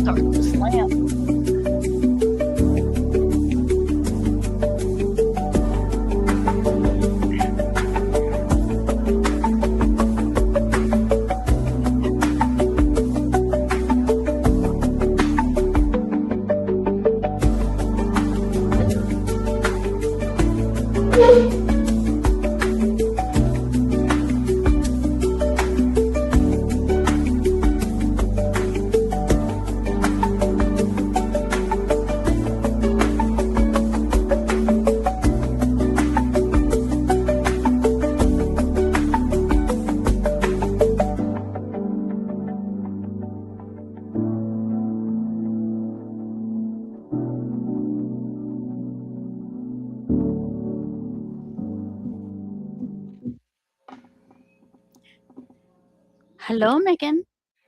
starting to slam. Hello, Megan.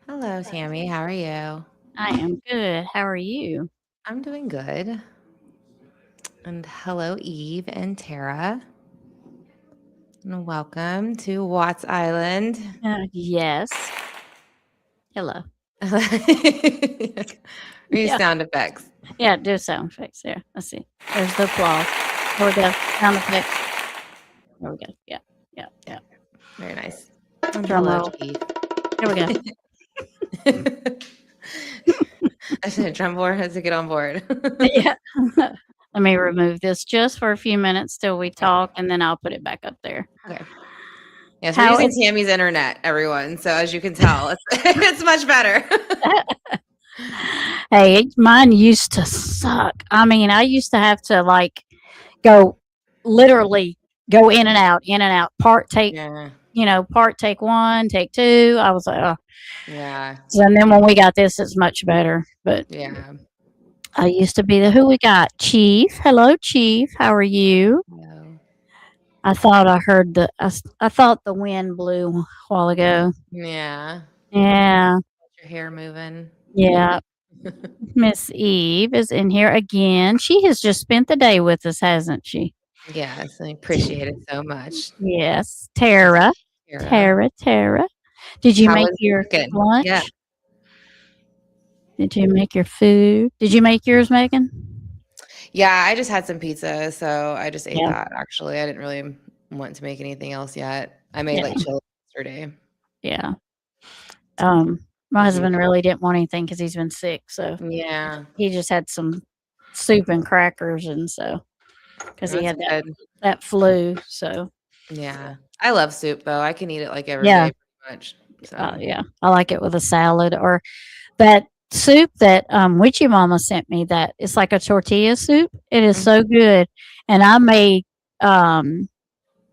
Hello, Tammy. How are you? I am good. How are you? I'm doing good. And hello, Eve and Tara. And welcome to Watts Island. Yes. Hello. Use Yeah. sound effects. Yeah, do sound effects there. Let's see. There's the applause. There we go. Sound effects. There we go. Yeah. Yeah. Yeah. Very nice. And Drum hello, roll. Eve. There we go. I said drum board has to get on board. Yeah. Let me remove this just for a few minutes till we talk, and then I'll put it back up there. Okay. Yes, we're How using is Tammy's internet, everyone. So as you can tell, it's much better. Hey, mine used to suck. I mean, I used to have to like go literally go in and out, Yeah. part take one, take two. I was like, oh. Yeah. So, and then when we got this, it's much better. But Yeah. I used to be the who we got Chief. Hello, Chief. How are you? No. I thought I heard I thought the wind blew a while ago. Yeah. Yeah, Your hair moving. yeah. Miss Eve is in here again. She has just spent the day with us, hasn't she? Yes, I appreciate it so much. Yes. This is Tara. Tara. Tara. Did you How make was your your weekend? Yeah. lunch? Did you make your food? Did you make yours, Megan? Yeah, I just had some pizza, so I just ate Yeah. that actually. I didn't really want to make anything else yet. I made Yeah. like chili yesterday. Yeah. So, My as husband usual. really didn't want anything because he's been sick, so Yeah, he just had some soup and crackers, and so because he that's had good. that flu, so Yeah. I love soup though. I can eat it like every yeah, day pretty much. So, yeah, I like it with a salad or that soup that Witchy Mama sent me. That it's like a tortilla soup. It is Mhm. so good, and I made um,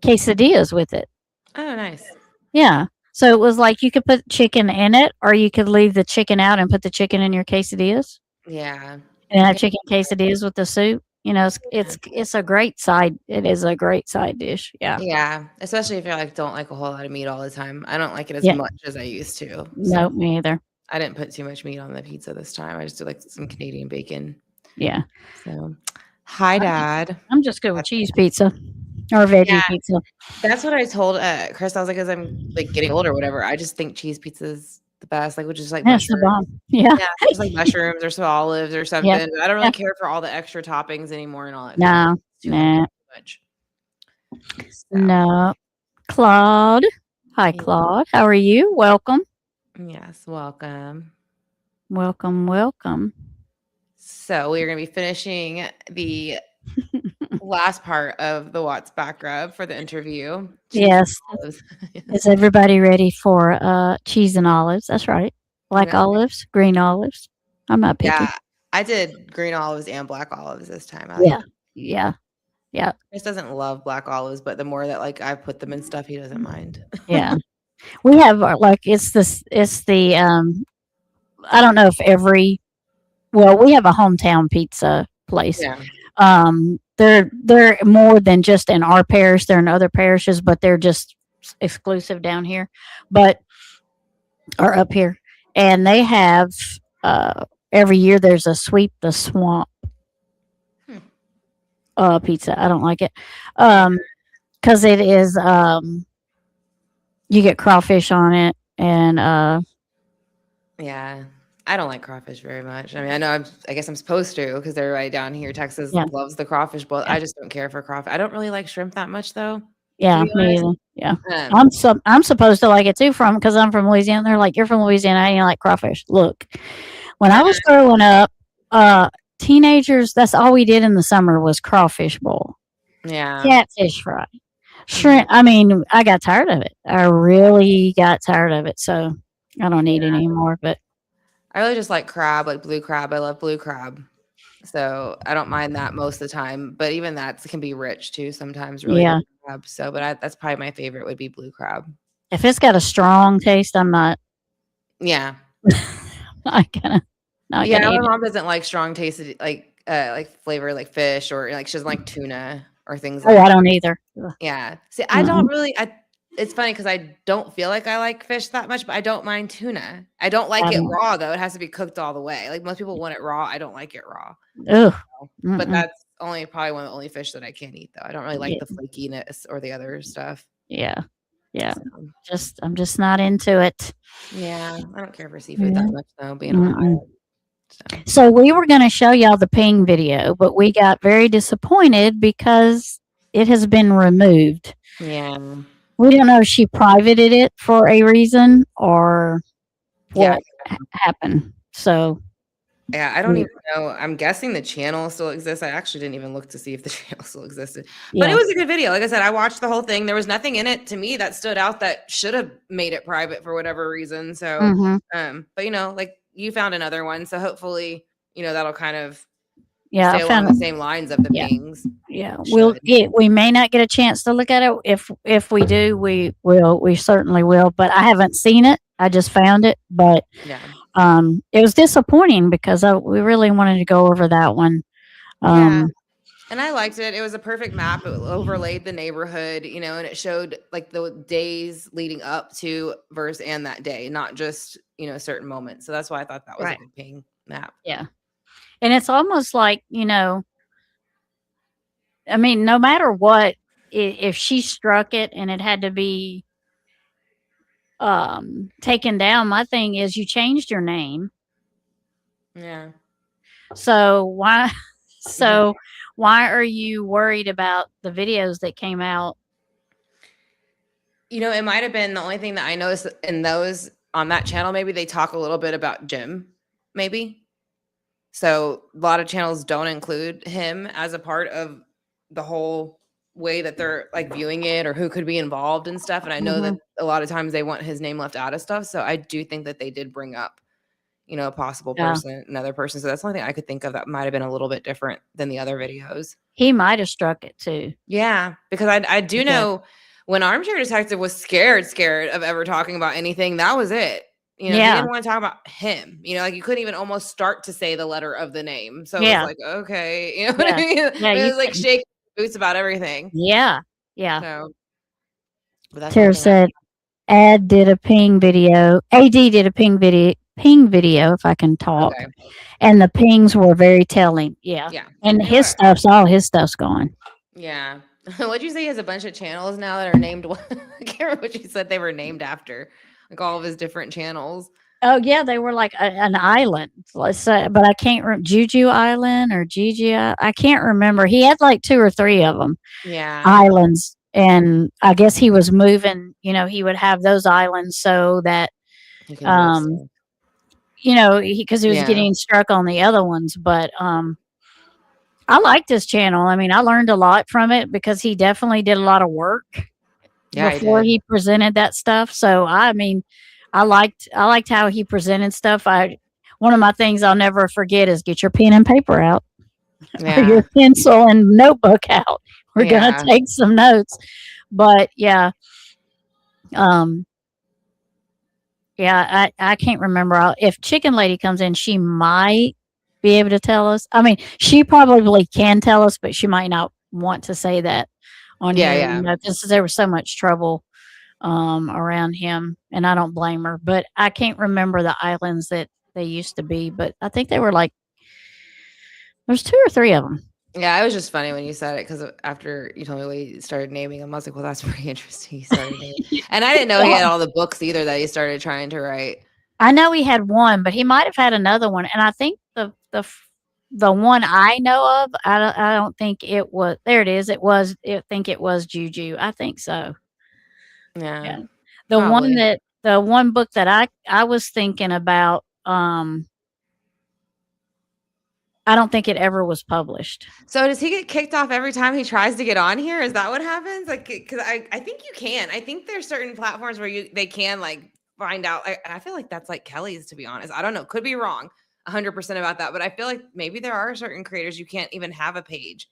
quesadillas with it. Oh, nice. Yeah. So it was like you could put chicken in it, or you could leave the chicken out and put the chicken in your quesadillas, Yeah. and have Yeah. chicken quesadillas with the soup. It's a great side. It is a great side dish. Yeah. Yeah, especially if you're like don't like a whole lot of meat all the time. I don't like it as Yeah. much as I used to. So No, me either. I didn't put too much meat on the pizza this time. I just did like some Canadian bacon. Yeah. So, hi, I'm just, Dad. I'm just good with That's cheese pizza or yeah, veggie pizza. that's what I told Chris. I was like, as I'm like getting older, or whatever. I just think cheese pizza is the best. Like, which is like That's the mushrooms. bomb. Yeah. Yeah, just like mushrooms or some olives or Yeah. something. I don't Yeah. really care for all the extra toppings anymore and all that kind of stuff. No. It's too like Nah. too much. So, No. Claude. Hi, yeah. Claude. How are you? Welcome. Yes, welcome. Welcome. Welcome. So we are going to be finishing the last part of the Watts back rub for the interview. Cheese and Yes. olives. Is everybody ready for cheese and olives? That's right. Black Yeah. olives, green olives. I'm not picky. Yeah, I did green olives and black olives this time. I like Yeah. them. Yeah. Yeah. Chris doesn't love black olives, but the more that like I put them in stuff, he doesn't mind. Yeah. We have like it's the I don't know if every well, we have a hometown pizza place. Yeah. They're more than just in our parish. They're in other parishes, but they're just exclusive down here, but or up here. And they have every year there's a sweep the swamp Hmm. pizza. I don't like it because it is you get crawfish on it and Yeah. I don't like crawfish very much. I mean, I guess I'm supposed to because everybody down here, Texas, Yeah. loves the crawfish boil. Yeah. I just don't care for crawfish. I don't really like shrimp that much, though, to Yeah, be me honest. either. Yeah. Um, I'm supposed to like it too because I'm from Louisiana. They're like, you're from Louisiana, I ain't like crawfish. Look, when I was growing up, teenagers, that's all we did in the summer was crawfish boil, yeah. catfish fry, shrimp. I mean, I got tired of it. I really got tired of it. So I don't eat it anymore. But I really just like crab, like blue crab. I love blue crab. So I don't mind that most of the time. But even that can be rich too sometimes, really. yeah, Good crab. So, but that's probably my favorite would be blue crab. if it's got a strong taste, I'm not. Yeah. Not gonna. Not Yeah, gonna my eat it. mom doesn't like strong tasted like flavor like fish or like she doesn't like tuna or things Oh, like I that. don't either. Ugh. Yeah. See, I don't Mm-mm. really it's funny because I don't feel like I like fish that much, but I don't mind tuna. I don't like I it don't. raw though. It has to be cooked all the way. Like most people want it raw. I don't like it raw. Ugh. But Mm-mm. that's probably one of the only fish that I can't eat though. I don't really like Yeah. the flakiness or the other stuff. Yeah. Yeah. So, I'm just not into it. yeah, I don't care for seafood Yeah. that much though, being Ohio. So we were going to show y'all the ping video, but we got very disappointed because it has been removed. Yeah. We don't know if she privated it for a reason or what happened. So Yeah, I don't even know. I'm guessing the channel still exists. I actually didn't even look to see if the channel still existed. But yeah, it was a good video. Like I said, I watched the whole thing. There was nothing in it to me that stood out that should have made it private for whatever reason. So, mhm. but like you found another one. So hopefully, that'll kind of Yeah, stay I along the found same lines of the yeah. pings. Yeah, Should. we may not get a chance to look at it. If we do, we certainly will. But I haven't seen it. I just found it. But Yeah. it was disappointing because we really wanted to go over that one. Yeah. And I liked it. It was a perfect map. It overlaid the neighborhood, and it showed like the days leading up to verse and that day, not just, a certain moment. So that's why I thought that was Right. a good ping map. Yeah. And it's almost like, I mean, no matter what, if she struck it and it had to be taken down, my thing is you changed your name. Yeah. So why are you worried about the videos that came out? It might have been the only thing that I noticed in those on that channel. Maybe they talk a little bit about Jim, maybe. So a lot of channels don't include him as a part of the whole way that they're like viewing it or who could be involved and stuff. And I know that a lot of times they want his name left out of stuff. So I do think that they did bring up, a possible person, another person. So that's the only thing I could think of that might have been a little bit different than the other videos. He might have struck it too. Yeah, because I do know when Armchair Detective was scared of ever talking about anything, that was it. He didn't want to talk about him. Like you couldn't even almost start to say the letter of the name. So it was like, okay, you know what I mean? Yeah, it was like shaking boots about everything. Yeah, yeah. So, Tara said, AD did a ping video. If I can talk. Okay. And the pings were very telling. Yeah. Yeah. And all his stuff's gone. Yeah. What'd you say? He has a bunch of channels now that are named. I can't remember what you said they were named after. Like all of his different channels. Oh yeah, they were like an island. Let's say, but I can't remember Juju Island or Gigi. I can't remember. He had like 2 or 3 of them. Yeah. Islands, and I guess he was moving. He would have those islands so that, because he was getting struck on the other ones. But I liked his channel. I mean, I learned a lot from it because he definitely did a lot of work before he presented that stuff. So I mean, I liked how he presented stuff. One of my things I'll never forget is get your pen and paper out, or your pencil and notebook out. We're gonna take some notes. But I can't remember if Chicken Lady comes in. She might be able to tell us. I mean, she probably can tell us, but she might not want to say that on here. Yeah. There was so much trouble around him, and I don't blame her. But I can't remember the islands that they used to be. But I think they were like there's 2 or 3 of them. Yeah, it was just funny when you said it because after you told me what he started naming them, I was like, well, that's pretty interesting. He started naming. And I didn't know he had all the books either that he started trying to write. I know he had one, but he might have had another one. And I think the one I know of, I don't think it was. There it is. It was. I think it was Juju. I think so. Yeah, Yeah. probably. The one book that I was thinking about, I don't think it ever was published. So does he get kicked off every time he tries to get on here? Is that what happens? Like, because I think you can. I think there's certain platforms where they can like find out. I feel like that's like Kelly's, to be honest. I don't know. Could be wrong 100% about that, but I feel like maybe there are certain creators you can't even have a page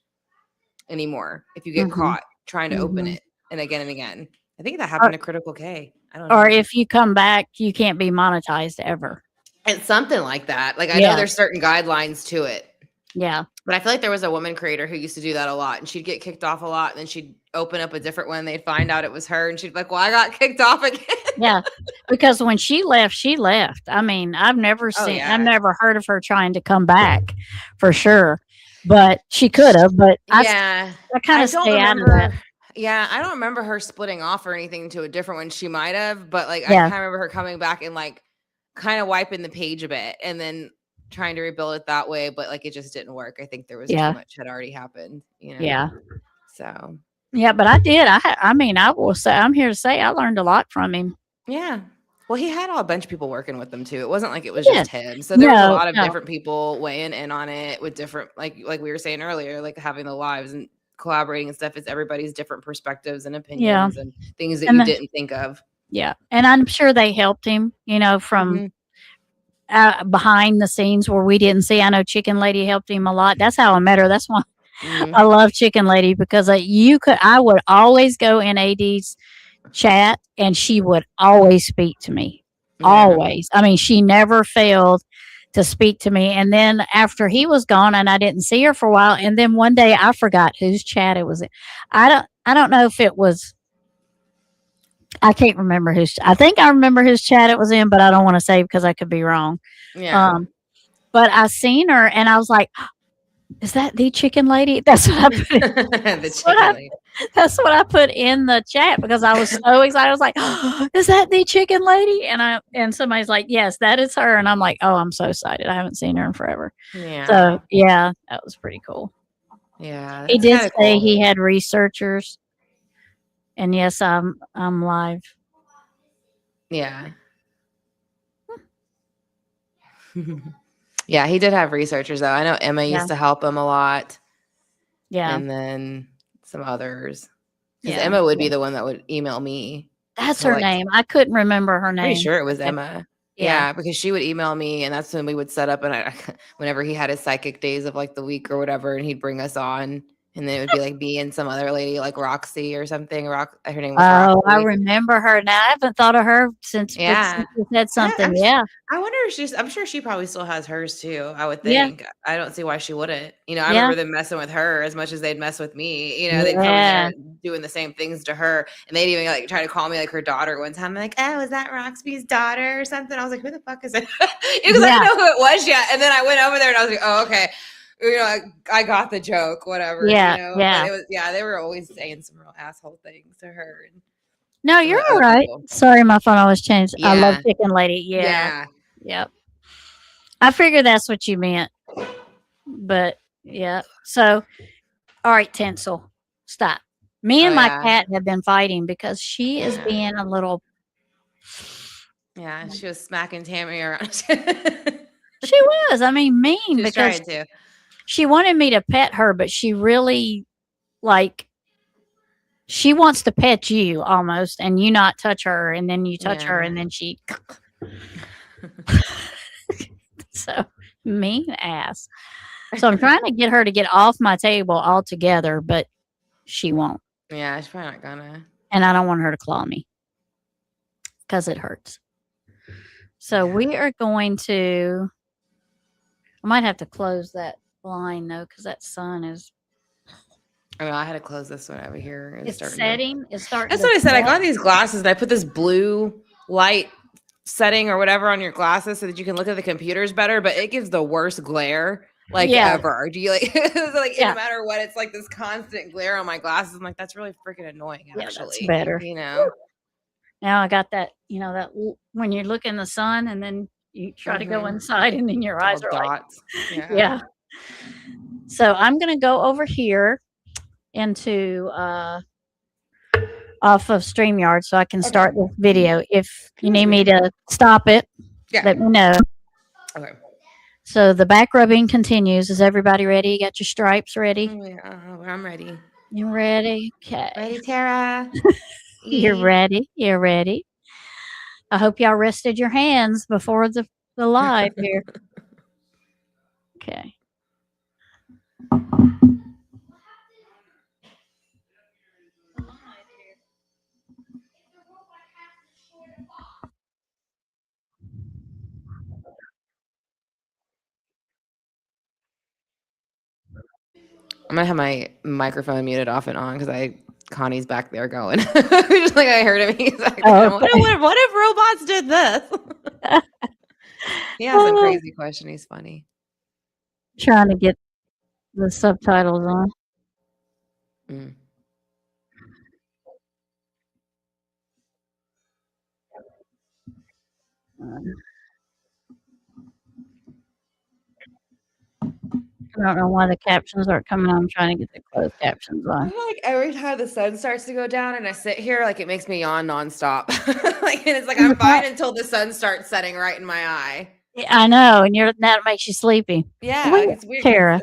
anymore if you get Hmm. caught trying to open Hmm. it and again and again. I think that Or, happened to Critical K. I don't or know. if you come back, you can't be monetized ever. It's something like that. Like I know Yeah. there's certain guidelines to it. Yeah. But I feel like there was a woman creator who used to do that a lot, and she'd get kicked off a lot, and then she'd open up a different one. They'd find out it was her, and she'd be like, "Well, I got kicked off again." Yeah. Because when she left, she left. I mean, I've never Oh I've yeah, never heard of her trying to come back for sure. But she could have, but yeah. I kind I of don't stay out of that. remember. Yeah, I don't remember her splitting off or anything to a different one. She might have, but like I Yeah. kind of remember her coming back and like kind of wiping the page a bit, and then trying to rebuild it that way. But like it just didn't work. I think there was too Yeah. much had already happened. Yeah. So Yeah, but I did. I mean, I will say I'm here to say I learned a lot from him. yeah. Well, he had a bunch of people working with them too. It wasn't like it was Yeah. just him. So there was a No, lot of no. different people weighing in on it with different like we were saying earlier, like having the lives and collaborating and stuff. It's everybody's different perspectives and Yeah. opinions and things that And you the, didn't think of. yeah. And I'm sure they helped him, from Mhm. behind the scenes where we didn't see. I know Chicken Lady helped him a lot. That's how I met her. That's why Mhm. I love Chicken Lady, because I would always go in AD's chat and she would always speak to me. Yeah. Always. I mean, she never failed to speak to me. And then after he was gone and I didn't see her for a while, and then one day I forgot whose chat it was in. I don't know if it was, I can't remember I think I remember whose chat it was in, but I don't want to say because I could be wrong. Yeah. But I seen her and I was like, is that the Chicken Lady? That's what I put in. The chicken lady. That's what I put in the chat because I was so excited. I was like, oh, "Is that the Chicken Lady?" And somebody's like, "Yes, that is her." And I'm like, "Oh, I'm so excited! I haven't seen her in forever." Yeah. So yeah, that was pretty cool. Yeah. He That's did kinda say cool. he had researchers, and yes, I'm live. Yeah. Yeah, he did have researchers though. I know Emma Yeah. used to help him a lot. Yeah, And then some others. Because yeah. Emma would be the one that would email me. That's to her like name. I couldn't remember her pretty name. sure it was Okay. Emma. Yeah. Yeah, because she would email me, and that's when we would set up. And whenever he had his psychic days of like the week or whatever, and he'd bring us on, and then it would be like me and some other lady, like Roxy or something. Her name was Oh, I Roxy. remember her now. I haven't thought of her since Yeah. you said something. I'm Yeah. wonder if I'm sure she probably still has hers too. I would Yeah. think. I don't see why she wouldn't. I Yeah. remember them messing with her as much as they'd mess with me. They'd come in Yeah. there doing the same things to her, and they'd even like try to call me like her daughter one time. I'm like, oh, is that Roxby's daughter or something? I was like, who the fuck is it? Because I Yeah. didn't know who it was yet. And then I went over there and I was like, oh, okay. I got the joke, whatever. Yeah. But Yeah. it was they were always saying some real asshole things to her and No, some of you're the all other right. people. Sorry, my phone always changed. I love Yeah. Chicken Lady. Yeah. Yeah. Yep. I figured that's what you meant. But yeah. So, all right, Tinsel, stop. Me and Oh, my yeah. cat have been fighting because she is Yeah. being a little. Yeah, she was smacking Tammy around. She was. I mean, mean She was because trying to. she wanted me to pet her, but she really like. She wants to pet you almost, and you not touch her, and then you touch her, Yeah. and then she. So mean ass. So I'm trying to get her to get off my table altogether, but she won't. Yeah, she's probably not gonna. And I don't want her to claw me because it hurts. So Yeah. we are going to. I might have to close that blind though, because that sun is. I had to close this one over here. It's starting setting. It's starting. That's to what I said. I set. got these glasses and I put this blue light setting or whatever on your glasses so that you can look at the computers better, but it gives the worst glare Yeah. ever. Do you like it's like Yeah. no matter what, it's like this constant glare on my glasses. I'm like, that's really freaking annoying, Yeah, that's actually. better. Now I got that, when you look in the sun and then you try to go inside and then your eyes All are like, dots. yeah. So I'm going to go over here into off of StreamYard so I can start the video. If you need me to stop it, Yeah. let me know. Okay. So the back rubbing continues. Is everybody ready? You got your stripes ready? Yeah, I'm ready. You ready? Okay. Ready, Tara? You're Eve? ready. You're ready. I hope y'all rested your hands before the live here. Okay. I'm gonna have my microphone muted off and on because Connie's back there going. Just like I heard him. He's like, Oh, okay. what if robots did this? He has some crazy question. He's funny. Trying to get the subtitles on. Mm. I don't know why the captions aren't coming on. I'm trying to get the closed captions I on. feel like every time the sun starts to go down and I sit here, like it makes me yawn nonstop. And it's like I'm fine until the sun starts setting right in my eye. Yeah, I know, and that makes you sleepy. Yeah, Wait, it's weird. 'cause Tara.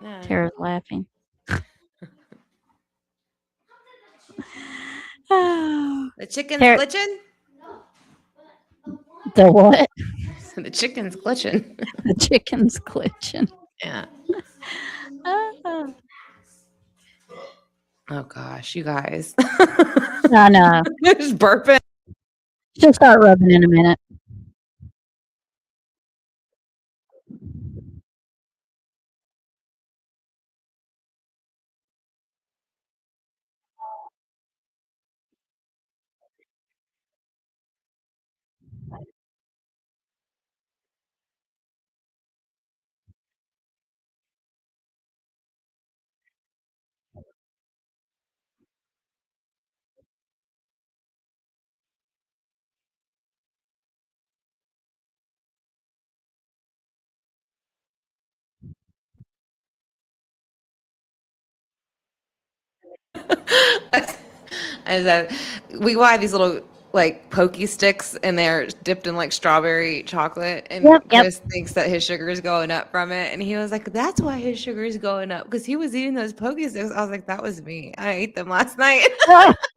yeah. Tara's laughing. Oh, The chicken's Tara, glitching. the what? The chicken's glitching. The chicken's glitching. Yeah. Oh, Oh gosh, you guys. I know. Just burping. She'll start rubbing in a minute. As we buy these little like pokey sticks and they're dipped in like strawberry chocolate and Yep. Chris thinks that his sugar is going up from it and he was like that's why his sugar is going up because he was eating those pokey sticks. I was like that was me. I ate them last night.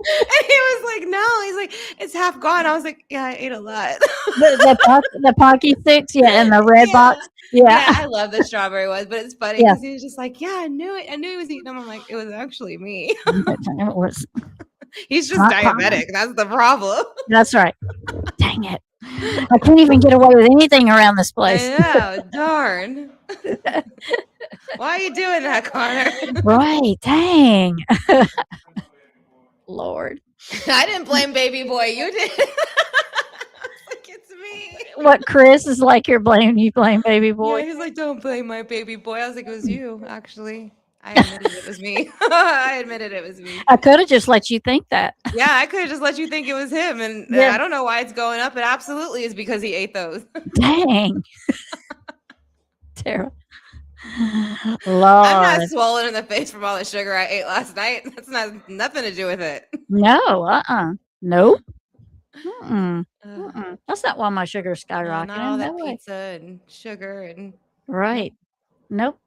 And he was like no, he's like it's half gone. I was like yeah, I ate a lot. the Pocky sticks, yeah, and the red box. Yeah, I love the strawberry ones, but it's funny because he was just like, "Yeah, I knew it. I knew he was eating them." I'm like, "It was actually me." It was He's just not diabetic. common. That's the problem. That's right. Dang it! I can't even get away with anything around this place. I know. Darn. Why are you doing that, Connor? Right? Dang. Lord. I didn't blame baby boy. You did. Like, it's me. What Chris is like? You blame baby boy. Yeah, he's like, don't blame my baby boy. I was like, it was you, actually. I admitted it was me. I admitted it was me. I could have just let you think that. Yeah, I could have just let you think it was him. And Yeah. I don't know why it's going up. It absolutely is because he ate those. Dang. Terrible. Lord. I'm not swollen in the face from all the sugar I ate last night. That's nothing to do with it. No, nope. That's not why my sugar's skyrocketing. Not all that No way. pizza and sugar and Right. Nope.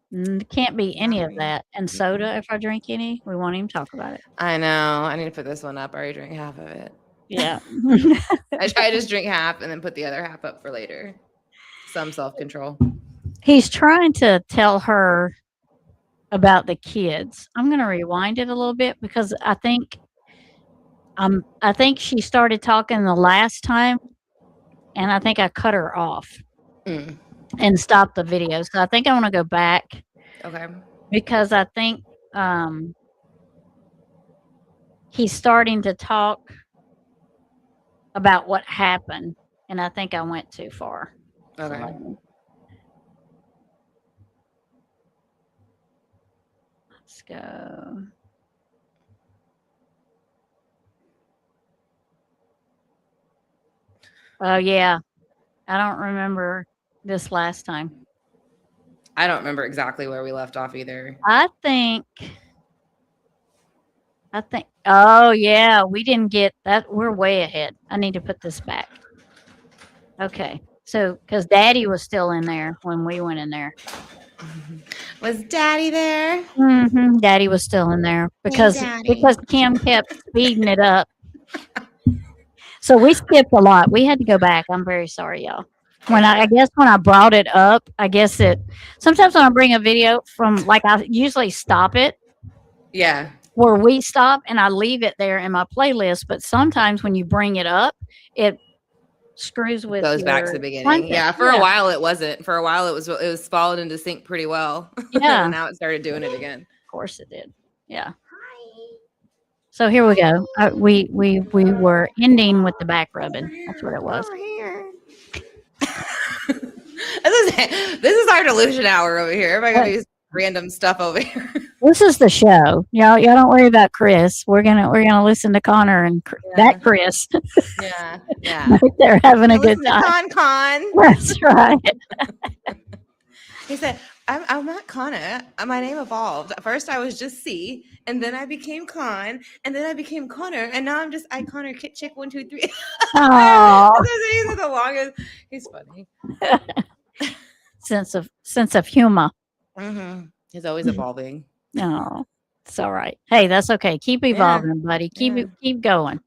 Can't be any of Nothing. that. And soda, if I drink any, we won't even talk about it. I know. I need to put this one up. I already drank half of it. Yeah. I try to just drink half and then put the other half up for later. Some self-control. He's trying to tell her about the kids. I'm going to rewind it a little bit because I think she started talking the last time and I think I cut her off and stopped the video. So I think I want to go back. Okay. Because I think he's starting to talk about what happened, and I think I went too far. Okay. Let's go. Oh yeah. I don't remember this last time. I don't remember exactly where we left off either. I think oh yeah, we didn't get that. We're way ahead. I need to put this back. Okay. So cuz Daddy was still in there when we went in there. Was Daddy there? Daddy was still in there Hey, Daddy. because Kim kept speeding it up. So we skipped a lot. We had to go back. I'm very sorry, y'all. I guess when I brought it up, I guess it sometimes when I bring a video from like I usually stop it Yeah. where we stop and I leave it there in my playlist, but sometimes when you bring it up, it screws with Goes back to your the beginning. content. Yeah. For a while it wasn't. For a while it was falling into sync pretty well. Yeah. And now it started doing it again. Of course it did. Yeah. So here we go. We were ending with the back rubbing. That's what it was. Over here. This is our delusion hour over here. Everybody gonna use random stuff over here. This is the show. Y'all don't worry about Chris. We're gonna listen to Connor and that Chris. Yeah. Yeah. They're having a good Listen to time. Con. That's right. He said, I'm not Connor. My name evolved. First, I was just C, and then I became Con, and then I became Connor, and now I'm just Connor Kit Chick 1 2 3. Oh, He's the longest. He's funny. sense of humor. Mm-hmm. He's always evolving. No, it's all right. Hey, that's okay. Keep evolving, buddy. Keep going.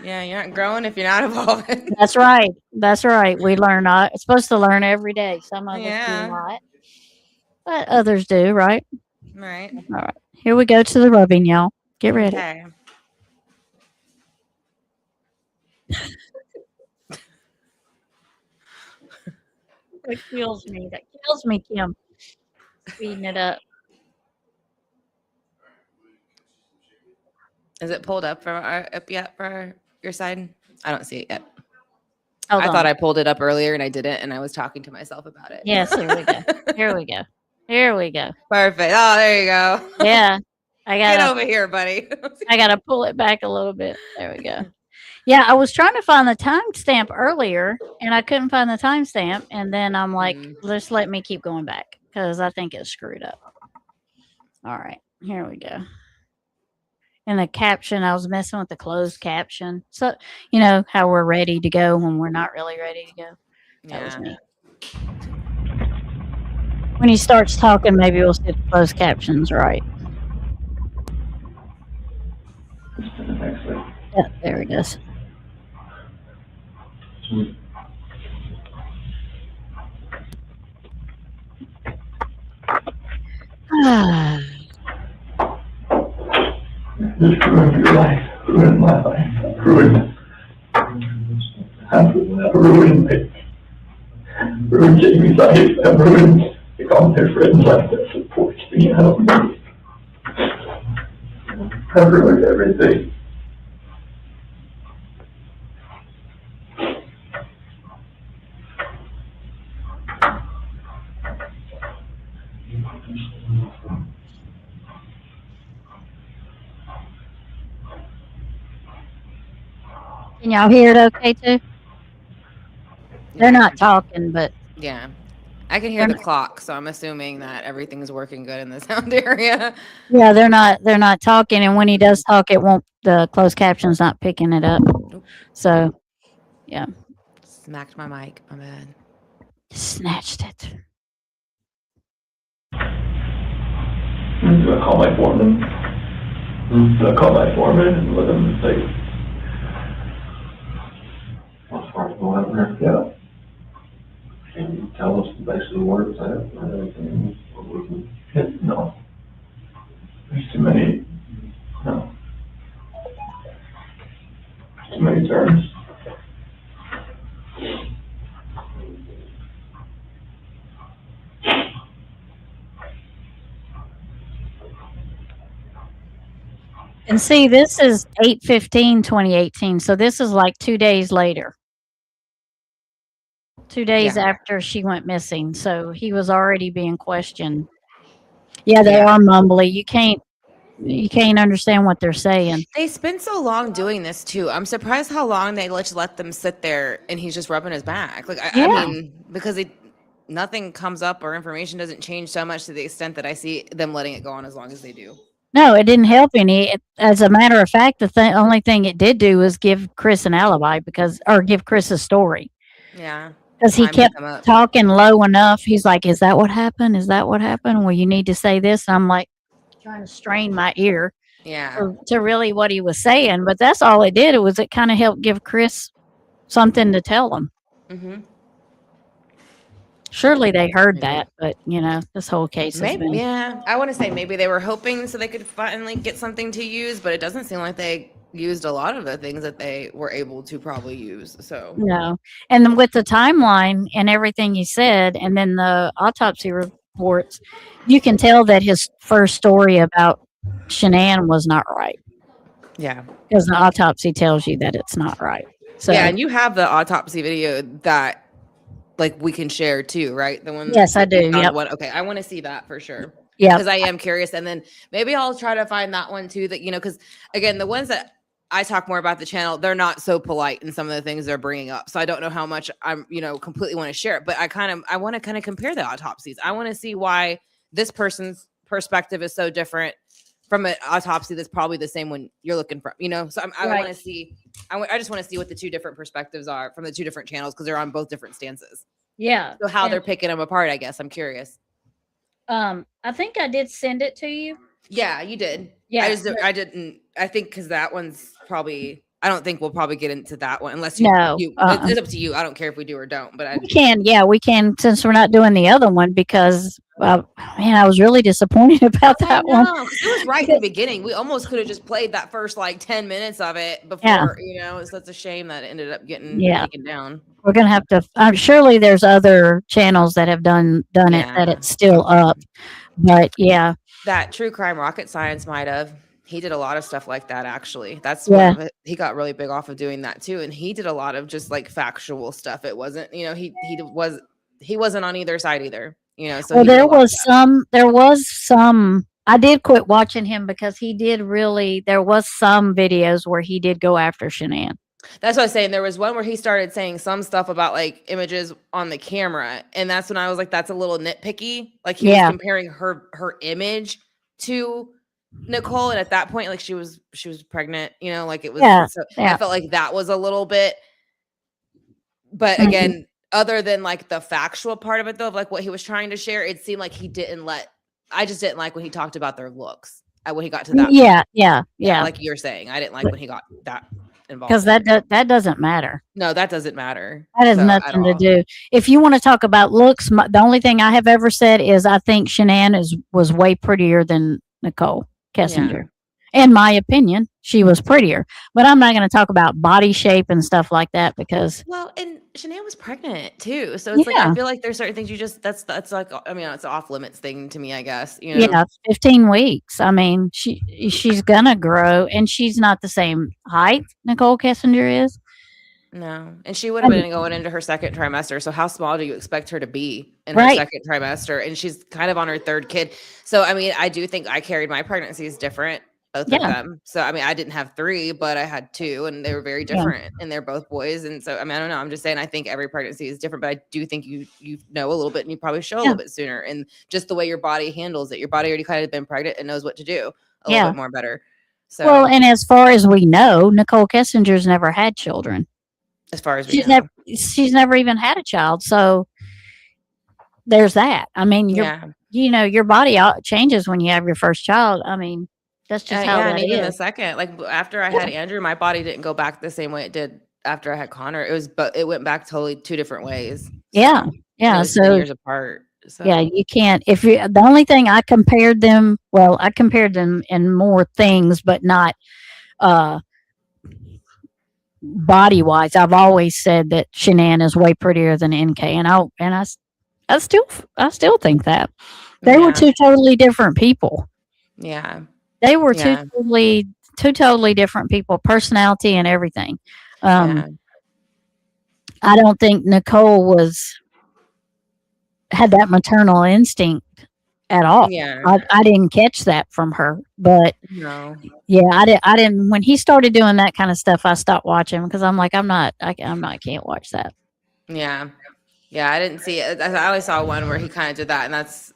Yeah, you're not growing if you're not evolving. That's right. That's right. We learn. Supposed to learn every day. Some of us do not, but others do. Right. Right. All right. Here we go to the rubbing, y'all. Get ready. Okay. That kills me. That kills me, Kim. Speeding it up. Is it pulled up yet for your side? I don't see it yet. Hold I on. thought I pulled it up earlier and I didn't, and I was talking to myself about it. Yes, here we go. Here we go. Here we go. Perfect. Oh, there you go. Yeah. Get over here, buddy. I gotta pull it back a little bit. There we go. Yeah, I was trying to find the timestamp earlier and I couldn't find the timestamp. And then I'm like, just let me keep going back because I think it's screwed up. All right, here we go. In the caption, I was messing with the closed caption. So, you know how we're ready to go when we're not really ready to go. That was me. When he starts talking, maybe we'll see the closed captions right. Yeah, there it is. Just ruined your life, ruined my life, ruined me, ruined Jamie's life, and ruined all their friends' life that supports me. I don't know. I've ruined everything. Can y'all hear it okay too? They're not talking, but yeah, I can hear the clock, so I'm assuming that everything's working good in the sound area. Yeah, they're not talking, and when he does talk, it won't. The closed caption's not picking it up. So, yeah. Smacked my mic. My bad. Snatched it. Do I call my foreman? Do I call my foreman and let him say? As far as going up there? Yeah. Can you tell us basically where it's at and everything? Or we can, no. There's too many, no. Too many turns. And see, this is 8/15/2018, so this is like 2 days later. 2 days after she went missing, so he was already being questioned. Yeah, they are mumbly. You can't you can't understand what they're saying. They spend so long doing this too. I'm surprised how long they just let them sit there and he's just rubbing his back. Like, I Yeah. mean, because nothing comes up or information doesn't change so much to the extent that I see them letting it go on as long as they do. No, it didn't help any. As a matter of fact, only thing it did do was give Chris an alibi or give Chris a story Yeah. because he Time to kept come up. talking low enough. He's like, "Is that what happened? Is that what happened? Well, you need to say this." And I'm like trying to strain my ear Yeah. to really what he was saying, but that's all it did. It kind of helped give Chris something to tell him. Mm-hmm. Surely they heard Maybe. that, but this whole case has Maybe, been. yeah. I want to say maybe they were hoping so they could finally get something to use, but it doesn't seem like they used a lot of the things that they were able to probably use. So No. And then with the timeline and everything he said, and then the autopsy reports, you can tell that his first story about Shanann was not right yeah. because the autopsy tells you that it's not right. So Yeah, and you have the autopsy video that like we can share too, right? The one. Yes, I that you do, found yep. One. Okay, I want to see that for sure. yeah, Because I am curious, and then maybe I'll try to find that one too. That because again, the ones that I talk more about the channel, they're not so polite in some of the things they're bringing up. So I don't know how much I'm completely want to share it, but I want to kind of compare the autopsies. I want to see why this person's perspective is so different from an autopsy that's probably the same one you're looking for. So I Right. want to see. I just want to see what the two different perspectives are from the two different channels because they're on both different stances. yeah. So how And, they're picking them apart, I guess I'm curious. I think I did send it to you. Yeah, you did. Yeah, I didn't. I think because that one's probably. I don't think we'll probably get into that one unless you. No, It's up to you. I don't care if we do or don't. But we can. Yeah, we can since we're not doing the other one because man, I was really disappointed about I that one. know, 'cause it was right in the beginning. We almost could have just played that first like 10 minutes of it before. Yeah. It's such a shame that it ended up getting Yeah. taken down. We're gonna have to. Surely there's other channels that have done it that Yeah. it's still up. But yeah, That True Crime Rocket Science might have. He did a lot of stuff like that, actually. That's Yeah. one of it. He got really big off of doing that too, and he did a lot of just like factual stuff. It wasn't, he wasn't on either side either. So well, he did a there lot of was that. some. I did quit watching him because he did really. There was some videos where he did go after Shanann. That's what I was saying. There was one where he started saying some stuff about like images on the camera, and that's when I was like, "That's a little nitpicky." Like he was Yeah. comparing her image to Nicole, and at that point, like she was pregnant. Like it was. Yeah, So yeah. I felt like that was a little bit. But Mhm. again, other than like the factual part of it, though, of like what he was trying to share, it seemed like he didn't let. I just didn't like when he talked about their looks. When he got to that. Yeah. Like you're saying, I didn't like when he got that involved. Because that doesn't matter. No, that doesn't matter. That has So, at nothing to all. do. If you want to talk about looks, the only thing I have ever said is I think Shanann was way prettier than Nicole Kessinger. In my opinion, she was prettier. But I'm not going to talk about body shape and stuff like that because Well, and Shanann was pregnant too, so it's like Yeah. I feel like there's certain things you just that's like I mean it's an off limits thing to me, I guess. yeah, 15 weeks. I mean, she's gonna grow, and she's not the same height Nicole Kessinger is. No, and she would have been going into her second trimester. So how small do you expect her to be in her Right. second trimester? And she's kind of on her third kid. So I mean, I do think I carried my pregnancies different, both of Yeah. them. So I mean, I didn't have 3, but I had 2, and they were very Yeah. different, and they're both boys. And so I mean, I don't know. I'm just saying, I think every pregnancy is different, but I do think you know a little bit, and you probably show a Yeah. little bit sooner, and just the way your body handles it. Your body already kind of been pregnant and knows what to do a Yeah. little bit more better. So Well, and as far as we know, Nicole Kessinger's never had children. as far as we She's know. she's never even had a child. So there's that. I mean, Yeah. your body changes when you have your first child. I mean, that's just how Yeah, that and even the is. second, like after I had Andrew, my body didn't go back the same way it did after I had Connor. But it went back totally 2 different ways. Yeah. And Yeah. it was 10 So years apart. So yeah, you can't. The only thing I compared them in more things, but not body wise. I've always said that Shanann is way prettier than NK, and I still think that they were yeah. 2 totally different people. Yeah. They were Yeah. two totally different people, personality and everything. Yeah. I don't think Nicole had that maternal instinct at all. Yeah. I didn't catch that from her, but No. yeah, I didn't. When he started doing that kind of stuff, I stopped watching because I'm like, I can't watch that. Yeah. Yeah. I didn't see it. I only saw one where he kind of did that, and that's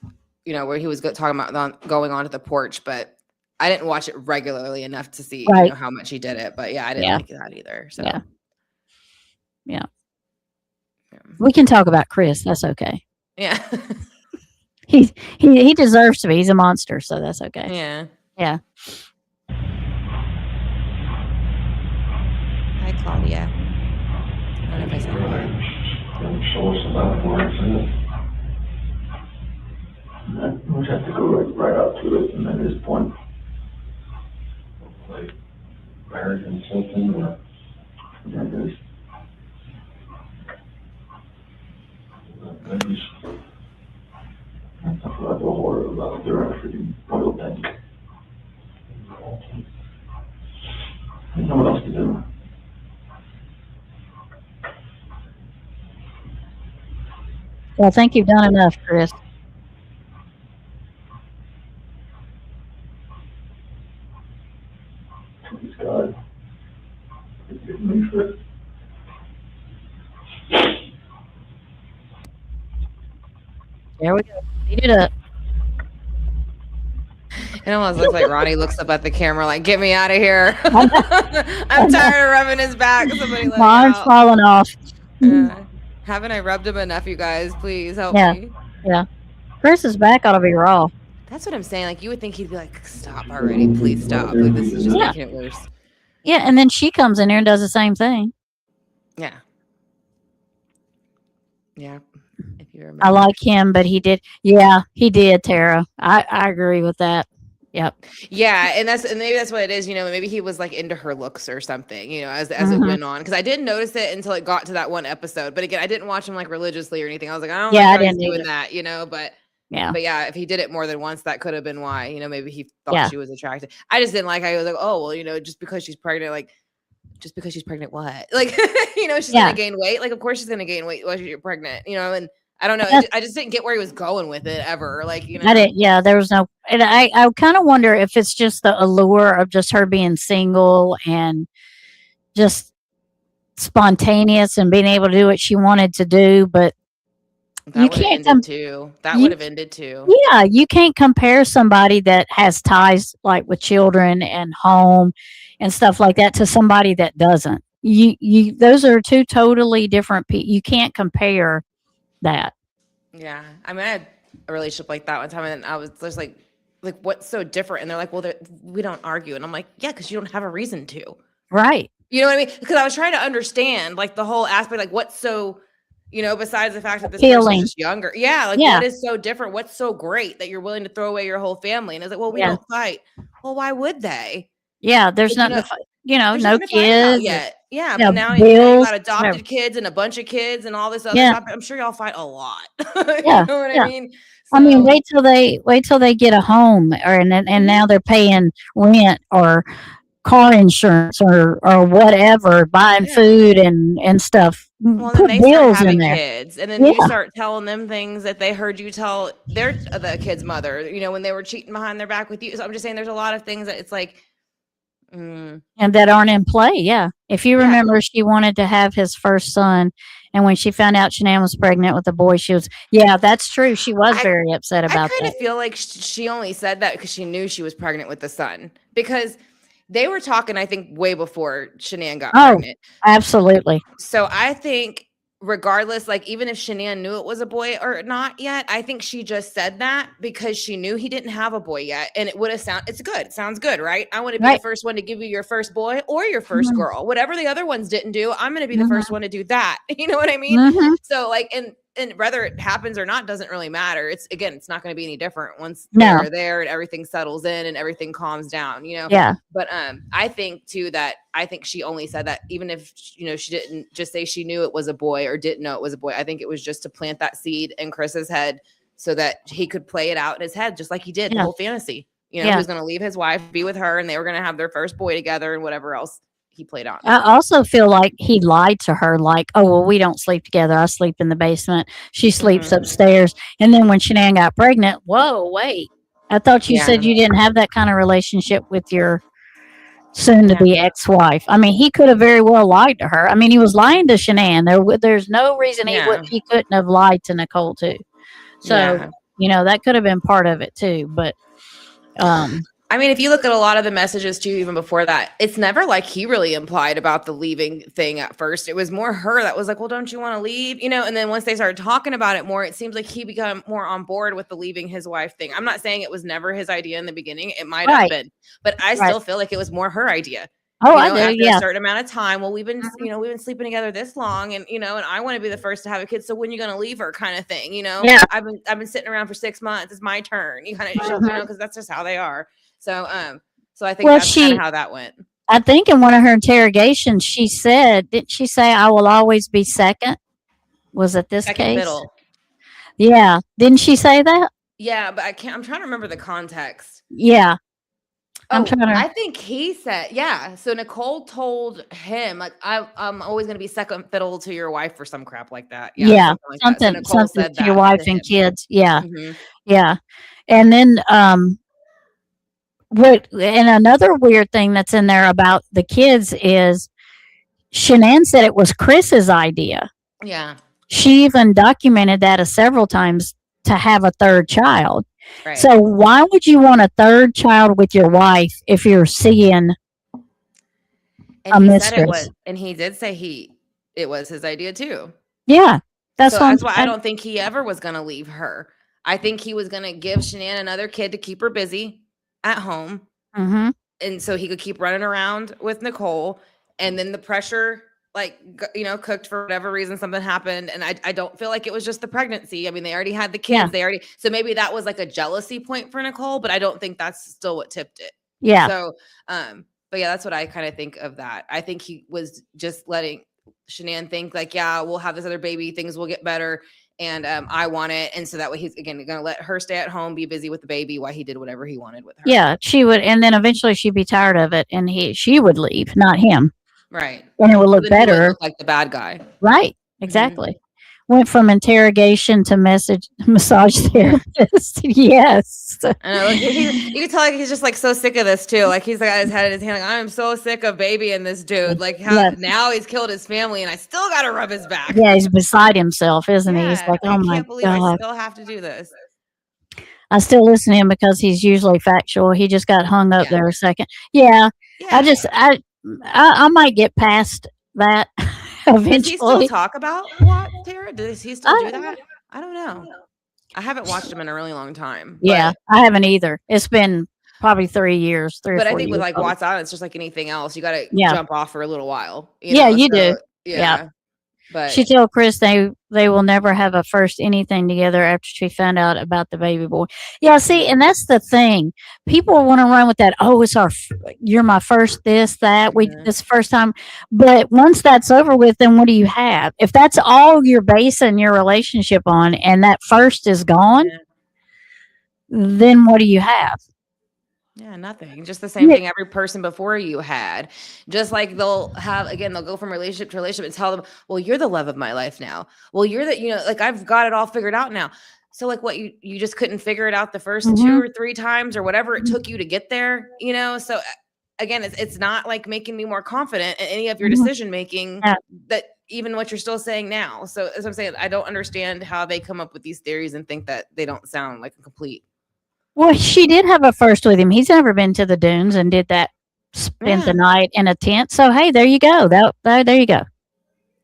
where he was talking about going onto the porch, but I didn't watch it regularly enough to see Right. how much he did it. But yeah, I didn't Yeah. like that either. So Yeah. We can talk about Chris. That's okay. yeah. He deserves to be. He's a monster, so that's okay. Yeah. Yeah. Hi, Claudia. I don't know if I said it yet. And show us about where it's at. We just have to go right out to it, and at this point, like married and something, or there's I just I talk about the horror about their African oil tank. I don't know what else to do. Well, I think you've done enough, Chris. Please God, forgive me for it. There we go. Beat it up. It almost looks like Ronnie looks up at the camera like, "Get me out of here! I'm tired of rubbing his back. Somebody let me My arm's out." falling off. Haven't I rubbed him enough, you guys? Please help Yeah. me. Chris's back ought to be raw. That's what I'm saying. Like, you would think he'd be like, "Stop already, please stop." Like, this is just Yeah. making it worse. Yeah, and then she comes in here and does the same thing. Yeah. Yeah. If you remember. I like him, but he did. Yeah, he did, Tara. I agree with that. Yep. Yeah, and maybe that's what it is. Maybe he was like into her looks or something. As it Mhm. went on, because I didn't notice it until it got to that one episode. But again, I didn't watch him like religiously or anything. I was like, I don't Yeah, I like how he's didn't doing either. that. But Yeah. But yeah, if he did it more than once, that could have been why. Maybe he thought Yeah. she was attractive. I just didn't like how he was like, oh well, just because she's pregnant, like, just because she's pregnant, what? Like, she's Yeah. gonna gain weight. Like, of course she's gonna gain weight while you're pregnant. And I don't know. That's- I just didn't get where he was going with it ever. Like, I didn't. Yeah, there was no. And I kind of wonder if it's just the allure of just her being single and just spontaneous and being able to do what she wanted to do. But that you would have can't ended too. That you- would have ended too. yeah, you can't compare somebody that has ties like with children and home and stuff like that to somebody that doesn't. You those are two totally different people. You can't compare that. Yeah. I mean, I had a relationship like that one time, and I was just like, what's so different? And they're like, well, we don't argue. And I'm like, yeah, because you don't have a reason to. Right. You know what I mean? Because I was trying to understand like the whole aspect, like what's so, besides the fact that this Appealing. person's just younger. Yeah. Like Yeah. what is so different? What's so great that you're willing to throw away your whole family? And it's like, well, we Yeah. don't fight. Well, why would they? Yeah, there's But, nothing. you To There's no nothing to fight about kids. yet. Yeah. Yeah, But now you bills, got adopted whatever. kids and a bunch of kids and all this other Yeah. stuff. I'm sure y'all fight a lot. Yeah, You know what yeah. I mean? I mean, So- wait till they get a home, and now they're paying rent or car insurance or whatever, buying Yeah. food and stuff. Well, Put then they start bills in having there. kids, and then you Yeah. start telling them things that they heard you tell the kid's mother. When they were cheating behind their back with you. So I'm just saying, there's a lot of things that it's like, And that aren't in play. Yeah. If you Yeah. remember, she wanted to have his first son. And when she found out Shanann was pregnant with a boy, yeah, that's true. She was I- very upset I about kind that. of feel like she only said that because she knew she was pregnant with the son, because they were talking, I think, way before Shanann got Oh. pregnant. Absolutely. So I think regardless, like even if Shanann knew it was a boy or not yet, I think she just said that because she knew he didn't have a boy yet. And it's good. It sounds good, right? I want to be Right. the first one to give you your first boy or your first Mhm. girl. Whatever the other ones didn't do, I'm going to be the Mhm. first one to do that. You know what I mean? Mhm. So like, and whether it happens or not doesn't really matter. It's not going to be any different once No. they're there and everything settles in and everything calms down, Yeah. But I think too that I think she only said that even if she didn't just say she knew it was a boy or didn't know it was a boy. I think it was just to plant that seed in Chris's head so that he could play it out in his head just like he did the Yeah. whole fantasy. He Yeah. was going to leave his wife, be with her, and they were going to have their first boy together and whatever else he played out. I also feel like he lied to her, like, oh, well, we don't sleep together. I sleep in the basement. She sleeps Mhm. upstairs. And then when Shanann got pregnant, whoa, wait. I thought you said Yeah. you didn't have that kind of relationship with your soon to be ex wife. I mean, he could have very well lied to her. I mean, he was lying to Shanann. There's no reason Yeah. he couldn't have lied to Nicole, too. So, Yeah. that could have been part of it, too. But, I mean, if you look at a lot of the messages too, even before that, it's never like he really implied about the leaving thing at first. It was more her that was like, well, don't you want to leave? And then once they started talking about it more, it seems like he became more on board with the leaving his wife thing. I'm not saying it was never his idea in the beginning. It might have right. been, but I Right. still feel like it was more her idea. Oh, I do. After Yeah. a certain amount of time, well, we've been Mhm. we've been sleeping together this long, and and I want to be the first to have a kid. So when you gonna leave her, kind of thing. Yeah. I've been sitting around for 6 months. It's my turn. You kind of Mhm. because that's just how they are. So I think Well, that's kind of how that went. I think in one of her interrogations, she said, didn't she say, I will always be second? Was it this Second case? fiddle. Yeah. Didn't she say that? Yeah, but I'm trying to remember the context. Yeah. I'm Oh, trying to. I think he said, yeah. So Nicole told him, like, I'm always going to be second fiddle to your wife or some crap like that. Yeah. Something like that. So Nicole Something said to your that wife to and him. kids. Yeah. Mhm. Yeah. And then, and another weird thing that's in there about the kids is Shanann said it was Chris's idea. Yeah. She even documented that several times to have a third child. Right. So why would you want a third child with your wife if you're seeing and a he said it mistress? was, and he did say it was his idea too. Yeah, that's So what that's why I don't think he ever was going to leave her. I think he was going to give Shanann another kid to keep her busy at home. Mm-hmm. And so he could keep running around with Nicole, and then the pressure, like, cooked for whatever reason, something happened. And I don't feel like it was just the pregnancy. I mean, they already had the kids. Yeah. So maybe that was like a jealousy point for Nicole, but I don't think that's still what tipped it. Yeah. So, but yeah, that's what I kind of think of that. I think he was just letting Shanann think like, yeah, we'll have this other baby, things will get better. And I want it. And so that way he's, again, going to let her stay at home, be busy with the baby while he did whatever he wanted with her. Yeah, she would. And then eventually she'd be tired of it and she would leave, not him. Right. And it would look Then he would better. look like the bad guy. Right. Exactly. Went from interrogation to massage therapist. Yes. I know. You can tell like he's just like so sick of this too. Like he's like got his head in his hand. Like I'm so sick of babying this dude. Like how now he's killed his family and I still got to rub his back. Yeah, he's beside himself, isn't he? He's like, oh my I can't believe God. I still have to do this. I still listen to him because he's usually factual. He just got hung up there a second. Yeah. I might get past that eventually. Does he still talk about what, Tara? Does he still do that? I don't know. I haven't watched him in a really long time. Yeah, I haven't either. It's been probably 3 years, 3 or 4 years. But I think with like What's On, it's just like anything else. You got to jump off for a little while. You do. Yeah. But she told Chris they will never have a first anything together after she found out about the baby boy. Yeah, see, and that's the thing. People want to run with that. Oh, it's you're my first this, that. This first time. But once that's over with, then what do you have? If that's all you're basing your relationship on and that first is gone, then what do you have? Yeah, nothing. Just the same thing every person before you had. Just like they'll go from relationship to relationship and tell them, well, you're the love of my life now. Well, you're like I've got it all figured out now. So like what you just couldn't figure it out the first 2 or 3 times or whatever it took you to get there, So again, it's not like making me more confident in any of your decision making that even what you're still saying now. So as I'm saying, I don't understand how they come up with these theories and think that they don't sound like a complete. Well, she did have a first with him. He's never been to the dunes and did that. Spent the night in a tent. So hey, there you go. There you go.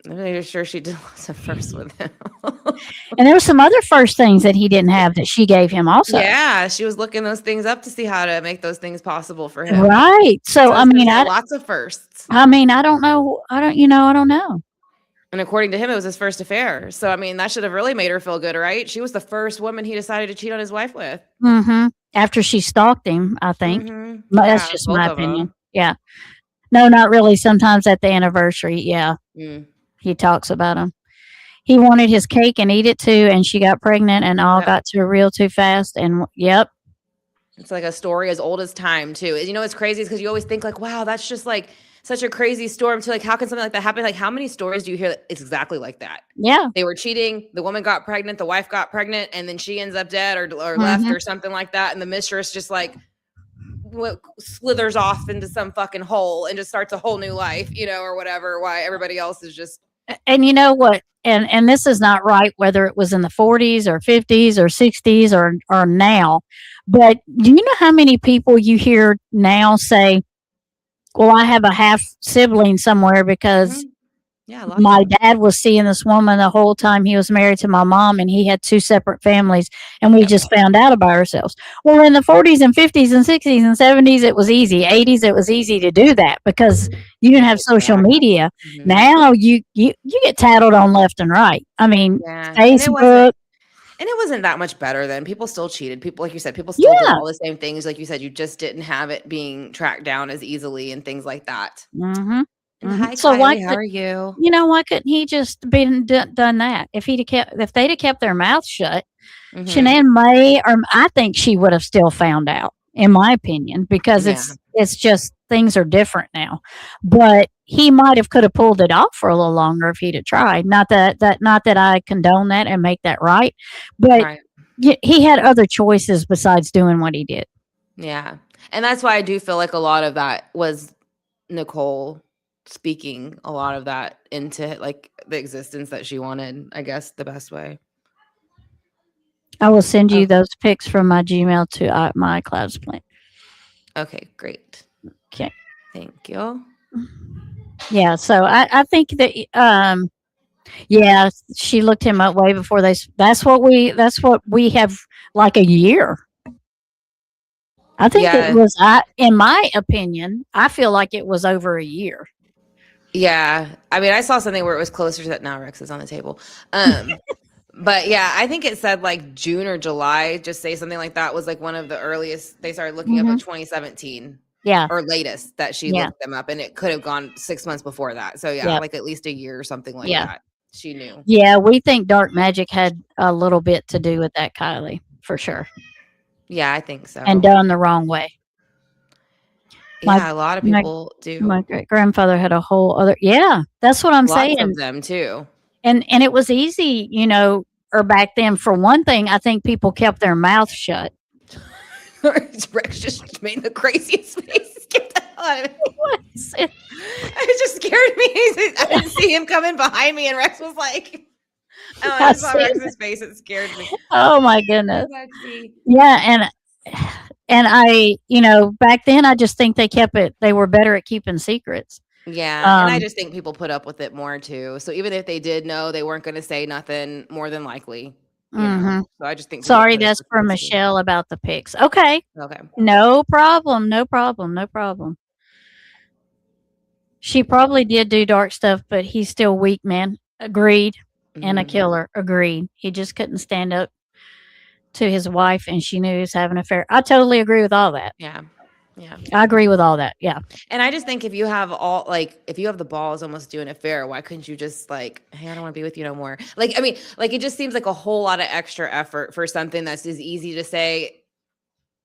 I'm really sure she did lots of firsts with him. And there were some other first things that he didn't have that she gave him also. Yeah, she was looking those things up to see how to make those things possible for him. Right. So I mean, lots of firsts. I mean, I don't know. I don't know. And according to him, it was his first affair. So, I mean, that should have really made her feel good, right? She was the first woman he decided to cheat on his wife with. Mm-hmm. After she stalked him, I think. Mm-hmm. That's just my opinion. Yeah. No, not really. Sometimes at the anniversary, he talks about him. He wanted his cake and eat it too, and she got pregnant and all got too fast. And it's like a story as old as time too. It's crazy because you always think like, wow, that's just like such a crazy storm to like, how can something like that happen? Like, how many stories do you hear that it's exactly like that? Yeah. They were cheating, the woman got pregnant, the wife got pregnant, and then she ends up dead or left or something like that. And the mistress just like slithers off into some fucking hole and just starts a whole new life, or whatever, why everybody else is just And you know what? And this is not right, whether it was in the 40s or 50s or 60s or now. But do you know how many people you hear now say, well, I have a half sibling somewhere because yeah, a lot of my them. dad was seeing this woman the whole time he was married to my mom, and he had two separate families, and we just found out about ourselves. Well, in the 40s and 50s and 60s and 70s, it was easy. 80s, it was easy to do that because you didn't have social media. Mhm. Now you get tattled on left and right. I mean, Yeah. Facebook. And it wasn't that much better then. People still cheated. People, like you said, people still did Yeah. all the same things. Like you said, you just didn't have it being tracked down as easily and things like that. Mm-hmm. And Mhm. hi, So Kylie, how are you? why couldn't he just been done that? If they'd have kept their mouth shut, Mhm. Shanann may, or I think she would have still found out, in my opinion, because Yeah. it's just things are different now. But he could have pulled it off for a little longer if he'd have tried. Not that I condone that and make that right, but Right. he had other choices besides doing what he did. Yeah. And that's why I do feel like a lot of that was Nicole speaking a lot of that into like the existence that she wanted, I guess, the best way. I will send you Oh. those pics from my Gmail to my iCloud's plan. Okay, great. Okay. Thank you. Yeah, so I think that yeah, she looked him up way before that's what we have, like a year. I think Yeah. it was in my opinion, I feel like it was over a year. Yeah. I mean, I saw something where it was closer to that. Now Rex is on the table. But yeah, I think it said like June or July, just say something like that was like one of the earliest they started looking up at 2017. Yeah. Or latest that she Yeah. looked them up, and it could have gone 6 months before that. So yeah, Yep. like at least a year or something like Yeah. that. She knew. Yeah, we think dark magic had a little bit to do with that, Kylie, for sure. Yeah, I think so. And done the wrong way. Yeah, a lot of people do. My great grandfather had a whole other. Yeah, that's what I'm Lots saying. of them too. And it was easy, or back then. For one thing, I think people kept their mouth shut. Rex just made the craziest face. Get the hell out of me. What is it? It just scared me. I didn't see him coming behind me, and Rex was like, "Oh, I just saw see it. Rex's face. It scared me." Oh my goodness. Lexi. Yeah, and I, back then I just think they were better at keeping secrets. Yeah, and I just think people put up with it more too. So even if they did know, they weren't going to say nothing more than likely. So I just think. people Sorry, put up that's with for it too. Michelle about the pics. Okay. Okay. No problem. No problem. No problem. She probably did do dark stuff, but he's still weak, man. Agreed. And a Mhm. killer. Agreed. He just couldn't stand up to his wife, and she knew he was having an affair. I totally agree with all that. Yeah. Yeah. I agree with all that. Yeah. And I just think if you have the balls almost do an affair, why couldn't you just like, hey, I don't want to be with you no more? Like, I mean, like it just seems like a whole lot of extra effort for something that's as easy to say,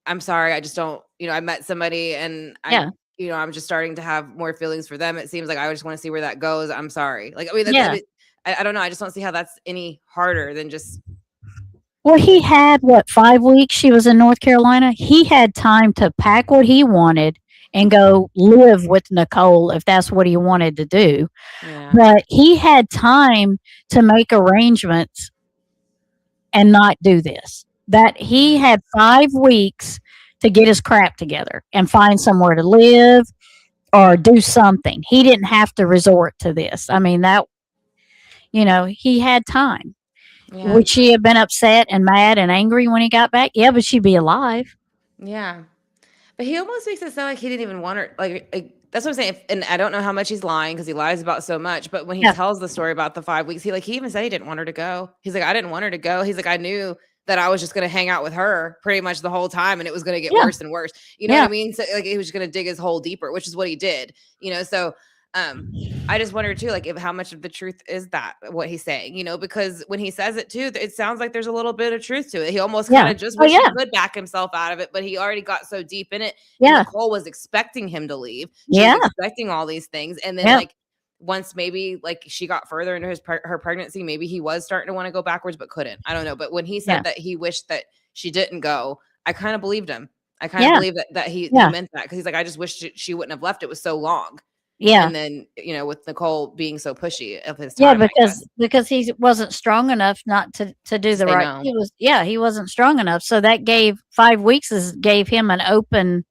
I'm sorry, I just don't, I met somebody and I'm just starting to have more feelings for them. It seems like I just want to see where that goes. I'm sorry. Like, I mean, I don't know. I just don't see how that's any harder than just. Well, he had 5 weeks she was in North Carolina. He had time to pack what he wanted and go live with Nicole if that's what he wanted to do. Yeah. But he had time to make arrangements and not do this. That he had 5 weeks to get his crap together and find somewhere to live or do something. He didn't have to resort to this. I mean, he had time. Yeah. Would she have been upset and mad and angry when he got back? Yeah, but she'd be alive. Yeah. But he almost makes it sound like he didn't even want her. Like that's what I'm saying. And I don't know how much he's lying because he lies about so much. But when he tells the story about the 5 weeks, he even said he didn't want her to go. He's like, I didn't want her to go. He's like, I knew that I was just going to hang out with her pretty much the whole time, and it was going to get worse and worse. You know what I mean? So like he was going to dig his hole deeper, which is what he did. So I just wonder too, like, if how much of the truth is that what he's saying, because when he says it too, it sounds like there's a little bit of truth to it. He almost Yeah. kind of just Oh, wish yeah. he could back himself out of it, but he already got so deep in it. Yeah. And Nicole was expecting him to leave. She Yeah. was expecting all these things, and then Yeah. like once maybe like she got further into her pregnancy, maybe he was starting to want to go backwards, but couldn't. I don't know. But when he said Yeah. that he wished that she didn't go, I kind of believed him. I kind of Yeah. believe that he Yeah. meant that, because he's like, I just wish she wouldn't have left. It was so long. Yeah. And then, with Nicole being so pushy of his Yeah, time, I guess. because he wasn't strong enough not to do the say right. no. He wasn't strong enough. So that gave 5 weeks gave him an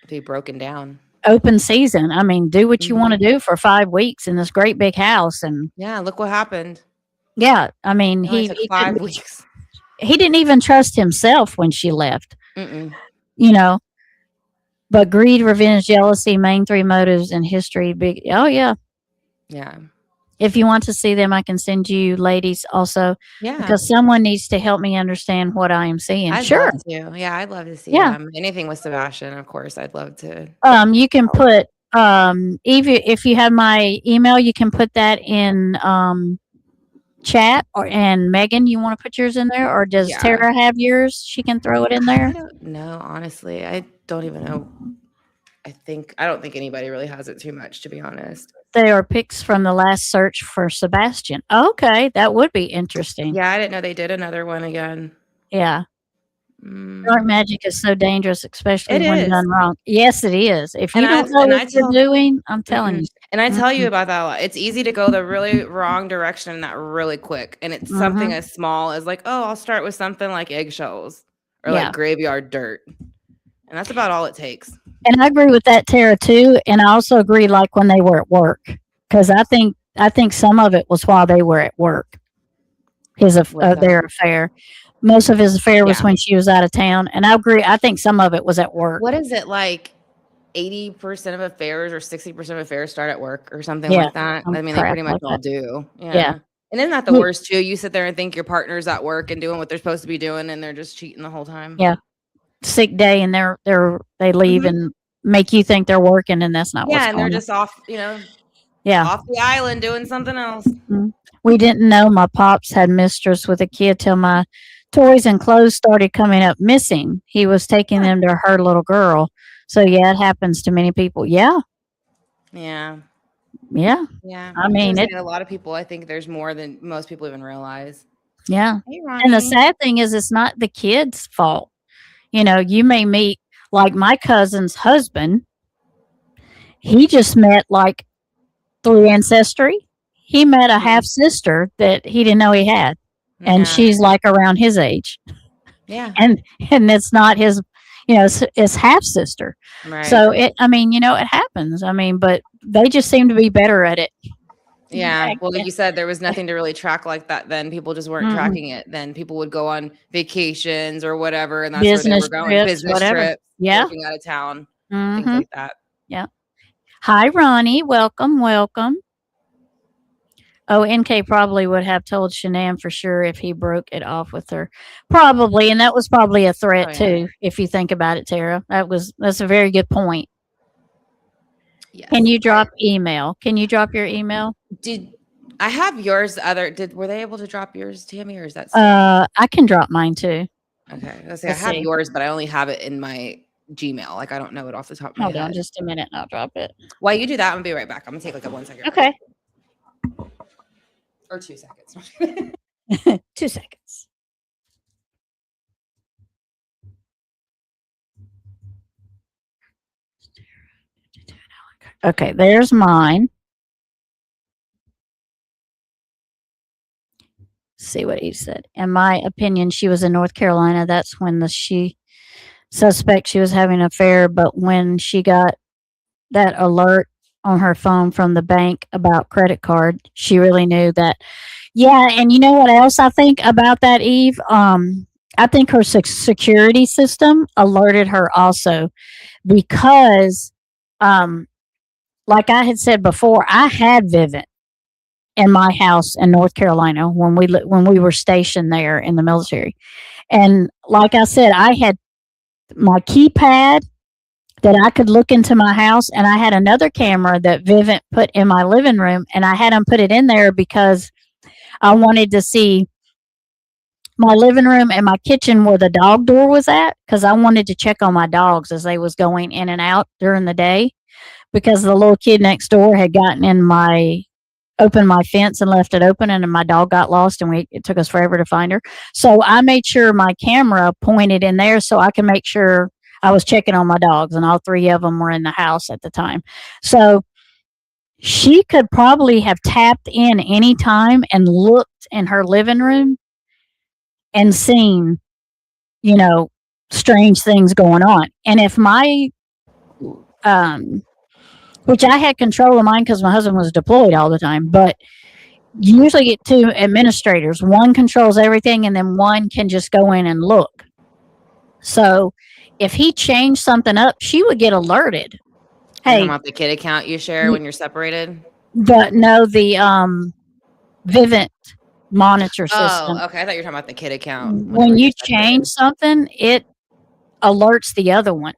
Be broken down. open season. I mean, do what you want to Mhm. do for 5 weeks in this great big house, and Yeah, look what happened. yeah, I mean, It only he took he 5 didn't, weeks. he didn't even trust himself when she left. Mm-mm. You know, but greed, revenge, jealousy, main 3 motives in history. Big. Oh yeah. Yeah. If you want to see them, I can send you ladies also, Yeah. because someone needs to help me understand what I am seeing. I'd Sure. love to. Yeah, I'd love to see Yeah. them. Anything with Sebastian, of course, I'd love to. You can put if you have my email, you can put that in chat, and Megan, you want to put yours in there, or does Yeah. Tara have yours? She can throw it in I there. don't know, honestly. I don't even know. I don't think anybody really has it too much, to be honest. They are pics from the last search for Sebastian. Okay, that would be interesting. Yeah, I didn't know they did another one again. Yeah. Mm. Dark magic is so dangerous, especially It when is. done wrong. Yes, it is. If you And I- don't know and I what you're tell- doing, I'm telling you. And I tell you Mhm. about that a lot. It's easy to go the really wrong direction and that really quick. And it's something Mhm. as small as like, oh, I'll start with something like eggshells or Yeah. like graveyard dirt. And that's about all it takes. And I agree with that, Tara, too. And I also agree, like when they were at work, because I think some of it was while they were at work. What's that? Their affair. Most of his affair was Yeah. when she was out of town, and I agree. I think some of it was at work. What is it like? 80% of affairs or 60% of affairs start at work or something Yeah, like that. some I mean, they crap pretty much like all that. do. Yeah. And isn't that the We- worst too? You sit there and think your partner's at work and doing what they're supposed to be doing, and they're just cheating the whole time. Yeah. Sick day, and they leave Mhm. and make you think they're working, and that's not what's Yeah, and they're going on. just off, Yeah. off the island doing something else. We didn't know my pops had mistress with a kid till my toys and clothes started coming up missing. He was taking them to her little girl. So yeah, it happens to many people. Yeah. Yeah. Yeah. Yeah. I mean, a lot of people, I think there's more than most people even realize. Yeah. Hey, And the Ronnie. sad thing is, it's not the kid's fault. You may meet, like my cousin's husband. He just met like through ancestry. He met a Mhm. half sister that he didn't know he had, and Yeah. she's like around his age, Yeah. and it's not his, it's half sister. Right. So it happens. I mean, but they just seem to be better at it. Yeah. Yeah. Well, you said there was nothing to really track like that then. People just weren't Mhm. tracking it. Then people would go on vacations or whatever, and that's where Business they were going. trips, Business whatever. trips, Yeah. working out of town, Mhm. things like that. Hi, Ronnie. Welcome. Oh, NK probably would have told Shanann for sure if he broke it off with her. Probably. And that was probably a threat Oh, yeah. too, if you think about it, Tara. That's a very good point. Yes. Can you drop email? Can you drop your email? Did I have yours? Were they able to drop yours, Tammy, or is that? I can drop mine too. Okay. I let's have see. yours, but I only have it in my Gmail. Like I don't know it off the top of my Hold on head. just a minute and I'll drop it. While you do that, I'm gonna be right back. I'm gonna take like a 1 second. Okay. Or 2 seconds. 2 seconds. Okay, there's mine. See what he said. In my opinion, she was in North Carolina. That's when she suspect she was having an affair. But when she got that alert on her phone from the bank about credit card, she really knew that. Yeah, and you know what else I think about that, Eve? I think her security system alerted her also, because, like I had said before, I had Vivint in my house in North Carolina when we were stationed there in the military, and like I said, I had my keypad that I could look into my house, and I had another camera that Vivint put in my living room, and I had him put it in there because I wanted to see my living room and my kitchen where the dog door was at, because I wanted to check on my dogs as they was going in and out during the day, because the little kid next door had gotten in my opened my fence and left it open, and then my dog got lost, and it took us forever to find her. So I made sure my camera pointed in there so I can make sure I was checking on my dogs, and all three of them were in the house at the time. So she could probably have tapped in any time and looked in her living room and seen, you know, strange things going on. And if my, which I had control of mine because my husband was deployed all the time, but you usually get two administrators. One controls everything, and then one can just go in and look. So if he changed something up, she would get alerted. Hey, About the kid account you share when you're separated. the Vivint monitor system. Oh, okay. I thought you were talking about the kid account. When you change something, it alerts the other one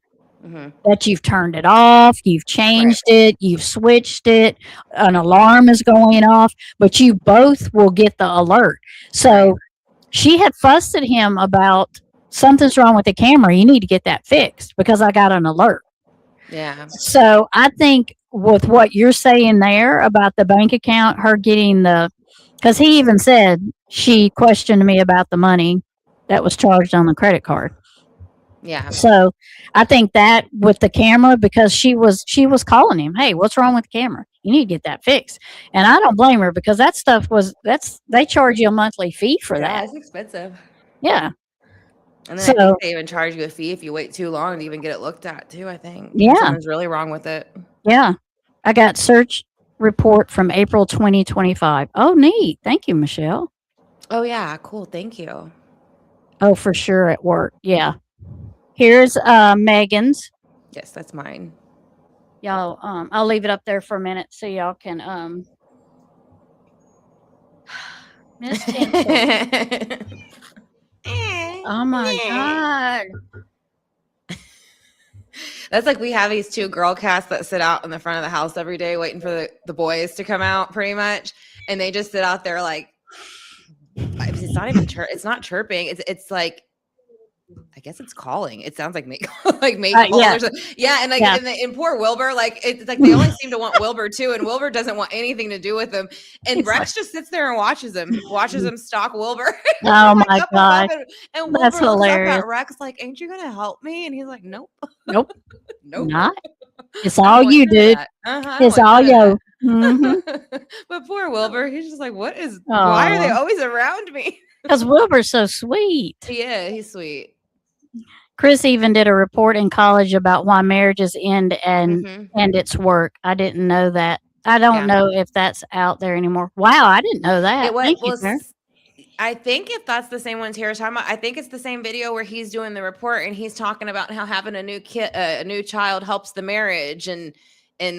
that you've turned it off, you've changed it, you've switched it, an alarm is going off, but you both will get the alert. So she had fussed at him about something's wrong with the camera. You need to get that fixed because I got an alert. Yeah. So I think with what you're saying there about the bank account, her getting because he even said she questioned me about the money that was charged on the credit card. Yeah. So I think that with the camera, because she was calling him, hey, what's wrong with the camera? You need to get that fixed. And I don't blame her because that stuff they charge you a monthly fee for that. It's expensive. Yeah. And then I think they even charge you a fee if you wait too long to even get it looked at too, I think. Yeah. Something's really wrong with it. Yeah. I got search report from April 2025. Oh, neat. Thank you, Michelle. Oh yeah, cool. Thank you. Oh, for sure at work. Yeah. Here's Megan's. Yes, that's mine. Y'all, I'll leave it up there for a minute so y'all can Miss Tinsel. Oh my God. That's like we have these two girl casts that sit out in the front of the house every day waiting for the boys to come out pretty much. And they just sit out there like, it's not even it's not chirping. It's like, I guess it's calling. It sounds like like mate call or something. Yeah, and like and poor Wilbur, like it's like they only seem to want Wilbur too, and Wilbur doesn't want anything to do with them. And Rex just sits there and watches him stalk Wilbur. Oh my God, and Wilbur that's hilarious. Looks up at Rex like, "Ain't you gonna help me?" And he's like, "Nope, nope, nope, not. It's all you, dude. It's all you." But poor Wilbur, he's just like, "What is? Why are they always around me?" Because Wilbur's so sweet. Yeah, he's sweet. Chris even did a report in college about why marriages end and it's work. I didn't know that. I don't know if that's out there anymore. Wow, I didn't know that. I think if that's the same one Tara's talking about, I think it's the same video where he's doing the report and he's talking about how having a new child helps the marriage and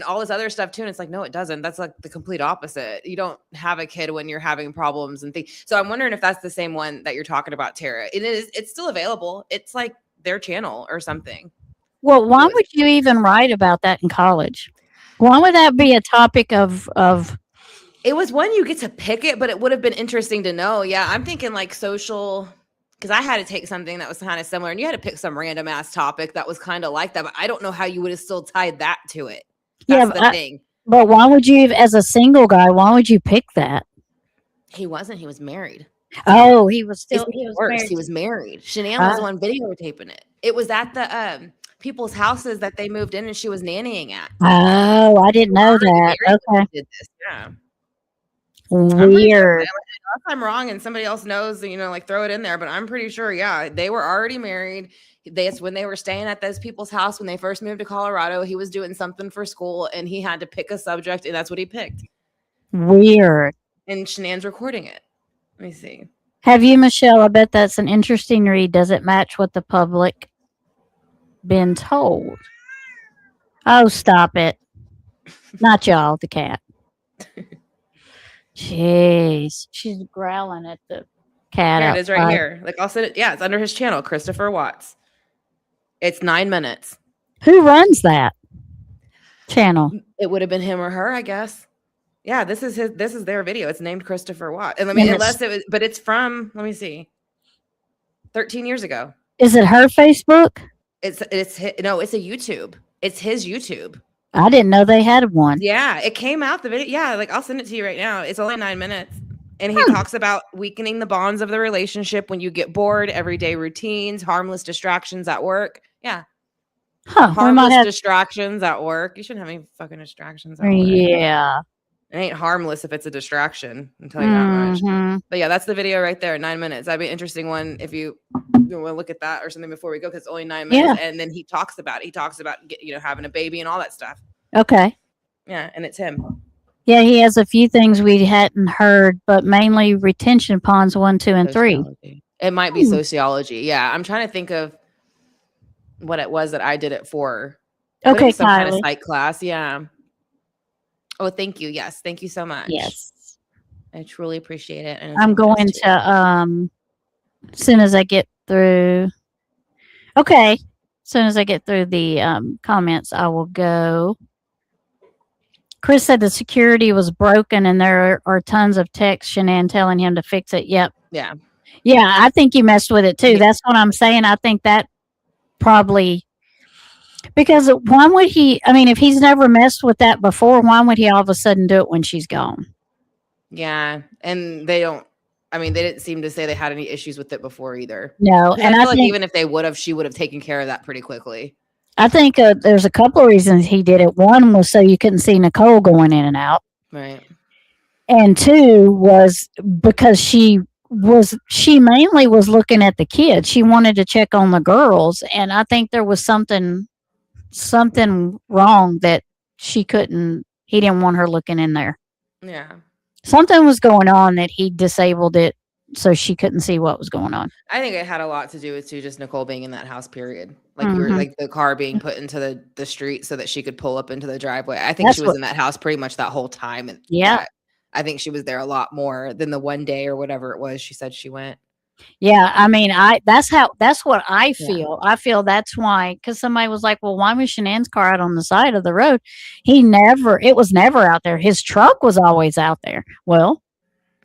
all this other stuff too. And it's like, no, it doesn't. That's like the complete opposite. You don't have a kid when you're having problems and things. So I'm wondering if that's the same one that you're talking about, Tara. It's still available. It's like their channel or something. Well, why would you even write about that in college? Why would that be a topic of it was one you get to pick it, but it would have been interesting to know. Yeah, I'm thinking like social, because I had to take something that was kind of similar and you had to pick some random ass topic that was kind of like that, but I don't know how you would have still tied that to it. That's the thing. But why would you, as a single guy, why would you pick that? He wasn't. He was married. Oh, he was still. He was married. Shanann was the one videotaping it. It was at the people's houses that they moved in, and she was nannying at. Oh, I didn't know that. Okay. Did this. Yeah. Weird. Unless I'm wrong, and somebody else knows, like throw it in there. But I'm pretty sure. Yeah, they were already married. That's when they were staying at those people's house when they first moved to Colorado. He was doing something for school, and he had to pick a subject, and that's what he picked. Weird. And Shanann's recording it. Let me see. Have you, Michelle? I bet that's an interesting read. Does it match what the public been told? Oh, stop it. Not y'all, the cat. Jeez. She's growling at the cat. Here it is right here. Like I'll set it. Yeah, it's under his channel, Christopher Watts. It's 9 minutes. Who runs that channel? It would have been him or her, I guess. Yeah, this is their video. It's named Christopher Watt. And I And mean, it's- unless it was, but it's from, let me see, 13 years ago. Is it her Facebook? It's no, it's a YouTube. It's his YouTube. I didn't know they had one. Yeah, it came out the video. Yeah, like I'll send it to you right now. It's only 9 minutes. And he talks about weakening the bonds of the relationship when you get bored, everyday routines, harmless distractions at work. Yeah. Huh? We might Harmless have. distractions at work. You shouldn't have any fucking distractions at work. Yeah. It ain't harmless if it's a distraction. I'll tell you that much. Mhm. But yeah, that's the video right there. 9 minutes. That'd be an interesting one if you want to look at that or something before we go, because it's only 9 minutes. And then he talks about it. He talks about having a baby and all that stuff. Okay. Yeah, and it's him. Yeah, he has a few things we hadn't heard, but mainly retention ponds 1, 2, and 3. Sociology. It might be sociology. Yeah, I'm trying to think of what it was that I did it for. I think Okay, some kind of Kylie. psych class. Yeah. Oh, thank you. Yes, thank you so much. Yes. I truly appreciate it. And I'm going to as soon as I get through. Okay. As soon as I get through the comments, I will go. Chris said the security was broken and there are tons of texts Shanann telling him to fix it. Yep. Yeah. Yeah, I think he messed with it too. Yeah. That's what I'm saying. I think that probably because why would he? I mean, if he's never messed with that before, why would he all of a sudden do it when she's gone? Yeah, and they don't. I mean, they didn't seem to say they had any issues with it before either. No, 'Cause and I I feel like think even if they would have, she would have taken care of that pretty quickly. there's a couple of reasons he did it. One was so you couldn't see Nicole going in and out, Right. and two was because she mainly was looking at the kids. She wanted to check on the girls, and I think there was something wrong that he didn't want her looking in there. Yeah. Something was going on that he disabled it so she couldn't see what was going on. I think it had a lot to do with just Nicole being in that house, period. Like we were Mhm. like the car being put into the street so that she could pull up into the driveway. I think That's she was what- in that house pretty much that whole time. And Yeah. I think she was there a lot more than the one day or whatever it was she said she went. Yeah, I mean, that's what I Yeah. feel. I feel that's why, because somebody was like, well, why was Shanann's car out on the side of the road? It was never out there. His truck was always out there. Well,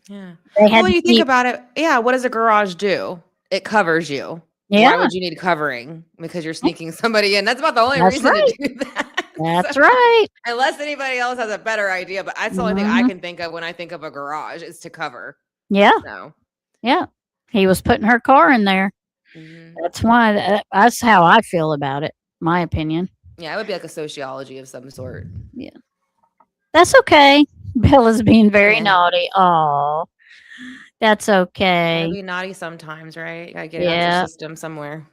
Yeah. they had Well, when to you think keep, about it, yeah, what does a garage do? It covers you. Why yeah, would you need covering? Because you're sneaking somebody in. That's about the only That's reason right. to do that. that's So, right. unless anybody else has a better idea, but that's the only thing I can think of when I think of a garage is to cover. Yeah, So, yeah. He was putting her car in there. mhm. That's why, that's how I feel about it, my opinion. Yeah, it would be like a sociology of some sort. That's okay. Bella's being very Yeah. naughty. Oh, that's okay. Gotta be naughty sometimes, right? Gotta get it out Yeah. your system somewhere.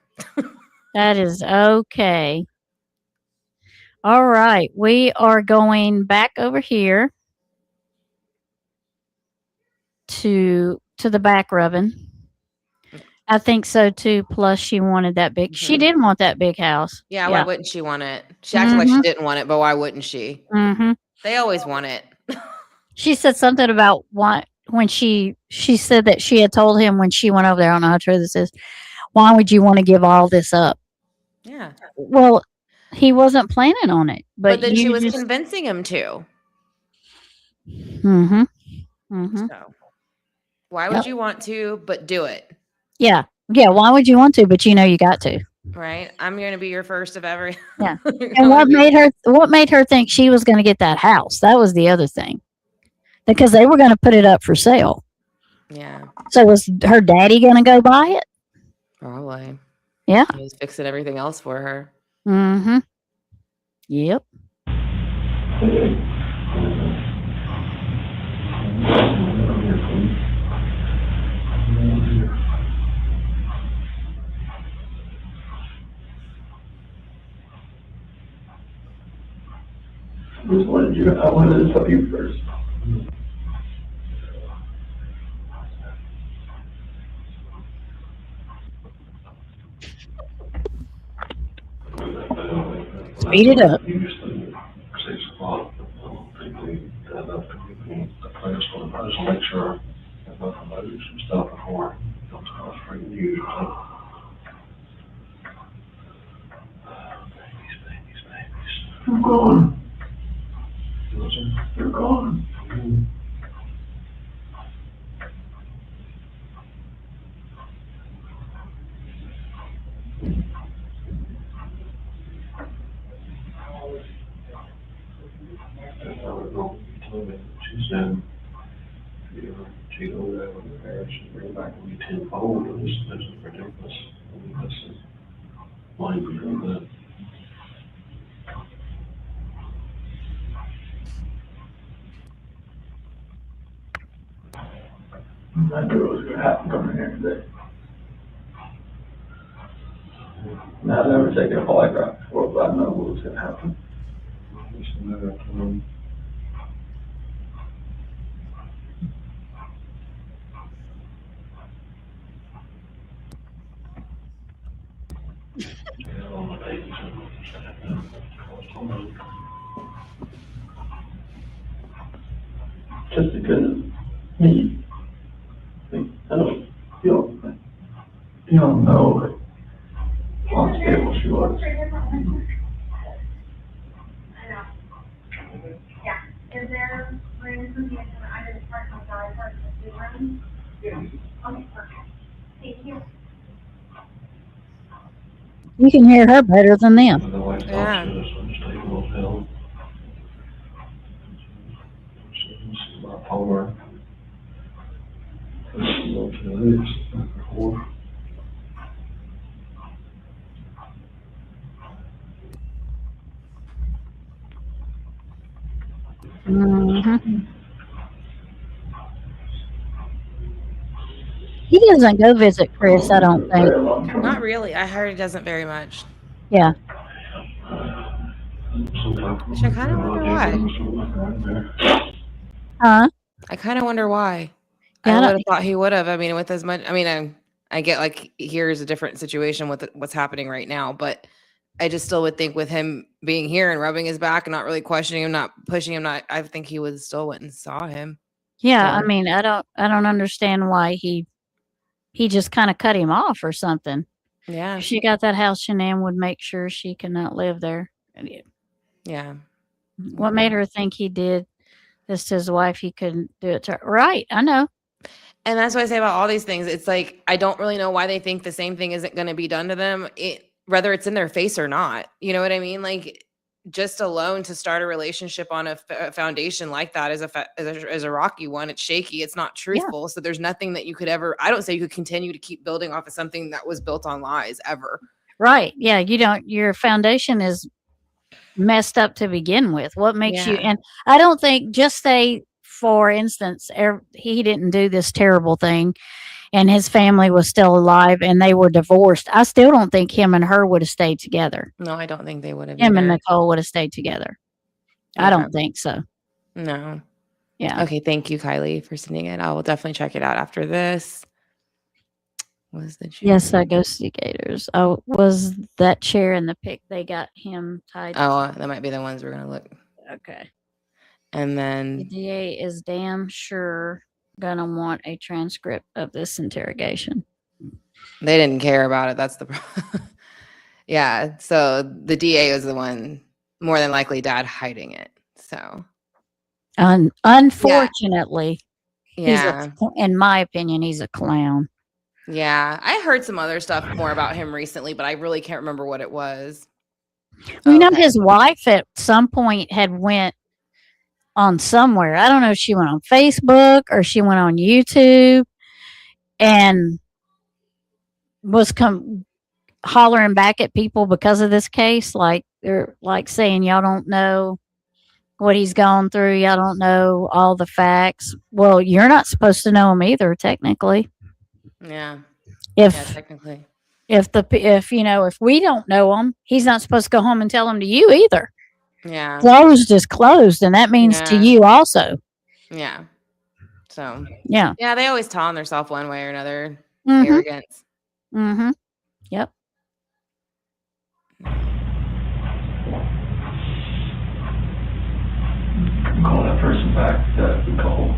That is okay. All right. We are going back over here to the back rubbing. I think so too. Plus, she wanted that big. She Mhm. didn't want that big house. Yeah, why wouldn't she want it? She acted like she didn't want it, but why wouldn't she? Mm-hmm. They always want it. She said something about when she said that she had told him when she went over there. I don't know how true this is. Why would you want to give all this up? Yeah. Well, he wasn't planning on it, But then she you was just. convincing him to. Mm-hmm. Mm-hmm. So why would you want to, but do it? Yeah. Yeah. Why would you want to? But you know you got to. Right? I'm gonna be your first of every. Yeah. And what made her think she was going to get that house? That was the other thing. Because they were going to put it up for sale. Yeah, So was her daddy going to go buy it? probably. Yeah. He was fixing everything else for her. Mm-hmm. Yep. I wanted to tell you first. Speed it up. Usually 6 o'clock, people, I just want to make sure that nothing moves and stuff before it comes across for you. They're gone. They're gone. She said, you know, she goes out with her hair, she bring back and be tenfold, and this is ridiculous. I mean, this is life beyond that. I knew it was gonna happen coming here today. Now, I've never taken a polygraph before, but I know what was gonna happen. Just a matter of time. Just because me, I don't, you don't know that unstable she was. Yeah, is there room for the, I didn't park my car, I parked in the room? Yeah. Okay, perfect. Thank you. You can hear her better than them. Otherwise, Yeah. I'll just take a little pill. This is bipolar. This is what it is. Before. Hmm. He doesn't go visit Chris, I don't think. Not really. I heard he doesn't very much. Yeah. Which I kind of wonder why. Huh? I kind of wonder why. Yeah, I I don't- would have thought he would have. I mean, with as much, I mean, I get like here's a different situation with what's happening right now, but I just still would think with him being here and rubbing his back and not really questioning him, not pushing him, not, I think he would still went and saw him. Yeah, I So- mean, I don't understand why he just kind of cut him off or something. Yeah. If she got that house, Shanann would make sure she cannot live there. Yeah. What made her think he did this to his wife? He couldn't do it to her. Right, I know. And that's what I say about all these things. It's like, I don't really know why they think the same thing isn't going to be done to them, whether it's in their face or not. You know what I mean? Like, just alone to start a relationship on a foundation like that is a rocky one. It's shaky. It's not truthful. So there's nothing that you could ever, I don't say you could continue to keep building off of something that was built on lies ever. Right. Yeah, you don't, your foundation is messed up to begin with. What makes you, Yeah. and I don't think, just say, for instance, he didn't do this terrible thing and his family was still alive and they were divorced. I still don't think him and her would have stayed together. No, I don't think they would have. Him and either. Nicole would have stayed together. I Yeah. don't think so. No. Yeah. Okay. Thank you, Kylie, for sending it. I will definitely check it out after this. Was the Yes, chair- I go see Gators. Oh, was that chair in the pic? They got him tied. Oh, that might be the ones we're going to look. Okay. And The then, DA is damn sure gonna want a transcript of this interrogation. they didn't care about it. That's the problem. Yeah. So the DA was the one, more than likely, dad hiding it. So, Unfortunately, yeah. in my opinion, he's a clown. Yeah. I heard some other stuff more about him recently, but I really can't remember what it was. You know, Okay. his wife at some point had went on somewhere. I don't know if she went on Facebook or she went on YouTube and was hollering back at people because of this case. Like they're like saying, y'all don't know what he's gone through. Y'all don't know all the facts. Well, you're not supposed to know him either, technically. Yeah. If Yeah. Technically. if we don't know him, he's not supposed to go home and tell him to you either. Yeah. Closed is closed, and that means to Yeah. you also. Yeah. So, Yeah. yeah, they always tell on themselves one way or another. Mm-hmm. Arrogance. Mm-hmm. Yep. Call that person back that we called.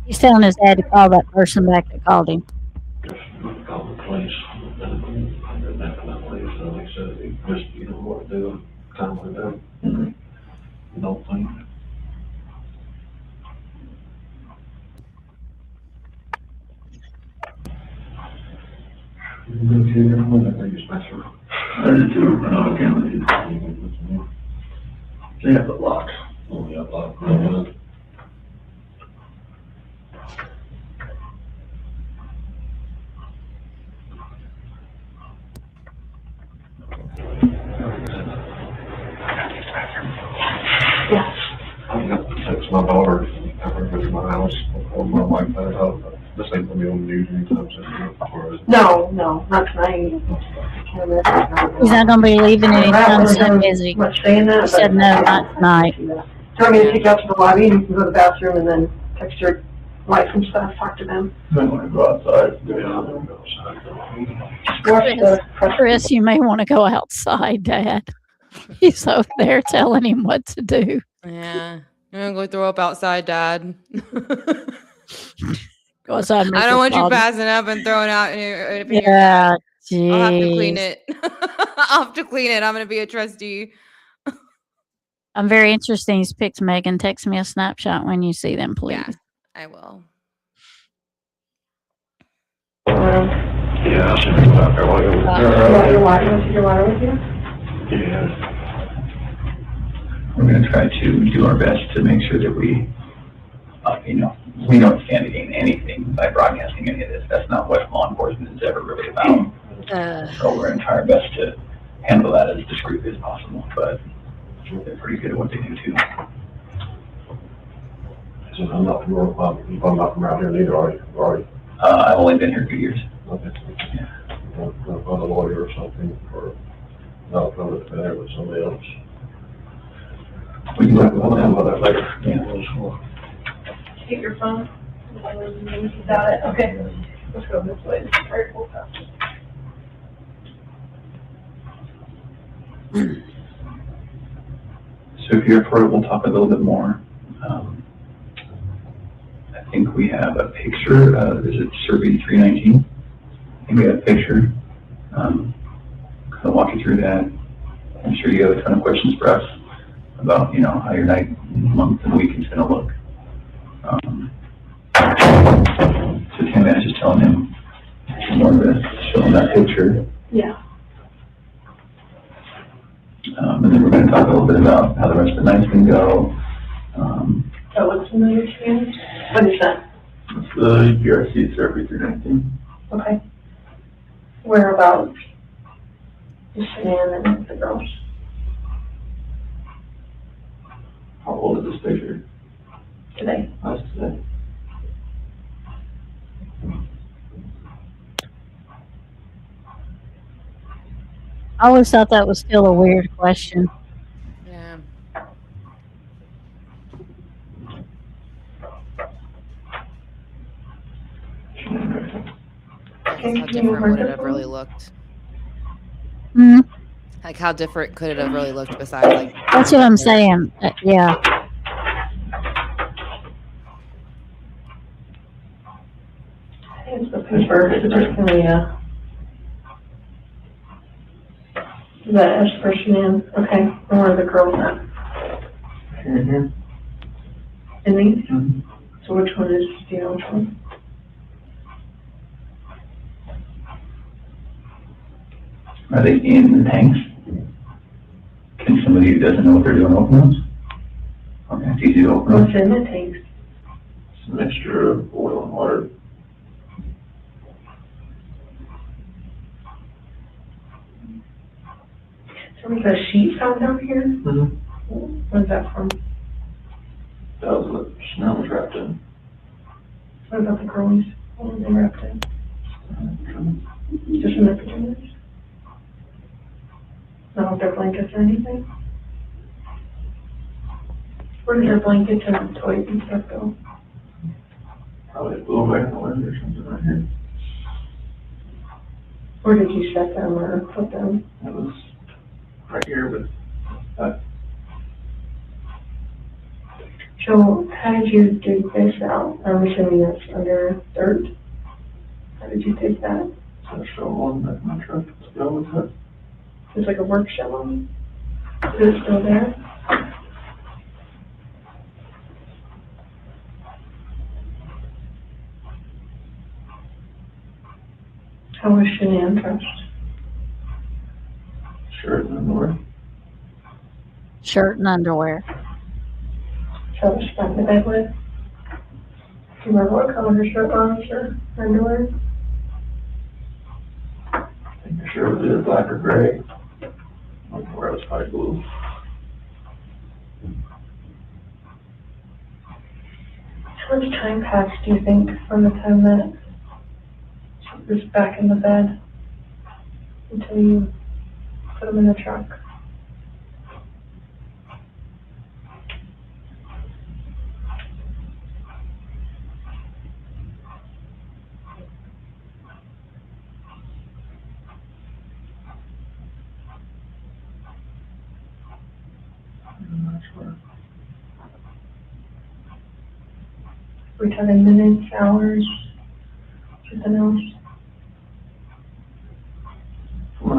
He's telling his dad to call that person back that called him. Just call the police. Definitely. said, it just, you know, what to do, time to do. Mhm. You don't think. I just mess around. I do too, I can't believe it. They have the locks. Only up like, I'm gonna text my daughter, after I go to my house, or my wife, this ain't gonna be on the news anytime soon. Or is it? No, not tonight. Can't imagine. He's not going to be leaving Not anytime really soon, doing is he? Much saying that. He said no, not tonight. Do you want me to take you out to the lobby and you can go to the bathroom and then text your wife and stuff, talk to them? I want to go outside. Yeah, I'm gonna go outside. Wash the press. Chris, you may want to go outside, Dad. He's over there telling him what to do. Yeah. I'm gonna go throw up outside, Dad. Go outside. and make I don't your want you father- passing up and throwing out in your Yeah, I'll have to clean jeez. it. I'll have to clean it. I'm gonna be a trustee. I'm very interested. He's picked Megan. Text me a snapshot when you see them, please. Yeah, I will. Yeah, I should go out there while you're. You want your water, you want to take your water with you? Yeah. We're gonna try to do our best to make sure that we, we don't stand to gain anything by broadcasting any of this. That's not what law enforcement is ever really about. So we're gonna try our best to handle that as discreetly as possible, but they're pretty good at what they do too. So I'm not from around here neither, are you? I've only been here 2 years. Okay. I'm a lawyer or something, or not from the fair with somebody else. We can We'll talk talk about about that. that later. Yeah. Get your phone. You got it, okay. Let's go this way. This is very cool stuff. So if you're for it, we'll talk a little bit more. I think we have a picture, is it Survey 319? I think we have a picture. I'll walk you through that. I'm sure you have a ton of questions for us about, how your night, month, and week is gonna look. So Tammy, I was just telling him, more of this, show him that picture. Yeah. And then we're gonna talk a little bit about how the rest of the night's gonna go. That looks familiar to me. What is that? It's the UPRC Survey 319. Okay. Whereabouts? Just Shanann and the girls. How old is this picture? Today. Us today. I always thought that was still a weird question. Yeah. How different would it have really looked? Hmm, Like, how different could it have really looked besides, like, that's what I'm saying. Yeah. I think it's the Pittsburgh, it's originally, the S for Shanann, okay, and where are the girls at? Here. In these? So which one is, do you know which one? Are they in the tanks? Can somebody who doesn't know what they're doing open those? Okay, it's easy to open What's them. in the tanks? It's a mixture of oil and water. So there's a sheet found down here? Mm-hmm. Where's that from? That was what Chanel was wrapped in. What about the girlies? What were they wrapped in? Just in their pajamas? Not with their blankets or anything? Where did their blankets and toys and stuff go? Probably blew away in the wind or something right here. Where did you set them or put them? It was right here, but So how did you dig this out? I'm assuming that's under dirt. How did you dig that? I show one that my truck was going with it. There's like a work shell on it. Is it still there? How was Shanann dressed? Shirt and underwear. Shirt and underwear. How was she back in bed with? Do you remember what color her shirt was or her underwear? I think the shirt was either black or gray. Underwear was probably blue. How much time passed, do you think, from the time that she was back in the bed until you put him in the truck? I'm not sure. We talking minutes, hours, something else? When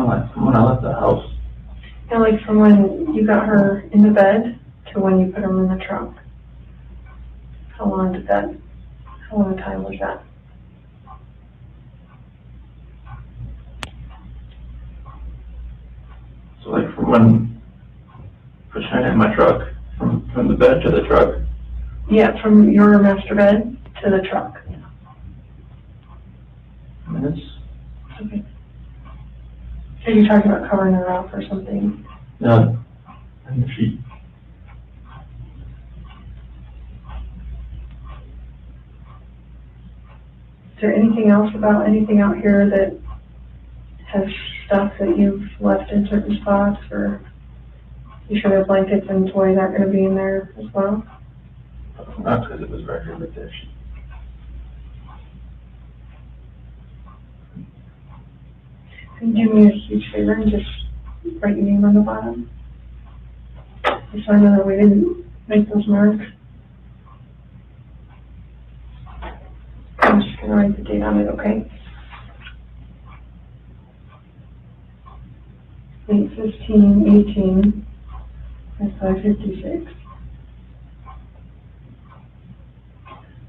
I left the house, And like from when you got her in the bed to when you put her in the truck? How long a time was that? so like from when pushing in my truck, from the bed to the truck, Yeah, from your master bed to the truck. minutes. Okay. Are you talking about covering her up or something? No, and the sheet. Is there anything else about anything out here that has stuff that you've left in certain spots, or you sure the blankets and toys aren't gonna be in there as well? Not because it was regular dish. Can you do me a huge favor and just write your name on the bottom? Just so I know that we didn't make those marks. I'm just gonna write the date on it, okay? 8/15/18 at 5:56.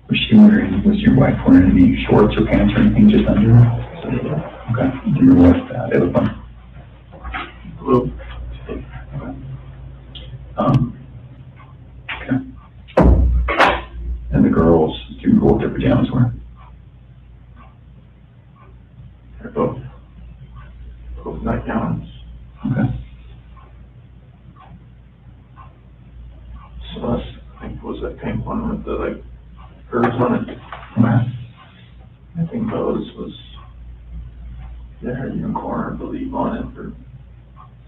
Was she wearing, was your wife wearing any shorts or pants or anything just under? Okay, do you remember what, it was on? Blue. Okay. And the girls, do you remember what their pajamas were? They're both nightgowns. Okay. Celeste, I think, was that pink one with the like birds on it. Okay. I think Rose was, they had a unicorn, I believe, on it or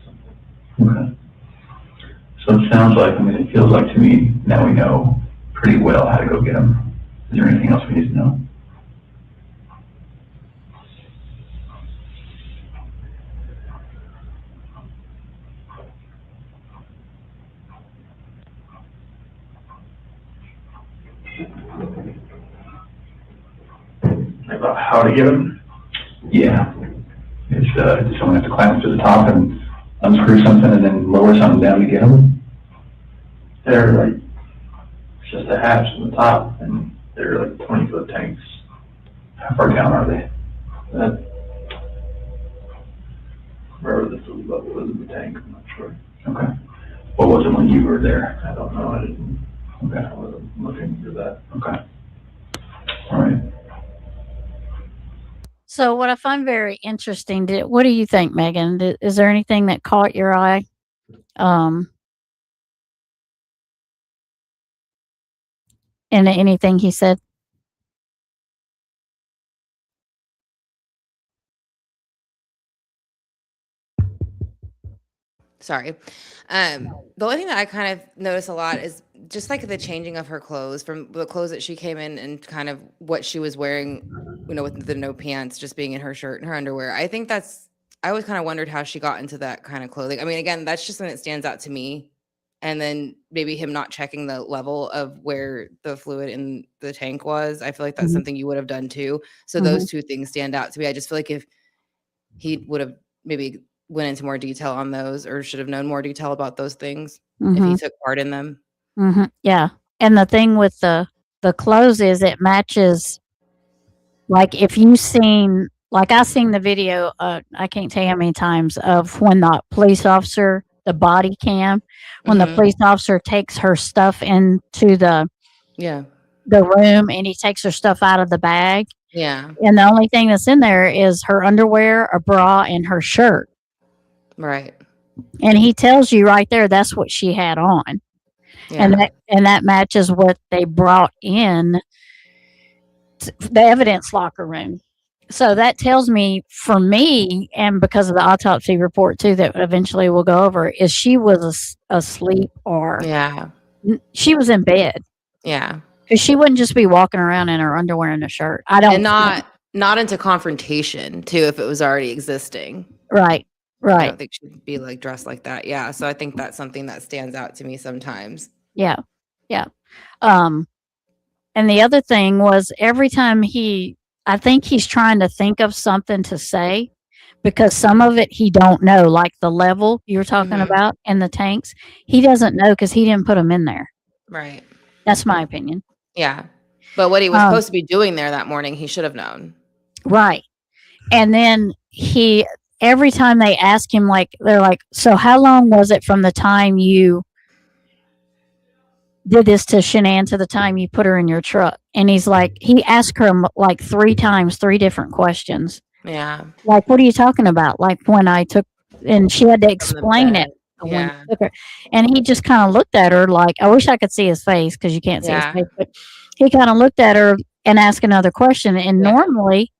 something. Okay. So it sounds like, I mean, it feels like to me, now we know pretty well how to go get them. Is there anything else we need to know? About how to get them. Yeah. It's, does someone have to climb up to the top and unscrew something and then lower something down to get them? They're like, it's just a hatch on the top and they're like 20-foot tanks. How far down are they? That, wherever the food level is in the tank, I'm not sure. Okay. What was it when you were there? I don't know, I didn't, Okay. I wasn't looking for that. Okay. All right. So what I find very interesting, what do you think, Megan? Is there anything that caught your eye? In anything he said? Sorry. The only thing that I kind of notice a lot is just like the changing of her clothes from the clothes that she came in and kind of what she was wearing, you know, with the no pants, just being in her shirt and her underwear. I think I always kind of wondered how she got into that kind of clothing. I mean, again, that's just something that stands out to me. And then maybe him not checking the level of where the fluid in the tank was. I feel like that's Mhm. something you would have done too. So Mhm. those two things stand out to me. I just feel like if he would have maybe went into more detail on those, or should have known more detail about those things if Mm-hmm. he took part in them. Mm-hmm. Yeah. And the thing with the clothes is it matches. Like if you seen, like I seen the video, I can't tell you how many times of when the police officer, the body cam, when the Mhm. police officer takes her stuff into Yeah. the room and he takes her stuff out of the bag. Yeah. And the only thing that's in there is her underwear, a bra, and her shirt. Right. And he tells you right there that's what she had on. Yeah. And that matches what they brought in the evidence locker room. So that tells me, for me, and because of the autopsy report too, that eventually we'll go over, is she was asleep or Yeah. she was in bed, Yeah. because she wouldn't just be walking around in her underwear and a shirt. I don't And not into confrontation too, if it was already existing. right, I right, don't think she'd be like dressed like that. Yeah. So I think that's something that stands out to me sometimes. yeah, yeah. And the other thing was every time I think he's trying to think of something to say, because some of it he don't know, like the level you were talking Mhm. about in the tanks. He doesn't know because he didn't put them in there. Right. That's my opinion. Yeah. But what he was Um, supposed to be doing there that morning, he should have known. Right. And then every time they ask him, like, they're like, so how long was it from the time you did this to Shanann to the time you put her in your truck? And he's like, he asked her like 3 times, 3 different questions. Yeah. Like, what are you talking about? Like when I took, and she had to From the explain it. bed. When Yeah. he took her. And he just kind of looked at her like, I wish I could see his face because you can't see Yeah. his face, but he kind of looked at her and asked another question. And Yeah. normally,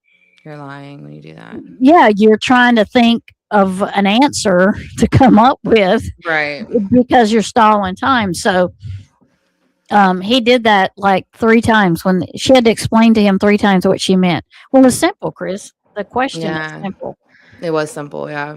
You're lying when you do that. yeah, you're trying to think of an answer to come up with Right. because you're stalling time. So he did that like 3 times when she had to explain to him 3 times what she meant. Well, it's simple, Chris. The question Yeah. is simple. It was simple. Yeah.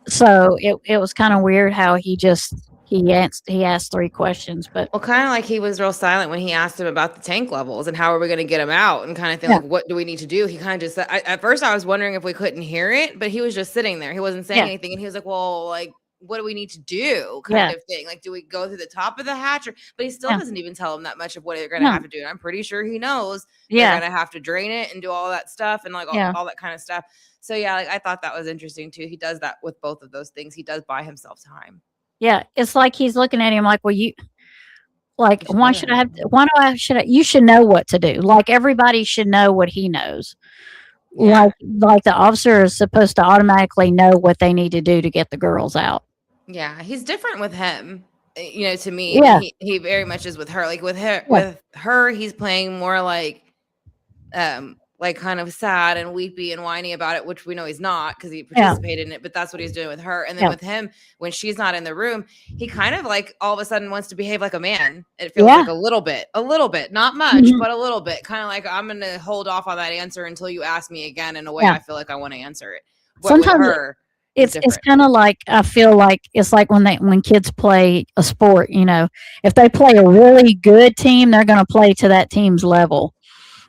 So it was kind of weird how he asked 3 questions, but Well, kind of like he was real silent when he asked him about the tank levels and how are we going to get him out and kind of thing. Yeah. Like, what do we need to do? He kind of just said, at first I was wondering if we couldn't hear it, but he was just sitting there. He wasn't saying Yeah. anything. And he was like, well, like, what do we need to do? Yeah. Kind of thing. Like, do we go through the top of the hatch? But he still Yeah. doesn't even tell him that much of what they're going to No. have to do. And I'm pretty sure he knows they're yeah, going to have to drain it and do all that stuff and like Yeah. all that kind of stuff. So yeah, like I thought that was interesting too. He does that with both of those things. He does buy himself time. yeah, it's like he's looking at him like, well, like, You should why know should that. I have? You should know what to do. Like everybody should know what he knows. Yeah. Like the officer is supposed to automatically know what they need to do to get the girls out. Yeah, he's different with him. To me, Yeah. he very much is with her. Like with her, Yeah. he's playing more like kind of sad and weepy and whiny about it, which we know he's not because he participated in it. But that's what he's doing with her. And then Yeah. with him, when she's not in the room, he kind of like all of a sudden wants to behave like a man. It feels Yeah. like a little bit, not much, Mhm. but a little bit. Kind of like I'm gonna hold off on that answer until you ask me again in a way Yeah. I feel like I want to answer it. But Sometimes with her, It's different. kind of like, I feel like it's like when kids play a sport, if they play a really good team, they're going to play to that team's level.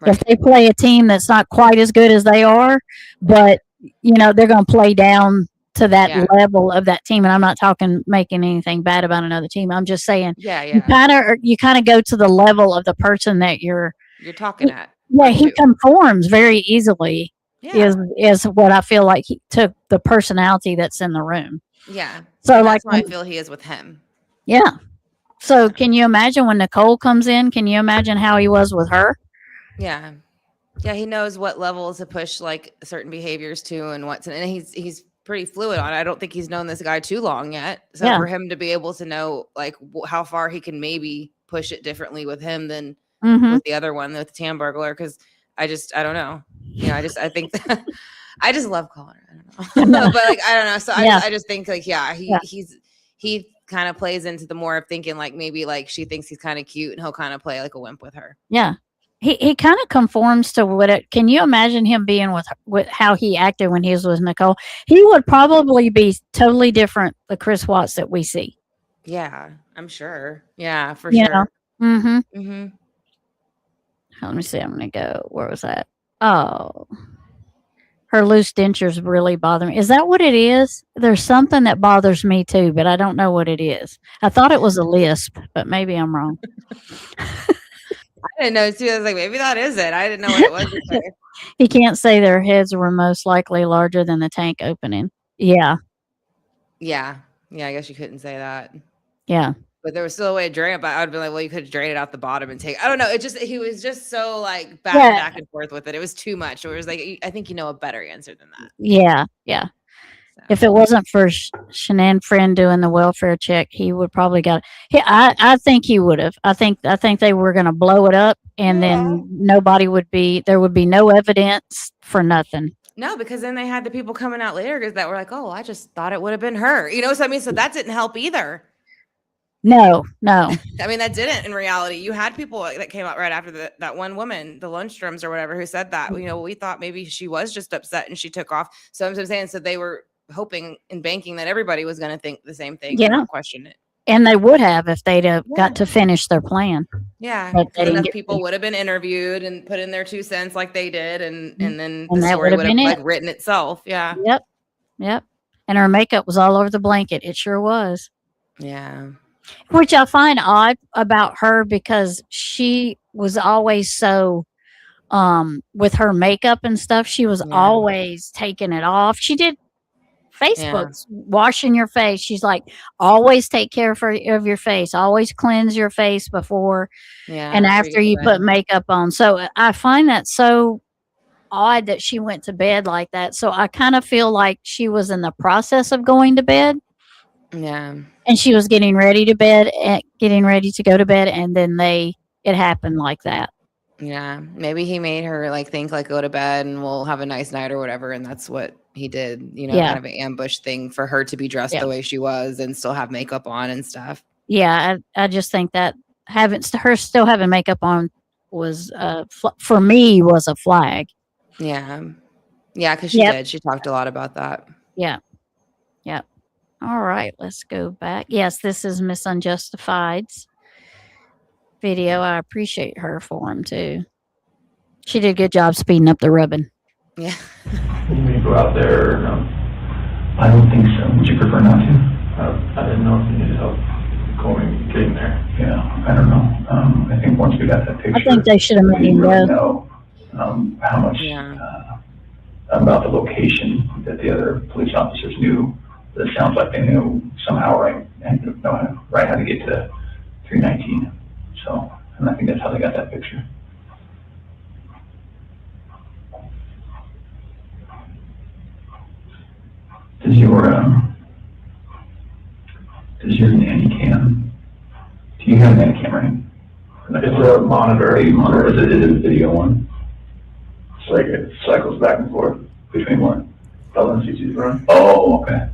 If Right. they play a team that's not quite as good as they are, but they're going to play down to that Yeah. level of that team. And I'm not making anything bad about another team. I'm just saying Yeah, you yeah. kind of go to the level of the person that you're. You're talking at. Yeah, he too. conforms very easily. Yeah. Is what I feel like he took the personality that's in the room. Yeah. So And like, that's why I feel he is with him. yeah. So can you imagine when Nicole comes in? Can you imagine how he was with her? Yeah. Yeah, he knows what levels to push like certain behaviors to and and he's pretty fluid on it. I don't think he's known this guy too long yet. So Yeah. for him to be able to know like how far he can maybe push it differently with him than Mm-hmm. with the other one, with the Tamburglar, because I don't know. I think that I just love calling her. I don't know. But like I don't know. So Yeah. I just think like Yeah. he kind of plays into the more of thinking like maybe like she thinks he's kind of cute and he'll kind of play like a wimp with her. Yeah. He kind of conforms to can you imagine him being with how he acted when he was with Nicole? He would probably be totally different, the Chris Watts that we see. Yeah, I'm sure. Yeah, for You sure. Mm-hmm. Mm-hmm. Let me see. I'm going to go. Where was that? Oh. her loose dentures really bother me. Is that what it is? There's something that bothers me too, but I don't know what it is. I thought it was a lisp, but maybe I'm wrong. I didn't know too. I was like, maybe that is it. I didn't know what it was. either. He can't say their heads were most likely larger than the tank opening. Yeah, Yeah. Yeah, I guess you couldn't say that. yeah. But there was still a way to drain it, but I would be like, well, you could have drained it out the bottom and take I don't know. It just he was just so like back and forth with it. It was too much. It was like I think you know a better answer than that. Yeah, yeah. So. If it wasn't for Shanann Friend doing the welfare check, he would probably got. I think he would have. I think they were going to blow it up, and then nobody would be. There would be no evidence for nothing. No, because then they had the people coming out later because that were like, oh, I just thought it would have been her. You know what I mean? So that didn't help either. No. I mean, that didn't in reality. You had people that came out right after that one woman, the Lundstroms or whatever, who said that. You know, we thought maybe she was just upset and she took off. So I'm saying, so they were hoping and banking that everybody was going to think the same thing. Yeah. And not question it. And they would have if they'd have got to finish their plan. Yeah, But they didn't enough get people to. would have been interviewed and put in their 2 cents like they did, and then And the that story would would have have been like it. written itself. Yeah, Yep. And her makeup was all over the blanket. It sure was. yeah, Which I find odd about her because she was always so with her makeup and stuff, she was Yeah. always taking it off. She did Facebook's washing your face. She's like, always take care of your face, always cleanse your face before yeah. and before after go you to put bed. makeup on. So I find that so odd that she went to bed like that. So I kind of feel like she was in the process of going to bed Yeah, and she was getting ready to go to bed, and then it happened like that. yeah. Maybe he made her like think like go to bed and we'll have a nice night or whatever, and that's what he did. You know, Yeah. kind of an ambush thing for her to be dressed Yeah. the way she was and still have makeup on and stuff. Yeah, I just think that her still having makeup on was for me was a flag. Yeah, yeah, because she Yep. did. She talked a lot about that. Yeah. All right, let's go back. Yes, this is Miss Unjustified's video. I appreciate her for him too. She did a good job speeding up the rubbing. Yeah. You may go out there, I don't think so. Would you prefer not to? I didn't know if you needed help getting there. Yeah, I don't know. I think once we got that picture. I think they should have made we him really go. know how much Yeah. about the location that the other police officers knew. It sounds like they knew somehow right how to get to 319. So, and I think that's how they got that picture. Does your nanny cam? Do you have a nanny cam, right? It's a monitor. A monitor. Is it a video one? It's like it cycles back and forth. Between what? LNCT's run. Oh, okay.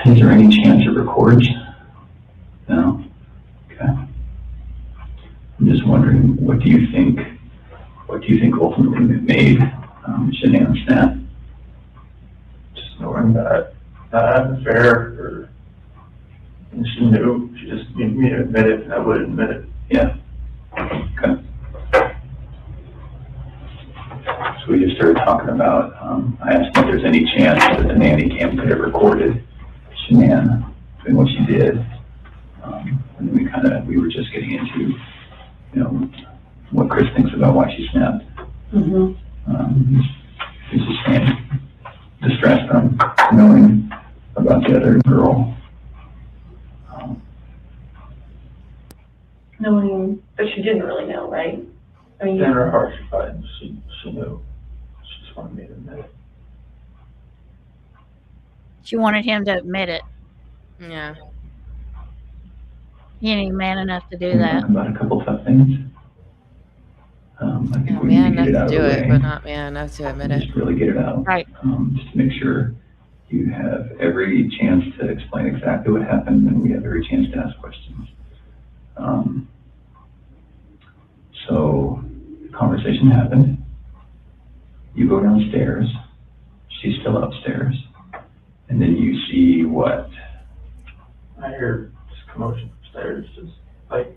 Is there any chance it records? No? Okay. I'm just wondering, what do you think ultimately made Shanann snap? Just knowing that atmosphere, or and she knew. She just needed me to admit it, and I would admit it. Yeah. Okay. So we just started talking about, I asked if there's any chance that the nanny cam could have recorded Shanann doing what she did. And then we were just getting into, what Chris thinks about why she snapped. He's just saying, distressed on knowing about the other girl. Knowing, but she didn't really know, right? I mean, In her heart, she knew. She just wanted me to admit it. She wanted him to admit it. Yeah. He ain't man enough to do Can we that. talk about a couple tough things? I think Yeah, we need man to get it enough out to of do the it, way. but not man enough to admit it. Just really get it out. Right. Just to make sure you have every chance to explain exactly what happened, and we have every chance to ask questions. So the conversation happened. You go downstairs. She's still upstairs. And then you see what? I hear just commotion upstairs, just like,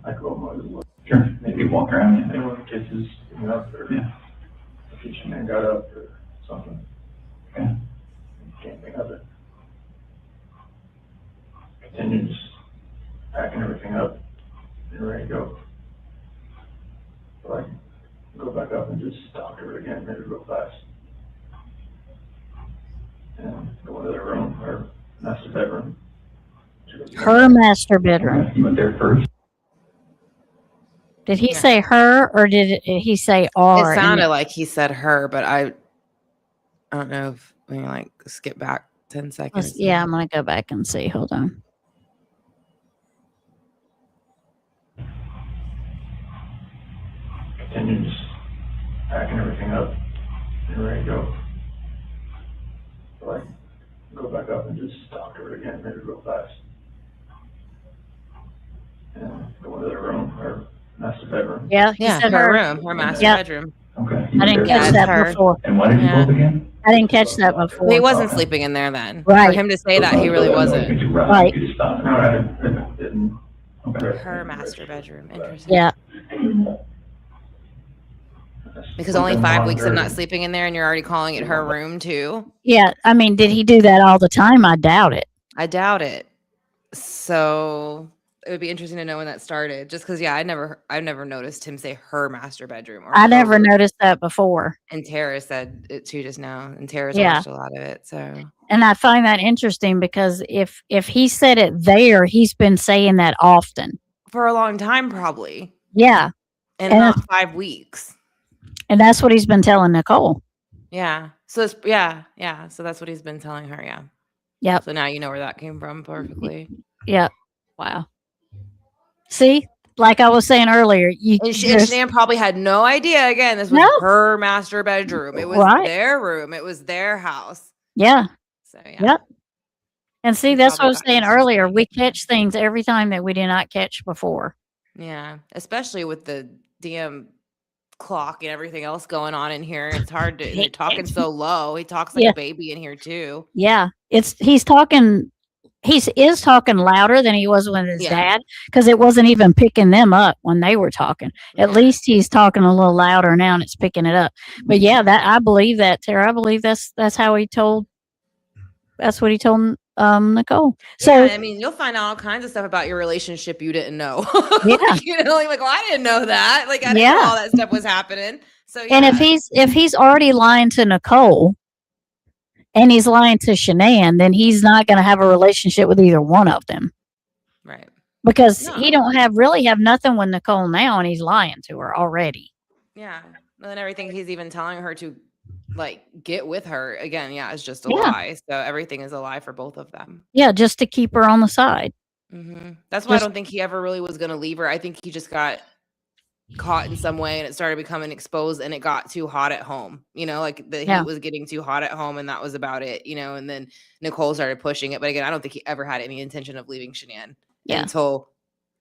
like a little noise. Sure, maybe walk around. And when the kids is getting up, or Yeah. the kitchen man got up or something. Okay. Can't think of it. Continue just packing everything up and ready to go. So I can go back up and just talk to her again, maybe real fast. And go into their room, her master bedroom. Her master bedroom. Okay, you went there first? Did he Yeah. say her or did he say R? It in sounded it? like he said her, but I don't know if we can like skip back 10 seconds. Yeah, I'm gonna go back and see. Hold on. Continue just packing everything up and ready to go. So I can go back up and just talk to her again, maybe real fast. And go into their room, her master bedroom. Yeah, he Yeah, said her her. room, her master Yep. bedroom. Okay. you I went didn't there catch first. that her. before. And what did you Yeah. both again? I didn't catch that before. He wasn't Okay. sleeping in there then. Right. For him to say that, he really wasn't. Right. You just thought, No, I didn't. Okay. Her master bedroom. Interesting. Yeah, Because only 5 weeks of not sleeping in there and you're already calling it her room too. yeah. I mean, did he do that all the time? I doubt it. I doubt it. So it would be interesting to know when that started. Just because, yeah, I've never noticed him say her master bedroom. Or I never her. noticed that before. And Tara said it too just now, and Tara's Yeah. watched a lot of it. So And I find that interesting because if he said it there, he's been saying that often. for a long time, probably, Yeah, and And not 5 weeks. and that's what he's been telling Nicole. Yeah. So it's, yeah. So that's what he's been telling her. Yeah. Yep. So now you know where that came from perfectly. Yep. Wow. See, like I was saying earlier, you And there's- Shanann probably had no idea. Again, this was No. her master bedroom. It was Right. their room. It was their house. yeah. So yeah. Yep. And see, He that's what I probably was got saying used to earlier. seeing We it. catch things every time that we did not catch before. Yeah. Especially with the damn clock and everything else going on in here. It's hard to. They're talking so low. He talks like Yeah. a baby in here too. Yeah, he's talking. He is talking louder than he was with his Yeah. dad because it wasn't even picking them up when they were talking. At Yeah. least he's talking a little louder now and it's picking it up. But yeah, that I believe that, Tara. I believe that's how he told. That's what he told Nicole. So Yeah, I mean, you'll find out all kinds of stuff about your relationship you didn't know. Yeah. You know, like, well, I didn't know that. Like, I didn't know Yeah. all that stuff was happening. So, yeah. and if he's already lying to Nicole and he's lying to Shanann, then he's not going to have a relationship with either one of them Right. because No. he don't really have nothing with Nicole now, and he's lying to her already. Yeah. And then everything he's even telling her to, like, get with her again, yeah, is just a Yeah. lie. So everything is a lie for both of them. Yeah, just to keep her on the side. That's why I Just- don't think he ever really was going to leave her. I think he just got caught in some way and it started becoming exposed and it got too hot at home. You know, like the Yeah. heat was getting too hot at home and that was about it, you know, and then Nicole started pushing it. But again, I don't think he ever had any intention of leaving Shanann Yeah. until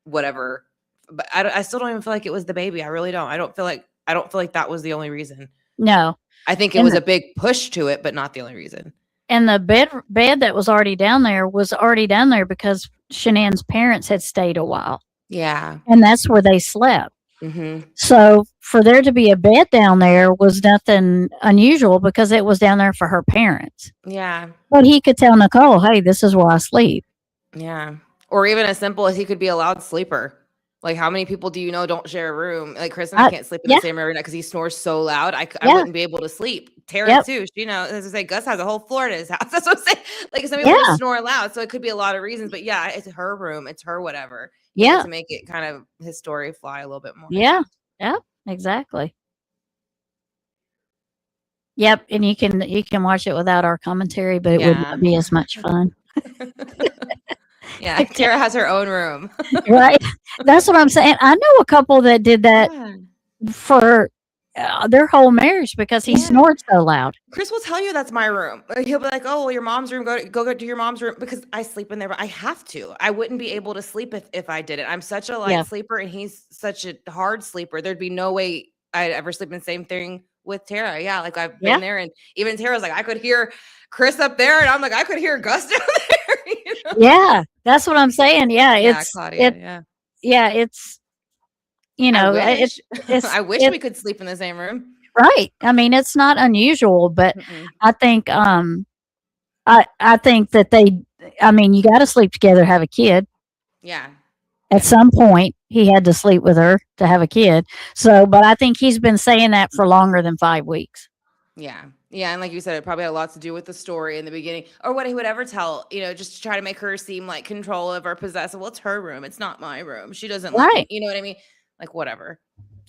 whatever. But I still don't even feel like it was the baby. I really don't. I don't feel like that was the only reason. No. I think it And was the- a big push to it, but not the only reason. And the bed that was already down there was already down there because Shanann's parents had stayed a while. Yeah. And that's where they slept. Mm-hmm. So for there to be a bed down there was nothing unusual because it was down there for her parents. Yeah. But he could tell Nicole, hey, this is where I sleep. Yeah. Or even as simple as he could be a loud sleeper. Like, how many people do you know don't share a room? Like, Chris and I can't sleep in yeah. the same room because he snores so loud. I Yeah. wouldn't be able to sleep. Tara, Yep. too. She, as I say, Gus has a whole floor at his house. That's what I'm saying. Like, some people Yeah. just snore loud. So it could be a lot of reasons. But yeah, it's her room. It's her whatever. You know, Yeah. to make it kind of his story fly a little bit more. Yeah. Yep. Exactly. Yep. And you can watch it without our commentary, but it would Yeah. not be as much fun. Yeah. Tara has her own room. Right. That's what I'm saying. I know a couple that did that Yeah. for their whole marriage because he Yeah. snored so loud. Chris will tell you that's my room. He'll be like, "Oh, well, your mom's room. Go to your mom's room," because I sleep in there. But I have to. I wouldn't be able to sleep if I did it. I'm such a light Yeah. sleeper, and he's such a hard sleeper. There'd be no way I'd ever sleep in the same thing with Tara. Yeah, like I've been Yeah. there, and even Tara's like, I could hear Chris up there, and I'm like, I could hear Gus down there. You know? Yeah. That's what I'm saying. Yeah. Yeah, It's Claudia. it, Yeah. yeah. It's you know, it's I wish it, we could sleep in the same room. right. I mean, it's not unusual, but Mm-mm. I think I think that I mean, you got to sleep together, have a kid. Yeah. At some point, he had to sleep with her to have a kid. So, but I think he's been saying that for longer than 5 weeks. Yeah. Yeah. And like you said, it probably had a lot to do with the story in the beginning or what he would ever tell, just to try to make her seem like controlling or possessive. Well, it's her room. It's not my room. She doesn't let me, Right. you know what I mean? Like, whatever.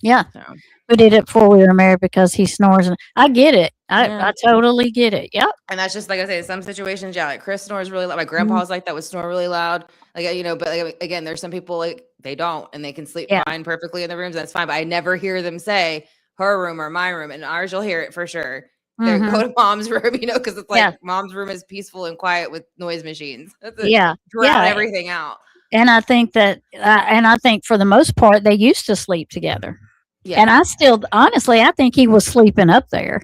Yeah. So, We did it before we were married because he snores, and I get it. Yeah. I totally get it. Yep. and that's just like I say, in some situations, yeah, like Chris snores really loud. My grandpa's like that, would snore really loud. Like, but like, again, there's some people like they don't and they can sleep Yeah. fine perfectly in the rooms. That's fine. But I never hear them say her room or my room. And ours, you'll hear it for sure. They Mhm. go to mom's room, because it's like Yeah. mom's room is peaceful and quiet with noise machines. That's it. Yeah. Drown Yeah. everything out. And I think I think for the most part, they used to sleep together. Yeah. And honestly, I think he was sleeping up there.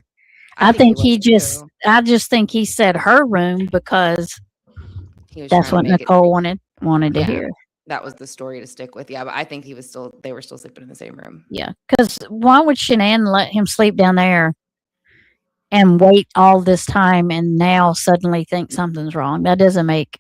I think he was too. I just think he said her room because He was that's trying what to make it- Nicole wanted to Yeah. hear. That was the story to stick with. Yeah, but I think they were still sleeping in the same room. Yeah. Because why would Shanann let him sleep down there and wait all this time and now suddenly think something's wrong? That doesn't make.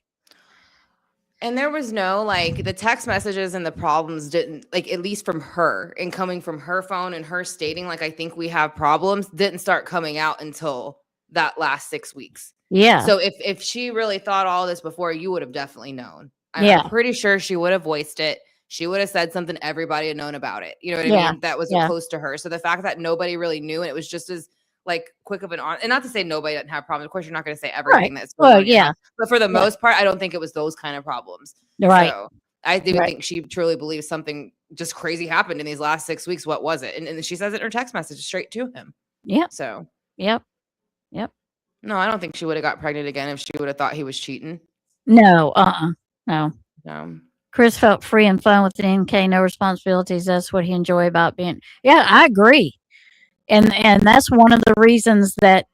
And there was no like the text messages and the problems didn't like, at least from her and coming from her phone and her stating like, I think we have problems, didn't start coming out until that last 6 weeks. Yeah. So if she really thought all this before, you would have definitely known. Yeah. I'm pretty sure she would have voiced it. She would have said something, everybody had known about it. You know what I Yeah. mean? That was Yeah. close to her. So the fact that nobody really knew and it was just as like quick of an on, and not to say nobody doesn't have problems. Of course, you're not going to say everything that's going Well, on in your yeah. house. But for the Yeah. most part, I don't think it was those kind of problems. Right. So I do Right. think she truly believes something just crazy happened in these last 6 weeks. What was it? And she says it in her text message straight to him. Yep. So Yep. no, I don't think she would have got pregnant again if she would have thought he was cheating. No. No. No. Chris felt free and fun with the NK, no responsibilities. That's what he enjoyed about being. Yeah, I agree. And that's one of the reasons that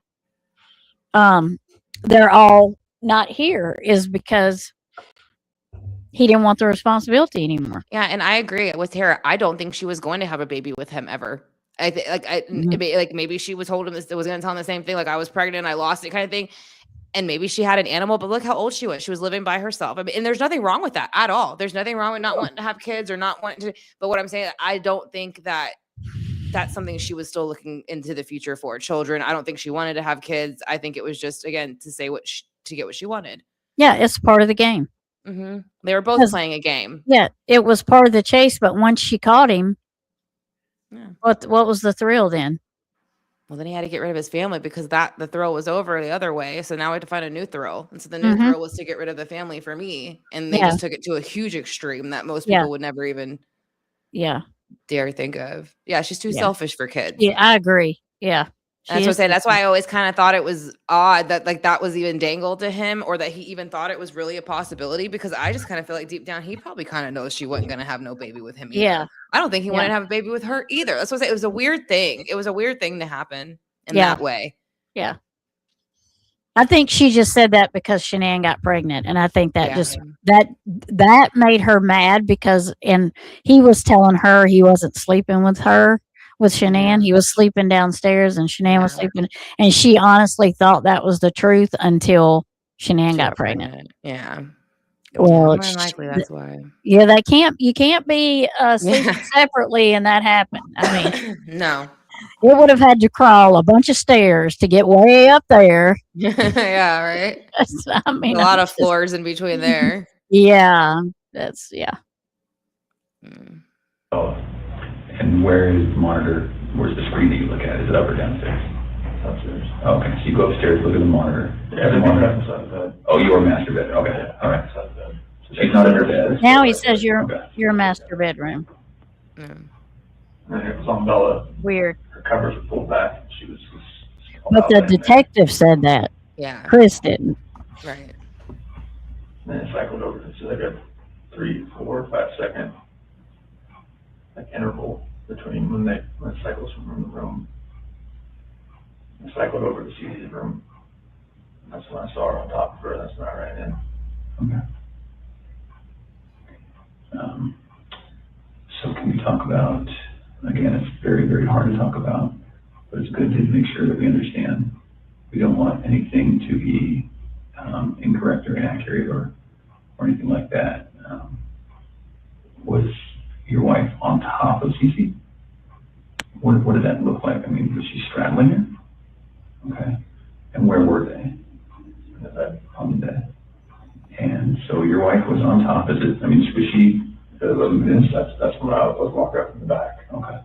they're all not here is because he didn't want the responsibility anymore. Yeah, and I agree with Tara. I don't think she was going to have a baby with him ever. I think Mhm. maybe she was told him this, was going to tell him the same thing, like I was pregnant, I lost it, kind of thing. And maybe she had an animal, but look how old she was. She was living by herself. I mean, and there's nothing wrong with that at all. There's nothing wrong with not wanting to have kids or not wanting to. But what I'm saying, I don't think that that's something she was still looking into the future for children. I don't think she wanted to have kids. I think it was just, again, to say to get what she wanted. Yeah, it's part of the game. Mm-hmm. They were both 'Cause- playing a game. Yeah, it was part of the chase, but once she caught him, Yeah. what was the thrill then? Well, then he had to get rid of his family because the thrill was over the other way. So now we had to find a new thrill. And so the new Mhm. thrill was to get rid of the family for me. And they Yeah. just took it to a huge extreme that most Yeah. people would never even Yeah. dare think of. Yeah, she's too Yeah. selfish for kids. Yeah, I agree. Yeah. And that's what I say. That's why I always kind of thought it was odd that like that was even dangled to him or that he even thought it was really a possibility because I just kind of feel like deep down he probably kind of knows she wasn't going to have no baby with him either. Yeah. I don't think he Yeah. wanted to have a baby with her either. That's what I say. It was a weird thing. It was a weird thing to happen in Yeah. that way. Yeah. I think she just said that because Shanann got pregnant. And I think that Yeah. just that made her mad because he was telling her he wasn't sleeping with Shanann. Yeah. He was sleeping downstairs and Shanann was Yeah. sleeping, and she honestly thought that was the truth until Shanann got pregnant. Yeah. Well, More it's- than likely that's why. Yeah, you can't be sleeping Yeah. separately and that happened. I mean, No. it would have had to crawl a bunch of stairs to get way up there. Yeah, right. I mean, A lot I'm of just- floors in between there. Yeah, yeah. Mm. Oh, and where is the monitor? Where's the screen that you look at? Is it up or downstairs? Upstairs. Okay, so you go upstairs, look at the monitor. Yeah, the monitor inside the bed. Oh, your master bed. Okay, all right. Inside the bed. So She's not in her bed. Now he says your Okay. master bedroom. Mm. And it was on Bella, Weird. her covers were pulled back, and she was. But the detective said that. Yeah. Chris didn't. Right. Then it cycled over, so they got 3, 4, 5 second like interval between when it cycles from room to room. It cycled over to Susie's room. That's when I saw her on top of her, that's when I ran in. Okay. So can we talk about, again, it's very, very hard to talk about, but it's good to make sure that we understand. We don't want anything to be incorrect or inaccurate or anything like that. Was your wife on top of Cece? What did that look like? I mean, was she straddling her? Okay. And where were they? In the bed. On the bed. And so your wife was on top. Was she doing this? That's when I was walking up from the back. Okay.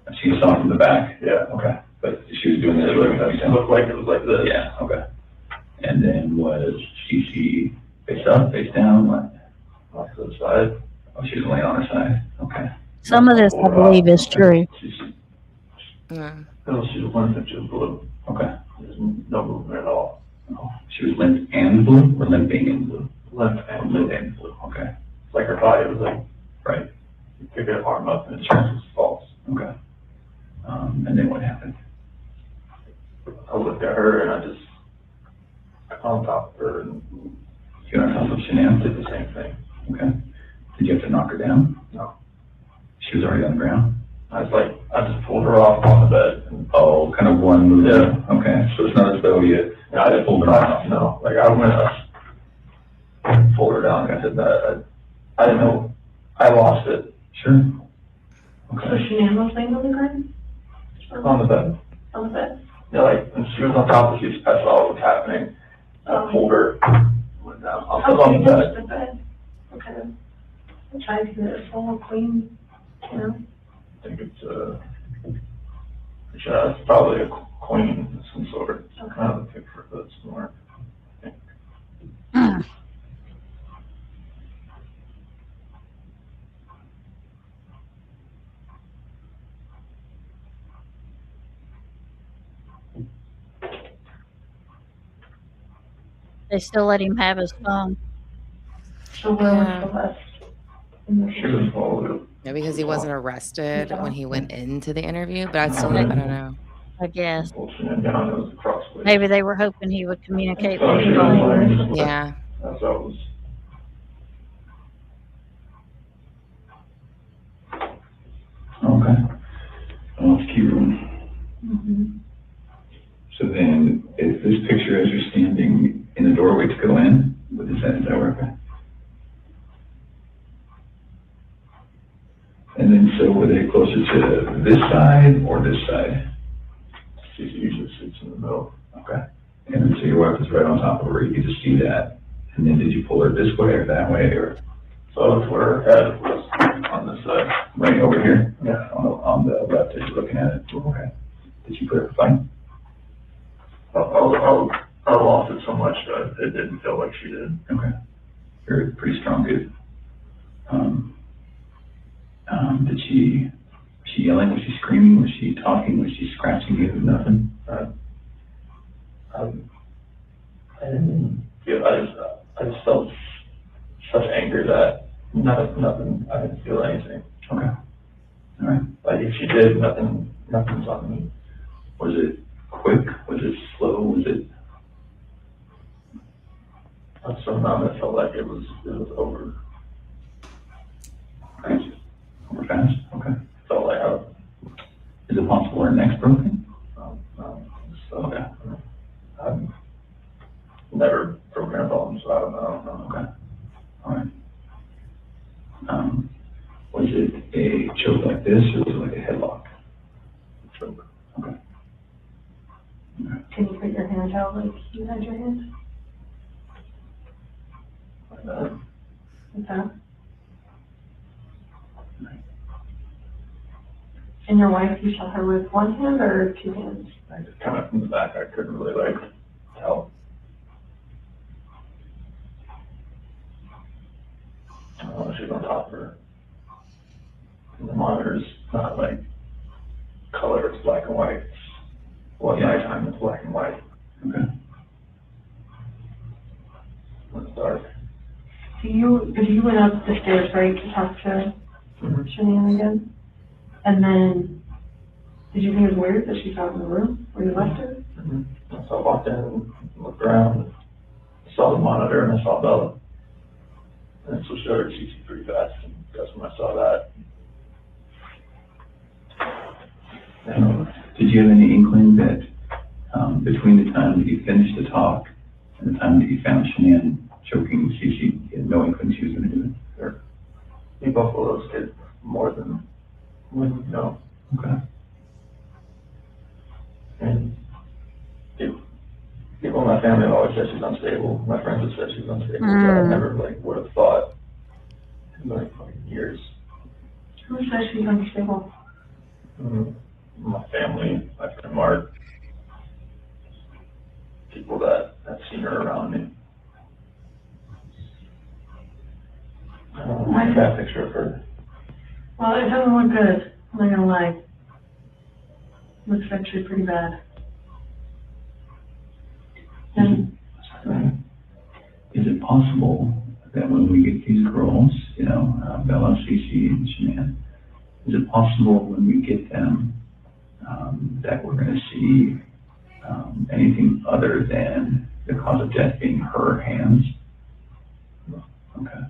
And she saw from the back? Yeah. Okay. But she was doing this. It looked like it was like this. Yeah, okay. And then was Cece face up, face down, what? Off to the side. Oh, she was laying on her side, okay. Some of this, I believe, is true. Yeah. No, she was limping, she was blue. Okay. There's no movement at all. Oh, she was limp and blue, or limping and blue? Limp Oh, and limp blue. and blue, okay. It's like her body was like, Right, you pick her arm up and it was false. okay. And then what happened? I looked at her and I just got on top of her and You got on top of Shanann? did the same thing. Okay. Did you have to knock her down? No. She was already on the ground? I just pulled her off on the bed and, Oh, kind of one move? Yeah. Okay, so it's not as though you I didn't pulled her off? No, like I went up, pulled her down, I said that, I didn't know, I lost it Sure. So Okay. Shanann was laying on the ground? on the bed. On the bed? Yeah, like, when she was on top of me, I saw what was happening. I pulled her, went down, I was on the bed. The bed? Okay. I'm trying to get it full clean, you know? I think it's probably a queen of some sort. Okay. I have a picture of it somewhere. Mm. They still let him have his phone. So where Yeah. was Celeste? In the She was full. Yeah, because he wasn't arrested when he went into the interview, but I don't know. I guess. Unfortunately, down it was across the way. Maybe they were hoping he would communicate So with she his was phone. wearing- Yeah. That's what was. Okay. Well, let's keep room. Mhm. So then, is this picture as you're standing in the doorway to go in? Is that work? And then, so were they closer to this side or this side? She usually sits in the middle. Okay. And then, so your wife was right on top of her, you could just see that. And then did you pull her this way or that way, or So that's where her head was on this side. right over here? Yeah. On the left as you're looking at it? Okay. Did you put her fight? I lost it so much that it didn't feel like she did. Okay. You're pretty strong, good. Did she, was she yelling? Was she screaming? Was she talking? Was she scratching you? Nothing? I didn't feel, I just felt such anger that nothing, I didn't feel anything. Okay. All right. Like if she did, nothing's on me. Was it quick? Was it slow? Was it? Somehow it felt like it was over. Okay. Over fast? Okay. Felt like Is it possible her neck's broken? so, Okay. I've never broken a bone, so I don't know. Okay. All right. Was it a choke like this or was it like a headlock? Choke. Okay. Can you put your hand out like you had your hand? Like that. Like that? And your wife, you saw her with one hand or two hands? I just kind of from the back, I couldn't really like tell. She's on top of her. And the monitor's not like color, it's black and white. Well, Yeah. nighttime, it's black and white. Okay. When it's dark. Because you went up the stairs, right, to talk to Shanann again? And then, did you think it was weird that she's out in the room where you left her? So I walked in and looked around, saw the monitor and I saw Bella. And so she started CC pretty fast, and that's when I saw that. Did you have any inkling that, between the time that you finished the talk and the time that you found Shanann choking Cece, you had no inkling she was gonna do it? We both of those did more than we know. Okay. And people in my family have always said she's unstable. My friends have said she's unstable, but I never would have thought in years. Who says she's unstable? My family, my friend Mark, people that have seen her around me. That picture of her. Well, it doesn't look good, I'm not gonna lie. Looks actually pretty bad. And Is it possible that when we get these girls, Bella, Cece, and Shanann, is it possible when we get them, that we're gonna see, anything other than the cause of death being her hands? Okay.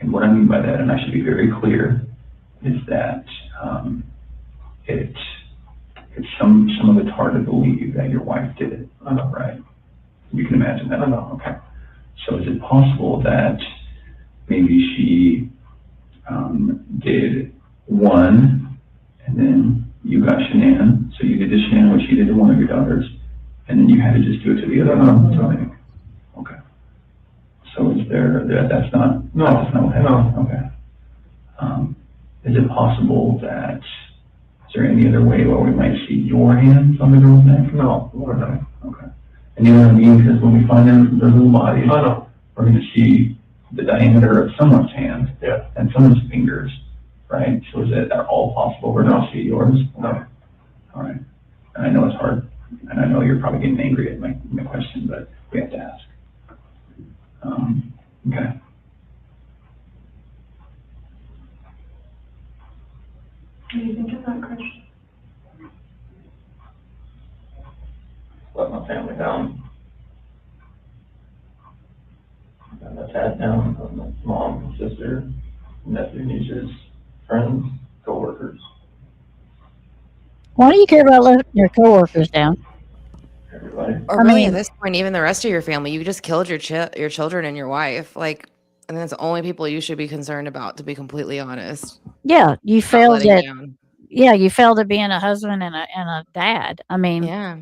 And what I mean by that, and I should be very clear, is that, it's some of it's hard to believe that your wife did it, right? You can imagine that. Okay. So is it possible that maybe she did one, and then you got Shanann, so you did to Shanann what she did to one of your daughters, and then you had to just do it to the other one? Okay. So is that's not what happened? No. Okay. Is it possible that, is there any other way where we might see your hands on the girl's neck? No, we're not. Okay. And you know what I mean? Because when we find their little bodies, I know. we're going to see the diameter of someone's hand Yeah. and someone's fingers, right? So is that all possible? We're going to see yours? No. All right. And I know it's hard, and I know you're probably getting angry at my question, but we have to ask. Okay. what do you think of that, Chris? Let my family down. Got my dad down, my mom, sister, nephew, nieces, friends, coworkers, Why do you care about letting your coworkers down? everybody. Or I really, mean- at this point, even the rest of your family, you just killed your children and your wife. And that's the only people you should be concerned about, to be completely honest. Yeah, you Not failed letting at down. you failed at being a husband and a dad. I mean, Yeah.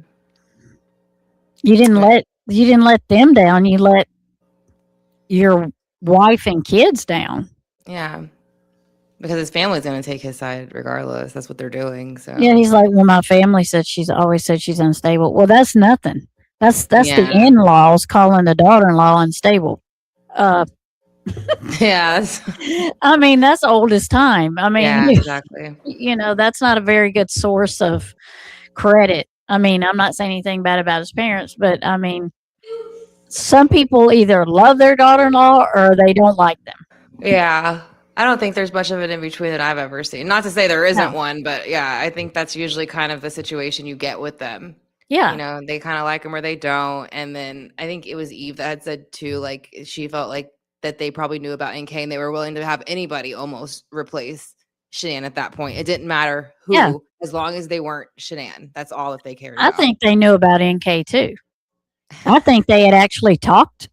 you didn't let them down. You let your wife and kids down. Yeah. Because his family's going to take his side regardless. That's what they're doing. So Yeah, he's like, well, my family said she's always said she's unstable. Well, that's nothing. That's the Yeah. in-laws calling the daughter-in-law unstable. yeah, that's, I mean, that's old as time. I mean, yeah, exactly. that's not a very good source of credit. I mean, I'm not saying anything bad about his parents, but I mean, some people either love their daughter-in-law or they don't like them. Yeah. I don't think there's much of it in between that I've ever seen. Not to say there isn't No. one, but yeah, I think that's usually kind of the situation you get with them. Yeah. They kind of like him or they don't. And then I think it was Eve that had said too, she felt like that they probably knew about NK and they were willing to have anybody almost replace Shanann at that point. It didn't matter who, Yeah. as long as they weren't Shanann. That's all that they cared I about. think they knew about NK too. I think they had actually talked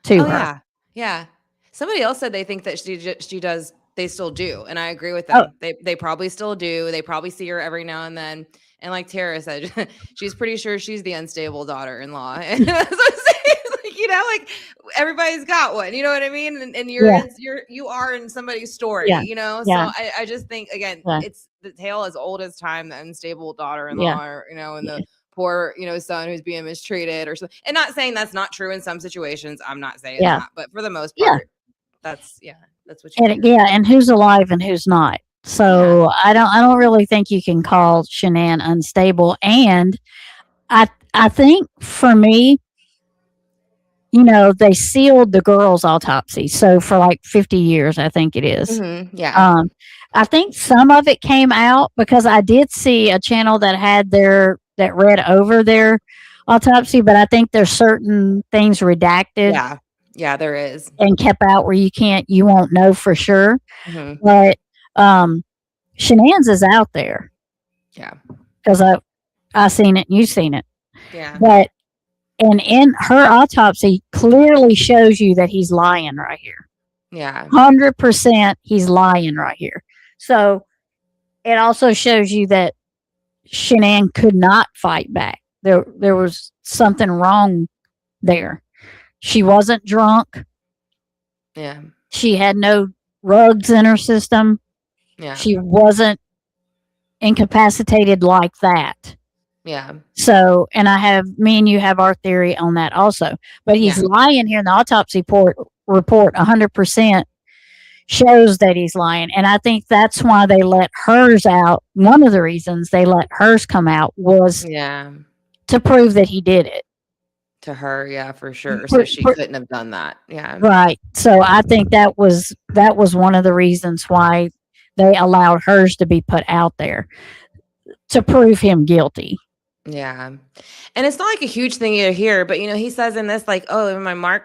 to Oh, her. yeah. Yeah. Somebody else said they think that she does. They still do. And I agree with them. They probably still do. They probably see her every now and then. And like Tara said, she's pretty sure she's the unstable daughter-in-law. And that's what I'm saying. Everybody's got one, you know what I mean? And you are in somebody's story, Yeah. So Yeah. I just think, again, Yeah. it's the tale as old as time, the unstable daughter-in-law, or, and the poor, son who's being mistreated or something. And not saying that's not true in some situations. I'm not saying Yeah. that, but for the most Yeah. part, that's what you And and who's alive and who's not. So I don't really think you can call Shanann unstable. And I think for me, they sealed the girl's autopsy. So for like 50 years, I think it is. Yeah. I think some of it came out because I did see a channel that had that read over their autopsy, but I think there's certain things redacted. Yeah. Yeah, there is. And kept out where you won't know for sure. Mhm. But Shanann's is out there. Yeah. because I seen it and you seen it. Yeah. But and in her autopsy clearly shows you that he's lying right here. Yeah. 100% he's lying right here. So it also shows you that Shanann could not fight back. There was something wrong there. She wasn't drunk. Yeah. She had no drugs in her system. Yeah. She wasn't incapacitated like that. Yeah. So, and me and you have our theory on that also. But he's Yeah. lying here in the autopsy report 100% shows that he's lying. And I think that's why they let hers out. One of the reasons they let hers come out was Yeah. to prove that he did it. To her, yeah, for sure. So she couldn't have done that. Yeah. Right. So I think that was one of the reasons why they allowed hers to be put out there to prove him guilty. Yeah. And it's not like a huge thing to hear, but he says in this, like, oh,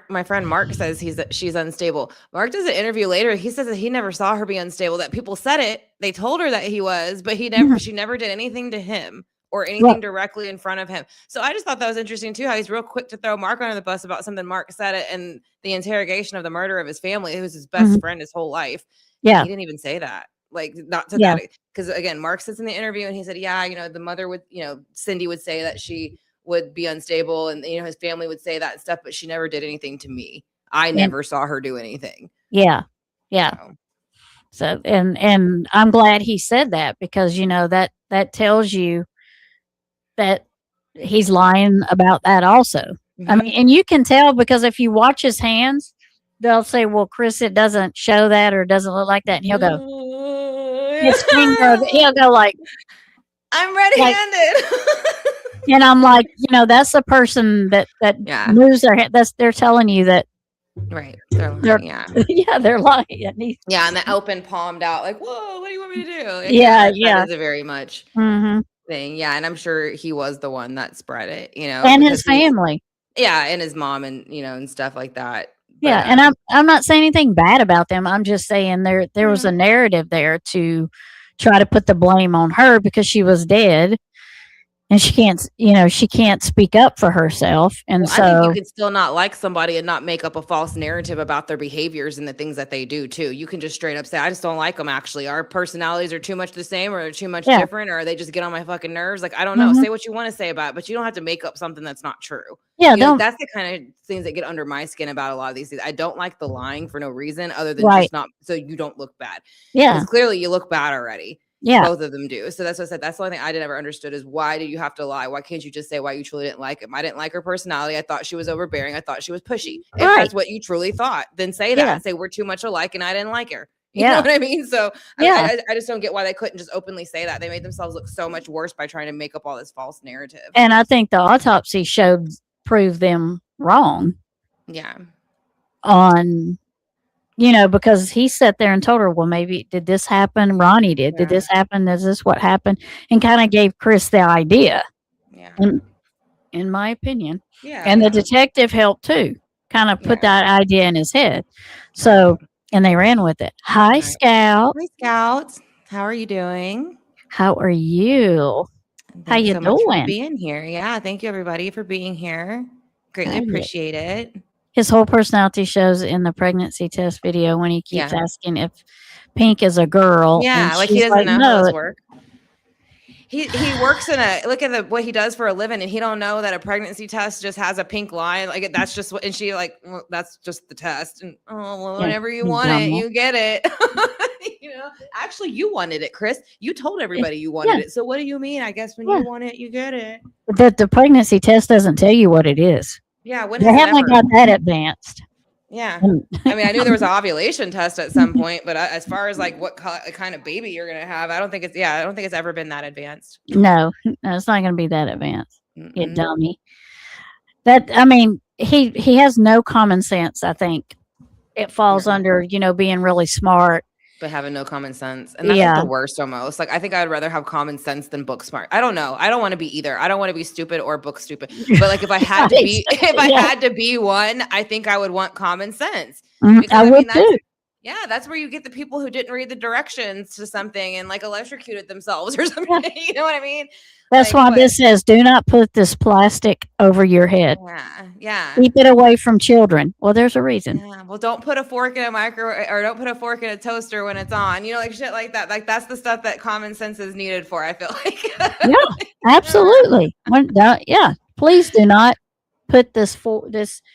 my friend Mark says she's unstable. Mark does an interview later. He says that he never saw her be unstable, that people said it. They told her that he was, but she never did anything to him or anything directly in front of him. So I just thought that was interesting too, how he's real quick to throw Mark under the bus about something Mark said it in the interrogation of the murder of his family, who was his best friend his whole life. Yeah. He didn't even say that. Like, not to Yeah. that, because again, Mark sits in the interview and he said, yeah, the mother would, Cindy would say that she would be unstable, and his family would say that stuff, but she never did anything to me. I never saw her do anything. Yeah. Yeah. So, and I'm glad he said that, because that tells you that he's lying about that also. I mean, and you can tell, because if you watch his hands, they'll say, well, Chris, it doesn't show that, or it doesn't look like that. And he'll go, his finger, he'll go like, I'm red-handed. and I'm like, that's the person that moves their hand. They're telling you that. Right. They're lying, yeah. Yeah, they're lying. Yeah, and the open palmed out, like, whoa, what do you want me to do? Like, Yeah. That is a very much Mm-hmm. thing. Yeah, and I'm sure he was the one that spread it, and his family. Yeah, and his mom, and and stuff like that. But, yeah, and I'm not saying anything bad about them. I'm just saying there was a narrative there to try to put the blame on her, because she was dead, and she can't speak up for herself. And I think you could still not like somebody and not make up a false narrative about their behaviors and the things that they do too. You can just straight up say, I just don't like them. Actually, our personalities are too much the same, or they're too much different, or they just get on my fucking nerves. Like, I don't know. Say what you want to say about it, but you don't have to make up something that's not true. Yeah, that's the kind of things that get under my skin about a lot of these things. I don't like the lying for no reason other than just not so you don't look bad. Yeah, because clearly you look bad already. Yeah, both of them do. So that's what I said. That's the only thing I never understood is, why do you have to lie? Why can't you just say why you truly didn't like him? I didn't like her personality. I thought she was overbearing. I thought she was pushy. If that's what you truly thought, then say that. Yeah. Say we're too much alike and I didn't like her. You Yeah. know what I mean? So Yeah. I just don't get why they couldn't just openly say that. They made themselves look so much worse by trying to make up all this false narrative. And I think the autopsy proved them wrong Yeah. on, because he sat there and told her, well, maybe did this happen? Ronnie did. Did this happen? Is this what happened? And kind of gave Chris the idea, Yeah. in my opinion. Yeah. And the detective helped too, kind of put that idea in his head. So, and they ran with it. Hi, Right. Scout. Hi, Scouts. How are you doing? How are you? How Thanks you so much for doing? being here. Yeah. Thank you, everybody, for being here. Greatly Thank you. appreciate it. His whole personality shows in the pregnancy test video when he keeps asking if Pink is a girl. Yeah, and like he she's doesn't know how "No, this works. He works in look at what he does for a living, and he don't know that a pregnancy test just has a pink line. Like, that's just what, and she like, well, that's just the test. And well, Yeah, whenever you you want it, dumb. you get it. Actually, you wanted it, Chris. You told everybody you wanted it. So what do you mean? I guess when you want it, you get it. But the pregnancy test doesn't tell you what it is. Yeah, when They has it haven't ever? got that advanced. Yeah. And- I mean, I knew there was an ovulation test at some point, but as far as like what kind of baby you're gonna have, I don't think it's ever been that advanced. No, it's not going to be that advanced. You Mm-mm. dummy. He has no common sense. I think it falls No. under being really smart. But having no common sense. And that's like Yeah. the worst almost. Like, I think I'd rather have common sense than book smart. I don't know. I don't want to be either. I don't want to be stupid or book stupid. But like, if I had to be, Yeah. had to be one, I think I would want common sense. Mhm, Because, I I would mean, that's- too. Yeah, that's where you get the people who didn't read the directions to something and like electrocuted themselves or something. You know what I mean? That's Like, why but- this says, do not put this plastic over your head. Yeah, yeah. Keep it away from children. Well, there's a reason. Yeah, well, don't put a fork in a micro or don't put a fork in a toaster when it's on. You know, like shit like that. Like that's the stuff that common sense is needed for. I feel like. Yeah, absolutely. Yeah, please do not put this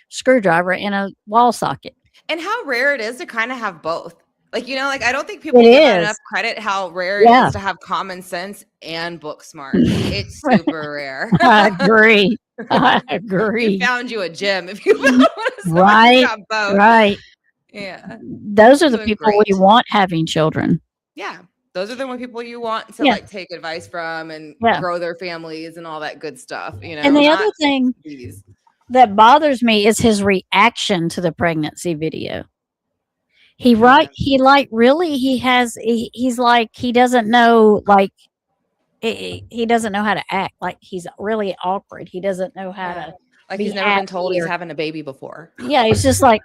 screwdriver in a wall socket. And how rare it is to kind of have both. Like, you know, like I don't think people It give is. enough credit how rare Yeah. it is to have common sense and book smart. It's super rare. I agree. I You agree. found you a gem if you found someone Right, who's got both. Right. Yeah. Those are the Doing people we great. want having children. Yeah. Those are the one people you want to Yeah. like take advice from and Yeah. grow their families and all that good stuff. You know, And the not other thing these. that bothers me is his reaction to the pregnancy video. He's like he doesn't know, like he doesn't know how to act. Like he's really awkward. He doesn't know how to. Like be he's never been told he's happier. having a baby before. Yeah, he's just like,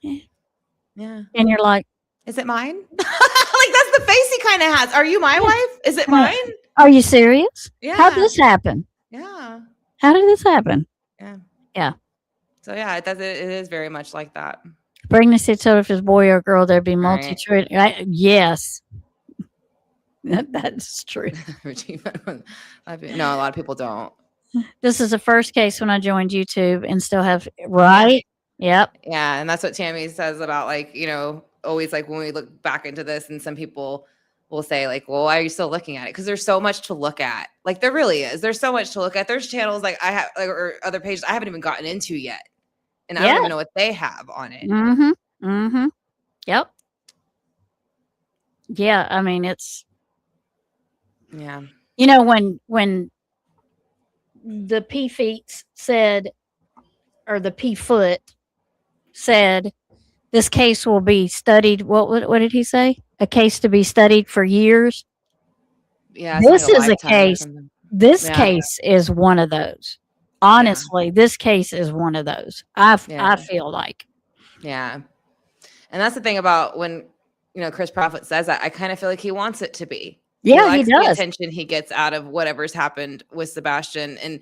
Yeah. and you're like, Is it mine? Like that's the face he kind of has. Are you my wife? Is it Yeah. mine? are you serious? Yeah. How'd this happen? Yeah. How did this happen? So yeah, it does. It is very much like that. Pregnancy told if it's boy or girl, there'd be Right. multi-trillion. Yes, that's true. No, a lot of people don't. This is the first case when I joined YouTube and still have right. Yep. Yeah, and that's what Tammy says about like, you know, always like when we look back into this and some people will say like, well, why are you still looking at it? Because there's so much to look at. Like there really is. There's so much to look at. There's channels like I have like or other pages I haven't even gotten into yet. And I don't Yeah. even know what they have on it. Mm-hmm. Mm-hmm. Yep. Yeah. I mean, it's, Yeah. you know, when the P feet said, or the P foot said, this case will be studied. What did he say? A case to be studied for years. Yeah. it's This like is a lifetime or case- something. This Yeah. case is one of those. Honestly, this case is one of those. I Yeah. feel like. Yeah. And that's the thing about when, you know, Chris Prophet says that, I kind of feel like he wants it to be. Yeah, he likes the does. attention he gets out of whatever's happened with Sebastian. And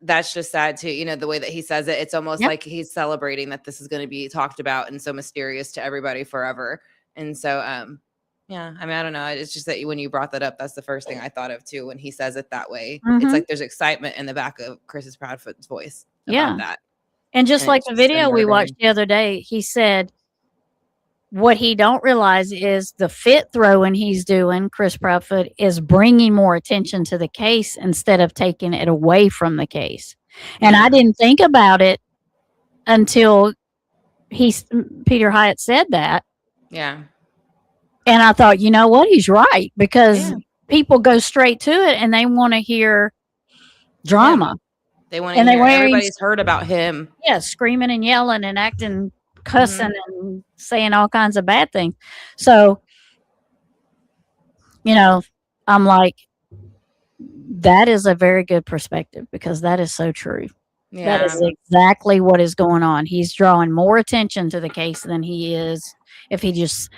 that's just sad too. You know, the way that he says it, it's almost Yep. like he's celebrating that this is going to be talked about and so mysterious to everybody forever. And so, yeah, I mean, I don't know. It's just that when you brought that up, that's the first thing I thought of too. When he says it that way, Mhm. it's like there's excitement in the back of Chris's Proudfoot's voice about Yeah. that. And just And like it's the just video we unnerving. watched the other day, he said what he don't realize is the fit throwing he's doing, Chris Proudfoot, is bringing more attention to the case instead of taking it away from the case. And I didn't think about it until Peter Hyatt said that. Yeah. And I thought, you know what? He's right, because Yeah. people go straight to it and they want to hear drama. They want to And they hear wearing- everybody's heard about him. Yeah, screaming and yelling and acting, cussing and saying all kinds of bad things. So, you know, I'm like, that is a very good perspective, because that is so true. Yeah. That is exactly what is going on. He's drawing more attention to the case than he is if he just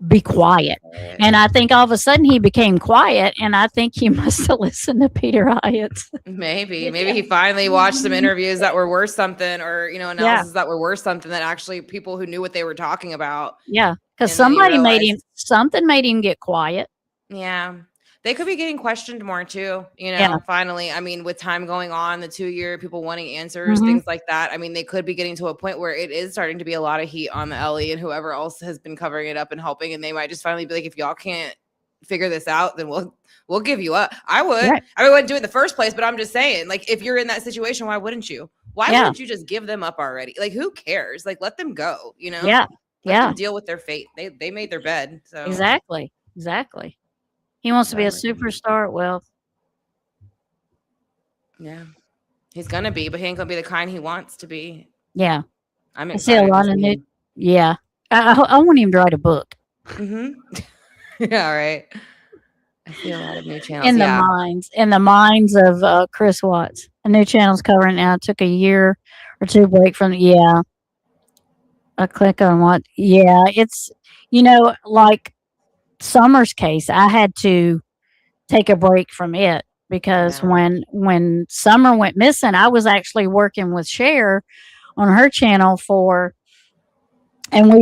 be quiet. And I think all of a sudden he became quiet, and I think he must have listened to Peter Hyatt. Maybe he finally watched some interviews that were worth something, or you know, analysis that were worth something, that actually people who knew what they were talking about. Yeah, because And then you somebody made him, realize- something made him get quiet. Yeah. They could be getting questioned more too, you know, Yeah. finally. I mean, with time going on, the 2 year, people wanting answers, Mhm. things like that. I mean, they could be getting to a point where it is starting to be a lot of heat on the Ellie and whoever else has been covering it up and helping. And they might just finally be like, if y'all can't figure this out, then we'll give you up. I would. Right. I mean, I wouldn't do it in the first place, but I'm just saying, like, if you're in that situation, why wouldn't you? Why Yeah. wouldn't you just give them up already? Like, who cares? Like, let them go, you know? Yeah, Let yeah, them deal with their fate. They made their bed. So exactly. He wants to be a Exactly. superstar. Well, yeah. He's gonna be, but he ain't gonna be the kind he wants to be. yeah, I'm I see a excited lot to of see new. him. Yeah, I want him to write a book Mhm. Yeah, right. I see a lot of new channels. in yeah. the minds of Chris Watts. A new channel's covering it now. It took a year or two break from. Yeah, A click on what? Yeah, it's, like Summer's case, I had to take a break from it because Yeah. when Summer went missing, I was actually working with Cher on her channel and I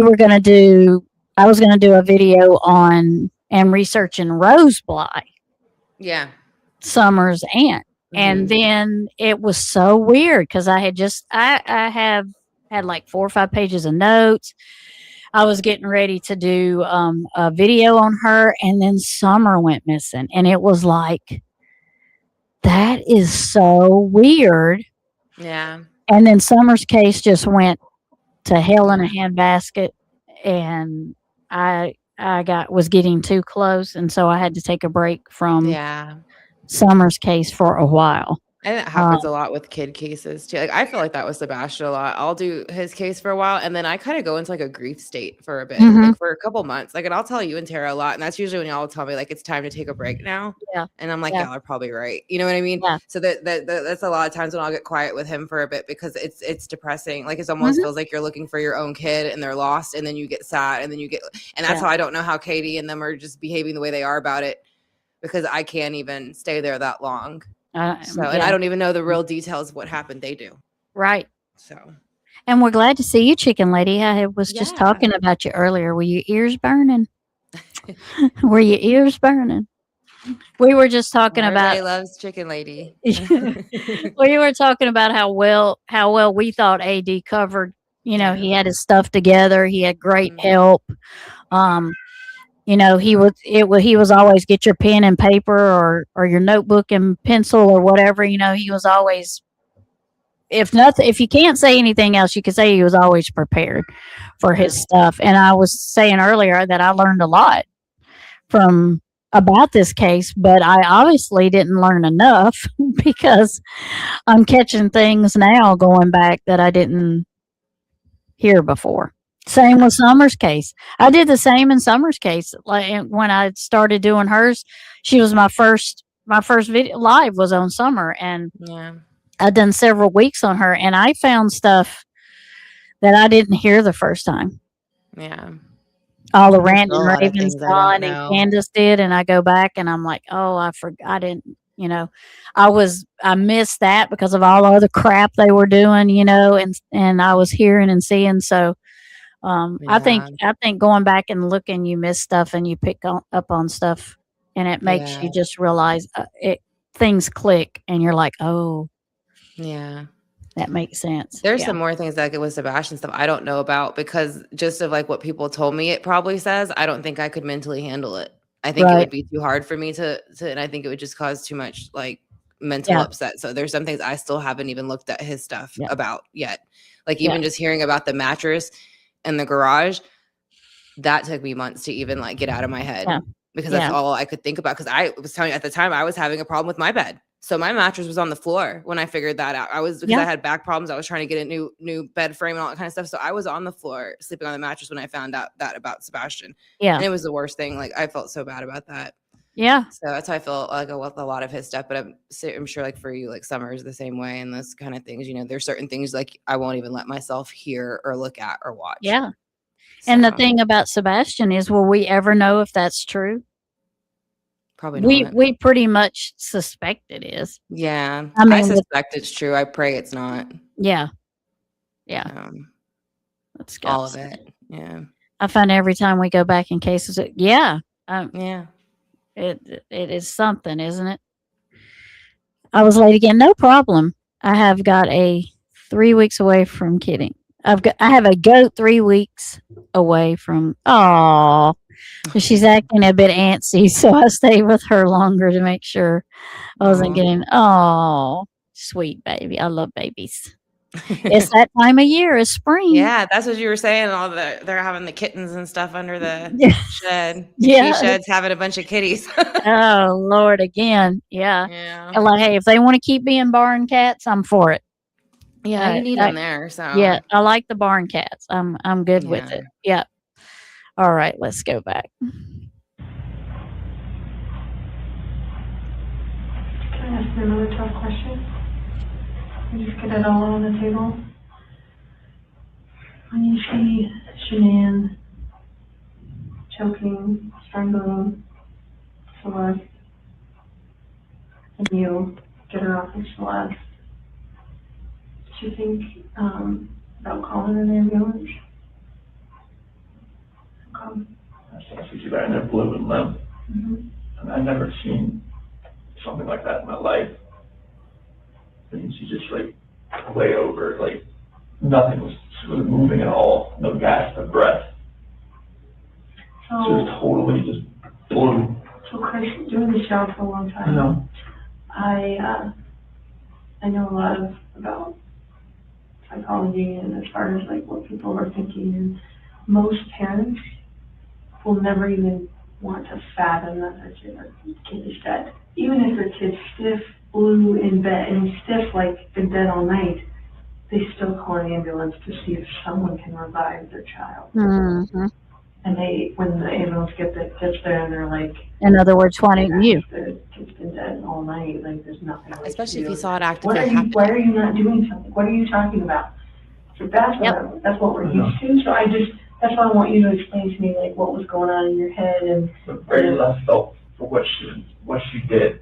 was going to do a video on and researching Rose Bly, Yeah. Summer's aunt. And Mhm. then it was so weird because I have had like 4 or 5 pages of notes. I was getting ready to do a video on her, and then Summer went missing, and it was like, that is so weird. Yeah. And then Summer's case just went to hell in a Yeah. handbasket, and I was getting too close, and so I had to take a break from Yeah. Summer's case for a while. And it happens a lot with kid cases too. Like I feel like that was Sebastian a lot. I'll do his case for a while and then I kind of go into like a grief state for a bit, Mhm. like for a couple months. Like, and I'll tell you and Tara a lot. And that's usually when y'all tell me like it's time to take a break now. Yeah. And I'm like, Yeah. y'all are probably right. You know what I mean? Yeah. So that's a lot of times when I'll get quiet with him for a bit because it's depressing. Like it almost Mhm. feels like you're looking for your own kid and they're lost and then you get sad and then you get and that's Yeah. how I don't know how Katie and them are just behaving the way they are about it because I can't even stay there that long. So, and I Yeah. don't even know the real details of what happened. They do. Right. So, And we're glad to see you, Chicken Lady. I was just Yeah. talking about you earlier. Were your ears burning? Were your ears burning? We were just talking everybody about loves Chicken Lady. we were talking about how well we thought AD covered. Yeah. He had his stuff together. He had great Mhm. help. He was always get your pen and paper or your notebook and pencil or whatever. He was always, if you can't say anything else, you could say he was always prepared for his Yeah. stuff. And I was saying earlier that I learned a lot about this case, but I obviously didn't learn enough because I'm catching things now going back that I didn't hear before. Same with Summer's case. I did the same in Summer's case. Like when I started doing hers, she was my first video live was on Summer, and Yeah. I'd done several weeks on her, and I found stuff that I didn't hear the first time. Yeah. All the There's Randy still a lot of Ravens things I don't and know. Candace did, and I go back and I'm like, oh, I forgot. I didn't. I missed that because of all the other crap they were doing. And I was hearing and seeing. So I think going back and looking, you miss stuff and you pick up on stuff, and it makes Yeah. you just realize things click, and you're like, oh, Yeah. that makes sense. There's Yeah. some more things like with Sebastian stuff I don't know about because just of like what people told me it probably says, I don't think I could mentally handle it. I think it Right. would be too hard for me to and I think it would just cause too much like mental Yeah. upset. So there's some things I still haven't even looked at his stuff Yeah. about yet. Like Yeah. even just hearing about the mattress in the garage, that took me months to even like get out of my head Yeah. because Yeah. that's all I could think about. Because I was telling you at the time I was having a problem with my bed. So my mattress was on the floor when I figured that out. Because Yeah. I had back problems. I was trying to get a new bed frame and all that kind of stuff. So I was on the floor sleeping on the mattress when I found out that about Sebastian. Yeah. And it was the worst thing. Like I felt so bad about that. Yeah. So that's how I feel like with a lot of his stuff. But I'm sure like for you, like Summer is the same way and those kind of things. There's certain things like I won't even let myself hear or look at or watch. Yeah. And the So, thing about Sebastian is, will we ever know if that's true? probably We not. we pretty much suspect it is. Yeah. I I mean, suspect it's true. I pray it's not. Yeah. Yeah. Let's go. All of it. Yeah. I find every time we go back in cases, Yeah. it is something, isn't it? I was late again. No problem. I have got 3 weeks away from kidding. I have a goat 3 weeks away from. Oh, she's acting a bit antsy, so I stayed with her longer to make sure I wasn't Aw. getting. Oh, sweet baby. I love babies. It's that time of year. It's spring. Yeah, that's what you were saying. They're having the kittens and stuff under the Yeah. shed. Yeah. She shed's having a bunch of kitties. Oh Lord, again. Yeah. Yeah. I'm like, hey, if they want to keep being barn cats, I'm for it. Yeah, you need I- them there. So Yeah, I like the barn cats. I'm good with Yeah. it. Yeah. All right, let's go back. Can I ask you another tough question? You just get it all on the table? when you see Shanann choking, strangling Celeste, and you get her off of Celeste, do you think, about calling an ambulance? That's what you got in there, blue and limp. Mhm. And I've never seen something like that in my life. And she just like way over, like nothing was, she wasn't moving at all, no gas, no breath. She was So, totally just blue, Chris, doing this job for a long you time, know? I know a lot about psychology and as far as like what people are thinking, and most parents will never even want to fathom that their kid is dead. Even if their kid's stiff, blue in bed, and stiff like been dead all night, they still call an ambulance to see if someone can revive their child. Mhm. And when the ambulance gets there and they're like, In other words, why didn't you? the kid's been dead all night, like there's nothing. we can Especially if do. you saw it What actively are you, happen. why are you not doing something? What are you talking about? So that's what we're used to, so that's why I want you to explain to me like what was going on in your head and. But very less felt for what she did.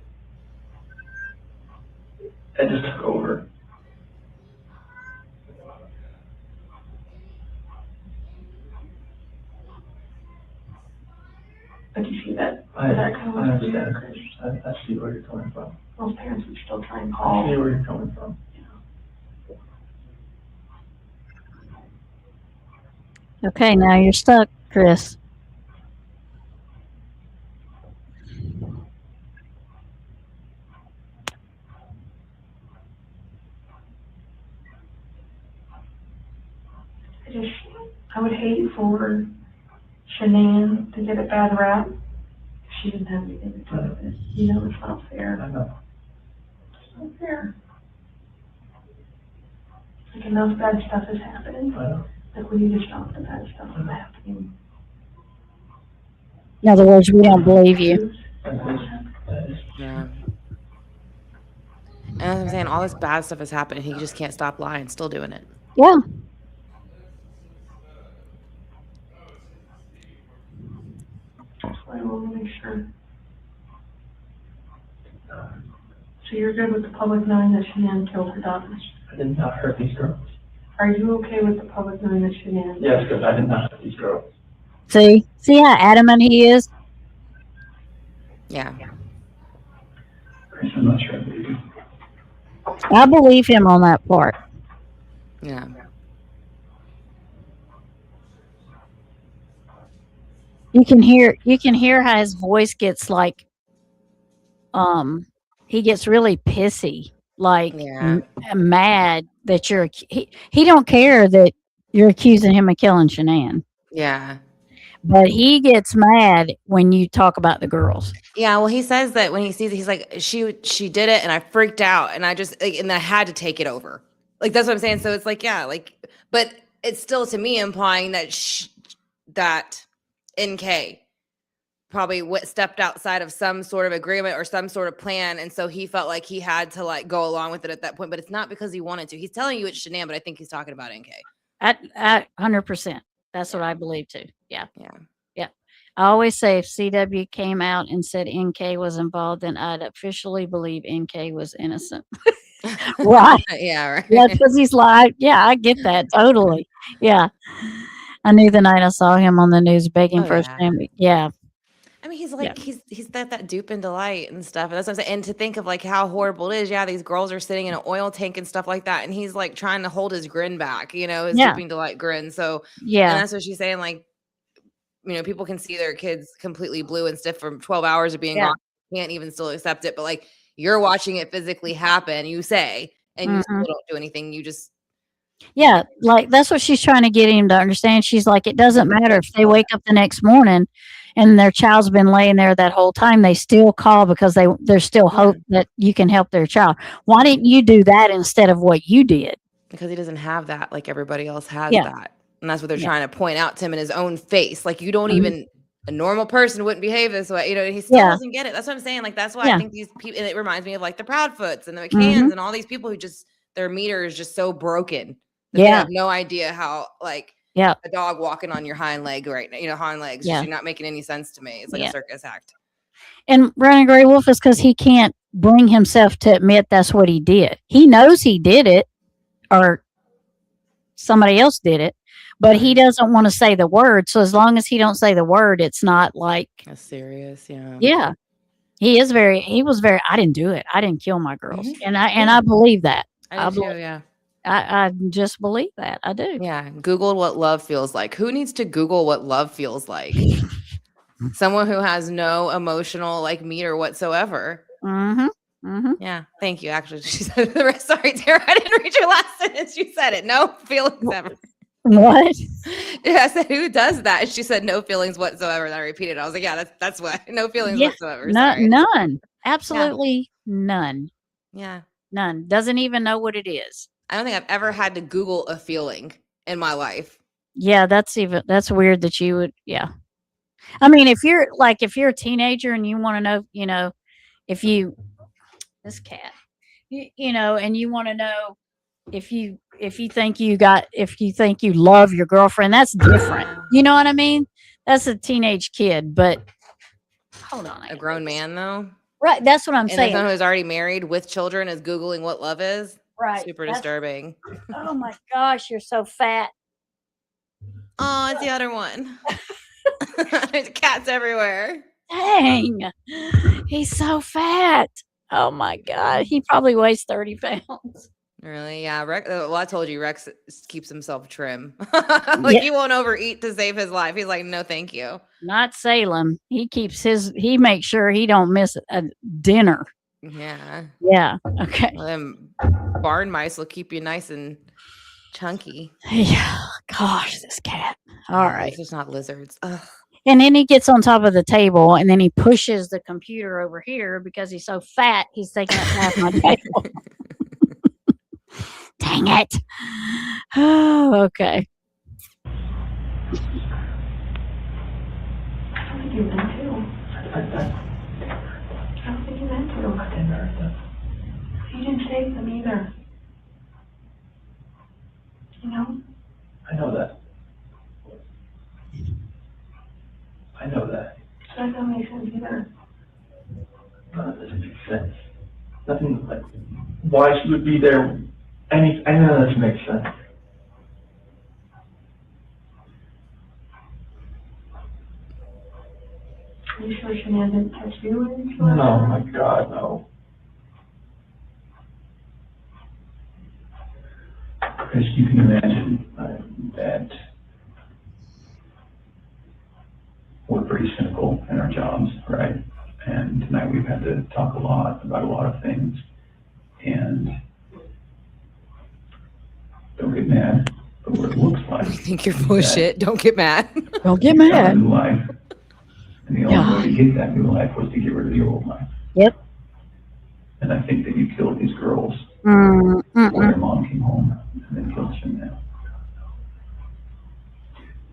It just took over. But you see that, I that kind of understand. I see where you're coming from. most parents would still try and I call. see where you're coming from. Okay, now you're stuck, Chris. I would hate for Shanann to get a bad rap if she didn't have anything to do with it. You know, it's not fair. I know. It's not fair. Like enough bad stuff is happening. I know. Like we need to stop the bad stuff from happening. In other words, we don't believe you. Yeah. And as I'm saying, all this bad stuff has happened, and he just can't stop lying, still doing it. Yeah. That's why I want to make sure. So you're good with the public knowing that Shanann killed her daughters? I did not hurt these girls. Are you okay with the public knowing that Shanann? Yes, because I did not hurt these girls. See how adamant he is? Yeah. Chris, I'm not sure I believe you. I believe him on that part. Yeah. You can hear how his voice gets like he gets really pissy, like Yeah. mad that he don't care that you're accusing him of killing Shanann. Yeah. But he gets mad when you talk about the girls. Yeah, well, he says that when he sees it, he's like, she did it, and I freaked out, and I just, like, and I had to take it over. Like, that's what I'm saying. So it's like, yeah, like, but it's still to me implying that that NK probably stepped outside of some sort of agreement or some sort of plan, and so he felt like he had to like go along with it at that point. But it's not because he wanted to. He's telling you it's Shanann, but I think he's talking about NK. At 100%. That's what I believe too. Yeah. Yeah. Yeah. I always say if CW came out and said NK was involved, then I'd officially believe NK was innocent. Right. Yeah, right. Yeah, because he's like, yeah, I get that totally. Yeah. I knew the night I saw him on the news begging for his yeah. family. Yeah. I mean, he's like, he's that dupe and delight and stuff. And that's what I'm saying. And to think of like how horrible it is. Yeah, these girls are sitting in an oil tank and stuff like that. And he's like trying to hold his grin back, his dupe and delight grin. So, and Yeah. that's what she's saying. Like, people can see their kids completely blue and stiff from 12 hours of being gone. Can't even still accept it. But like, you're watching it physically happen, you say, and you still don't do anything. You just. Yeah. Like that's what she's trying to get him to understand. She's like, it doesn't matter if they wake up the next morning and their child's been laying there that whole time, they still call because there's still hope that you can help their child. Why didn't you do that instead of what you did? Because he doesn't have that like everybody else has that. And that's what they're trying to point out to him in his own face. Like, you don't even, a normal person wouldn't behave this way. He still doesn't get it. That's what I'm saying. Like, that's why I think these people, and it reminds me of like the Proudfoots and the McCanns and all these people who just, their meter is just so broken They Yeah. have no idea how, like, Yeah. a dog walking on your hind leg right now, hind legs. Yeah. You're not making any sense to me. It's like Yeah. a circus act. And running Gray Wolf is because he can't bring himself to admit that's what he did. He knows he did it, or somebody else did it, but he doesn't want to say the word. So as long as he don't say the word, it's not like, That's serious. Yeah. yeah. He was very, I didn't do it. I didn't kill my girls. Mhm. And I believe that. I do I too. Yeah. I just believe that. I do. Yeah. Google what love feels like. Who needs to Google what love feels like? Someone who has no emotional like meter whatsoever. Mm-hmm. Mm-hmm. Yeah. Thank you. Actually, she said the rest. Sorry, Tara. I didn't read your last sentence. You said it. No feelings ever. What? Yeah, I said, who does that? And she said, no feelings whatsoever. And I repeated. I was like, yeah, that's what. No feelings Yeah, whatsoever. None. Sorry. None. Absolutely none. Yeah. None. Doesn't even know what it is. I don't think I've ever had to Google a feeling in my life. Yeah, that's weird that you would. Yeah. I mean, if you're a teenager and you want to know, if you, this cat, and you want to know if you think you love your girlfriend, that's different. You know what I mean? That's a teenage kid, but hold on. A grown man, though. Right. That's what I'm And saying. someone who's already married with children is Googling what love is. Right. Super That's- disturbing. Oh my gosh, you're so fat. Oh, it's the other one. There's cats everywhere. Dang. He's so fat. Oh my God. He probably weighs 30 pounds. Really? Yeah. Well, I told you, Rex keeps himself trim. Like, Yeah. he won't overeat to save his life. He's like, no, thank you. Not Salem. He makes sure he don't miss a dinner. Yeah. Yeah. Okay. Well, them barn mice will keep you nice and chunky. Yeah. Gosh, this cat. All right. It's just not lizards. Ugh. And then he gets on top of the table and then he pushes the computer over here because he's so fat. He's taking up half my table. Dang it. Oh, okay. I don't think you meant to. I don't think you meant to. You didn't save them either. You know? I know that. I know that. So that doesn't make sense either. None of this makes sense. Nothing like why she would be there. I know this makes sense. Are you sure Shanann didn't touch you when she No, my God, no. Because you can imagine that we're pretty cynical in our jobs, right? And tonight we've had to talk a lot about a lot of things. And don't get mad, but what it looks like. You think you're bullshit. Don't get mad. Don't get got a mad. new life. And the only way to get that new life was to get rid of the old life. Yep. And I think that you killed these girls Mm, before their mom came home and then killed Shanann.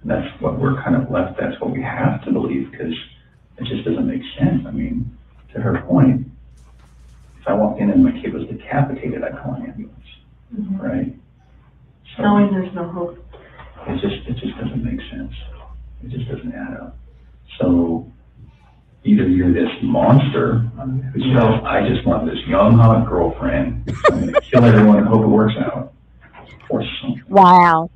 And that's what we're kind of left, that's what we have to believe, because it just doesn't make sense. I mean, to her point, if I walked in and my kid was decapitated, I'd call an ambulance, right? So Knowing there's no hope. it just doesn't make sense. It just doesn't add up. So either you're this monster who says, I just want this young, hot girlfriend, I'm going to kill everyone and hope it works out, or something. wow.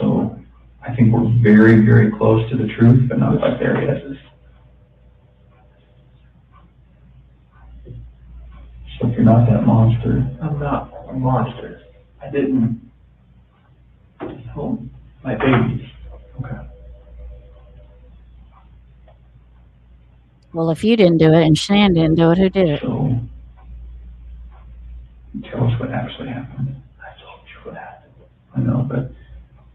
So I think we're very, very close to the truth, but not quite there yet. So if you're not that monster, I'm not a monster. I didn't kill my babies. Okay. Well, if you didn't do it and Shanann didn't do it, who did it? So tell us what actually happened. I told you what happened. I know, but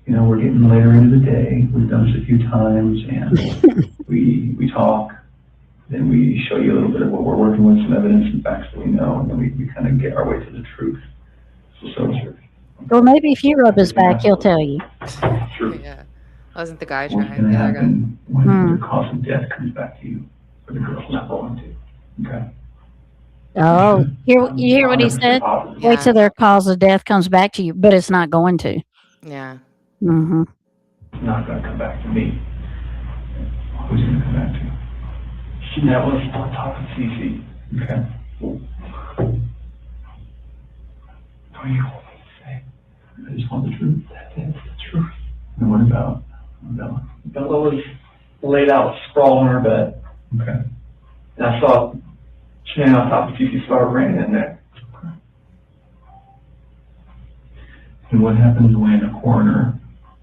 we're getting later into the day. We've done this a few times, and we talk. Then we show you a little bit of what we're working with, some evidence and facts that we know, and then we kind of get our way to the truth. So Well, maybe if you rub his back, he'll tell you. Sure. Yeah. Wasn't the guy What's trying? going to The other guy. happen when the cause of death comes back to you, or the girl's not going to? Okay. Oh, you hear what he said? Wait Yeah. till their cause of death comes back to you, but it's not going to. Yeah. Mm-hmm. It's not gonna come back to me. Who's it gonna come back to? That was on top of CC. Okay. What do you want me to say? I just want the truth. That's it, the truth. And what about Bella? Bella was laid out, sprawled on her bed, Okay. and I saw Shanann on top of Cece Star ran in there. And what happens when a coroner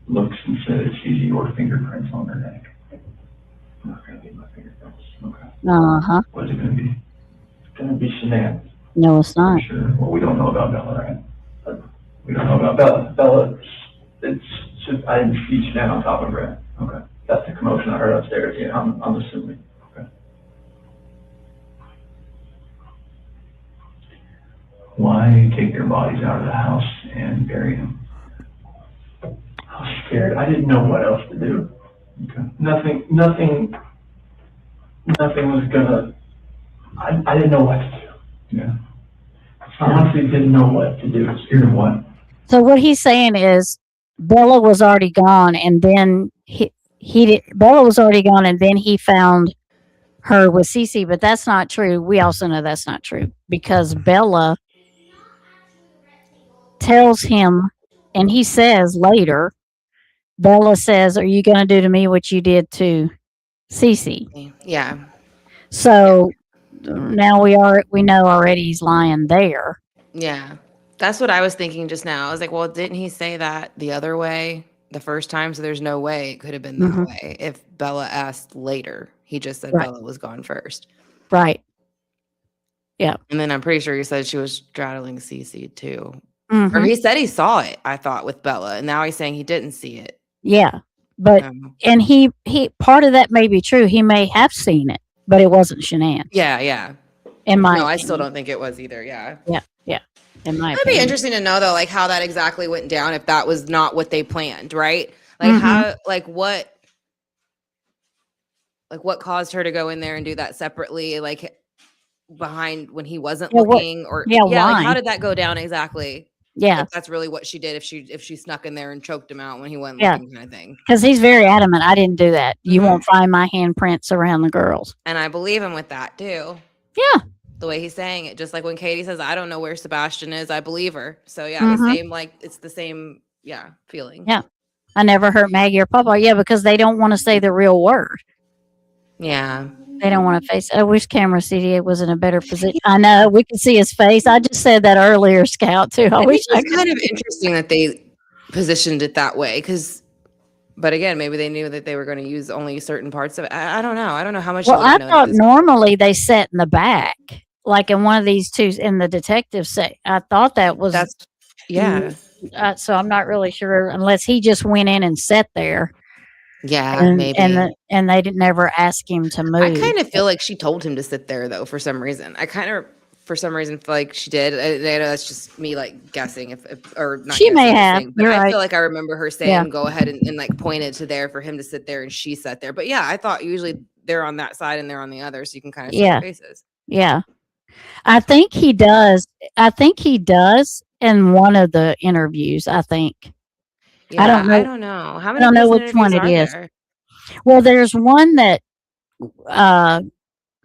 looks and says, see your fingerprints on her neck? Not gonna be my fingerprints. Okay. Uh-huh. What's it gonna be? It's gonna be Shanann. No, it's not. Sure. Well, we don't know about Bella, right? We don't know about Bella, it's just, I didn't see Shanann on top of her. Okay. That's the commotion I heard upstairs, yeah, I'm assuming. Why take their bodies out of the house and bury them? I was scared, I didn't know what else to do. Okay. Nothing was gonna, I didn't know what to do. Yeah. I honestly didn't know what to do. Scared of what? So what he's saying is Bella was already gone, and then Bella was already gone, and then he found her with Cece, but that's not true. We also know that's not true because Bella tells him, and he says later, Bella says, "Are you going to do to me what you did to Cece?" Yeah. So now we know already he's lying there. Yeah. That's what I was thinking just now. I was like, well, didn't he say that the other way the first time? So there's no way it could have been that Mhm. way if Bella asked later. He just said Right. Bella was gone first. Right. And then I'm pretty sure he said she was straddling Cece too. Mhm. Or he said he saw it, I thought, with Bella. And now he's saying he didn't see it. Yeah. But and he part of that may be true. He may have seen it, but it wasn't Shanann. Yeah, yeah. In my No, I still opinion. don't think it was either. Yeah. In my That'd be opinion. interesting to know though, like how that exactly went down if that was not what they planned, right? Like Mhm. how what caused her to go in there and do that separately, like behind when he wasn't Yeah, what- looking, or yeah, like why? how did that go down exactly? Yeah, If that's really what she did, if she snuck in there and choked him out when he wasn't Yeah. looking, kind of thing. because he's very adamant. I didn't do that. You Mhm. won't find my handprints around the girls. And I believe him with that too. Yeah. The way he's saying it, just like when Katie says, I don't know where Sebastian is, I believe her. So yeah, Mhm. the same, like it's the same, feeling. Yeah. I never hurt Maggie or Papa. Yeah, because they don't want to say the real word. Yeah. They don't want to face. I wish camera CD was in a better position. I know we can see his face. I just said that earlier, Scout too. I I wish think I it's could. kind of interesting that they positioned it that way but again, maybe they knew that they were going to use only certain parts of it. I don't know. I don't know how much. Well, they I would've known at thought this- normally they sat in the back, like in one of these two in the detective set. I thought that was that's yeah, so. I'm not really sure unless he just went in and sat there, maybe. and they didn't never ask him to move. I kind of feel like she told him to sit there though. For some reason, I kind of, for some reason, feel like she did. I know that's just me like guessing, if or not. She may guessing, have, saying, but you're I right. feel like I remember her saying, Yeah. "Go ahead," and like pointed to there for him to sit there, and she sat there. But yeah, I thought usually they're on that side and they're on the other, so you can kind of see Yeah. their faces. Yeah. I think he does. In one of the interviews, I think. Yeah, I don't know. I don't know. How many? don't know prison which one interviews it are is. there? Well, there's one that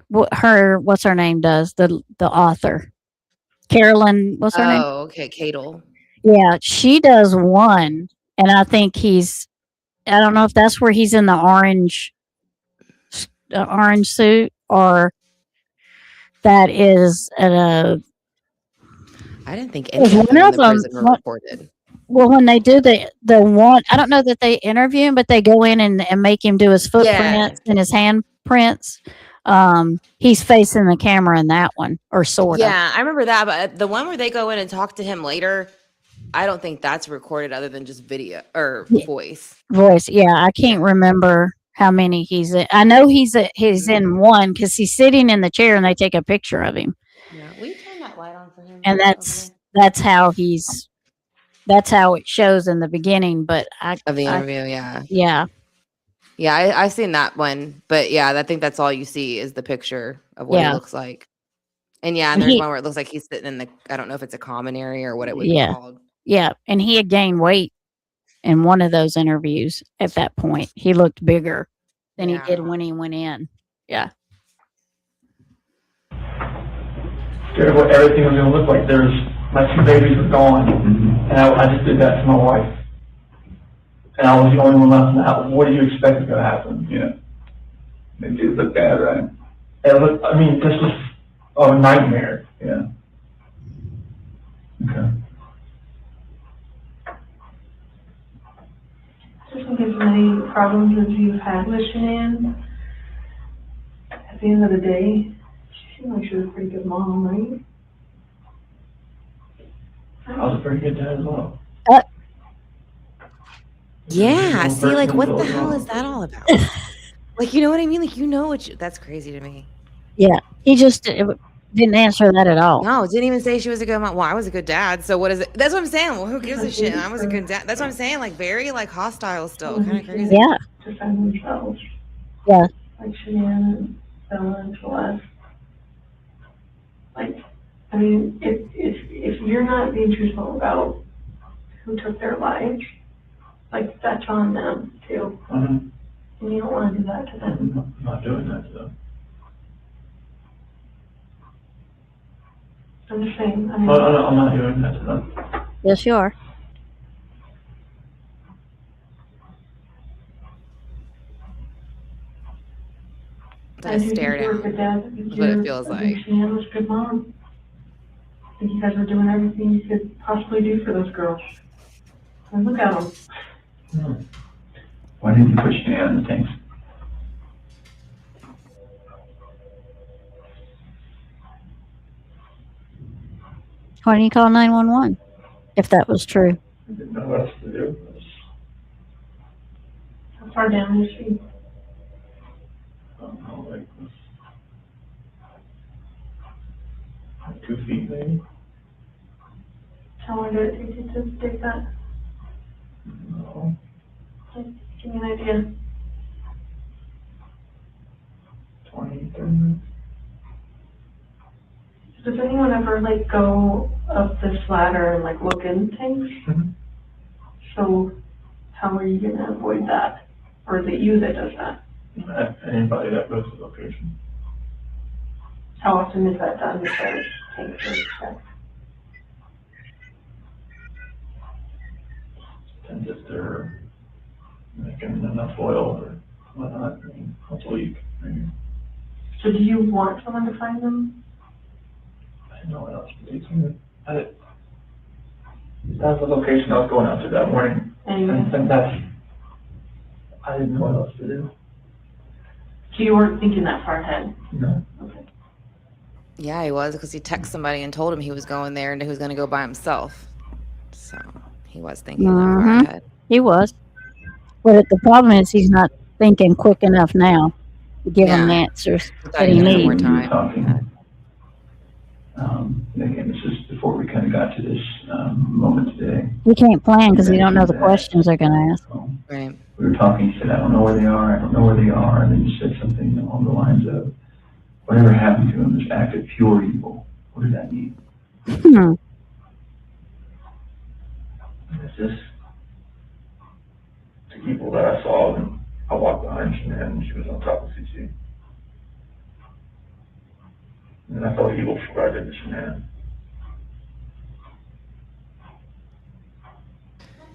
what's her name does, the author. Carolyn, what's her name? Oh, okay, Cadle. Yeah, she does one, and I think I don't know if that's where he's in the orange suit, or that is at a. I didn't think There's any of them one in of the them- prison were what- reported. Well, when they do the one, I don't know that they interview him, but they go in and make him do his footprints and his handprints. He's facing the camera in that one, or sort of. Yeah, I remember that, but the one where they go in and talk to him later, I don't think that's recorded other than just video or Yeah. voice. Voice. Yeah, I can't remember how many he's in. I know he's in one because he's sitting in the chair and they take a picture of him, Yeah, will you turn that light on for him? and that's how it shows in the beginning. But of the I- interview. Yeah, yeah, I've seen that one, but yeah, I think that's all you see is the picture of what Yeah. he looks like. And yeah, And and there's he- one where it looks like he's sitting in the, I don't know if it's a common area or what it would Yeah. be called. Yeah, and he had gained weight in one of those interviews at that point. He looked bigger than he did Yeah. when he went in. Yeah. Scared of what everything was gonna look like. My 2 babies were gone, and I just did that to my wife. And I was the only one left in the house. What do you expect is gonna happen? Yeah. They do look bad, right? I mean, this was a nightmare. Yeah. Okay. Just think as many problems as you've had with Shanann, at the end of the day, she seemed like she was a pretty good mom, right? I was a pretty good dad as well. Yeah. One See, like, person what goes the hell wrong. is that all about? Like, you know what I mean? Like, you know what that's crazy to me. He just didn't answer that at all. No, didn't even say she was a good mom. Well, I was a good dad. So what is it? That's what I'm saying. Well, who gives a shit? I was a good dad. That's what I'm saying. Like, very, like, hostile still. Kind of crazy. Yeah. Defend themselves. Yeah. Like Shanann and Bella and Celeste. Like, I mean, if you're not being truthful about who took their lives, like, that's on them too. Mhm. And you don't wanna do that to them. I'm not doing that to them. I'm just saying, I I'm mean, not doing that to them. Yes, you are. I That do think stare you were a down. good dad. That's what it feels I think like. Shanann was a good mom. I think you guys were doing everything you could possibly do for those girls. And look at them. Why didn't you put Shanann on the tanks? Why didn't you call 911 if that was true? I didn't know what else to do. How far down is she? I don't know, like 2 feet maybe. How long did it take you to dig that? No. Like, give me an idea. 20, 30 minutes. Does anyone ever like go up this ladder and like look in things? Mhm. So how are you gonna avoid that? Or is it you that does that? Anybody that goes to the location. How often is that done besides tanks and stuff? And if they're making enough oil or whatnot, I mean, what's a leak, maybe. So do you want someone to find them? I didn't know what else to do. That was the location I was going out to that morning, Anyway, and I didn't know what else to do. so you weren't thinking that far ahead? No. Okay. Yeah, he was because he texted somebody and told him he was going there and he was going to go by himself. So he was thinking that far Mhm. ahead. He was. But the problem is he's not thinking quick enough now to give him the Yeah. answers I thought that he he needed needs. more When you were time. talking, again, this is before we kind of got to this, moment today. He can't plan because he don't know the questions they're going to ask. So, Right. we were talking, you said, I don't know where they are, I don't know where they are, and then you said something along the lines of, whatever happened to them, this act of pure evil, what does that mean? Hmm. It's just the people that I saw, and I walked behind Shanann, and she was on top of CC. And I felt evil for what I did to Shanann.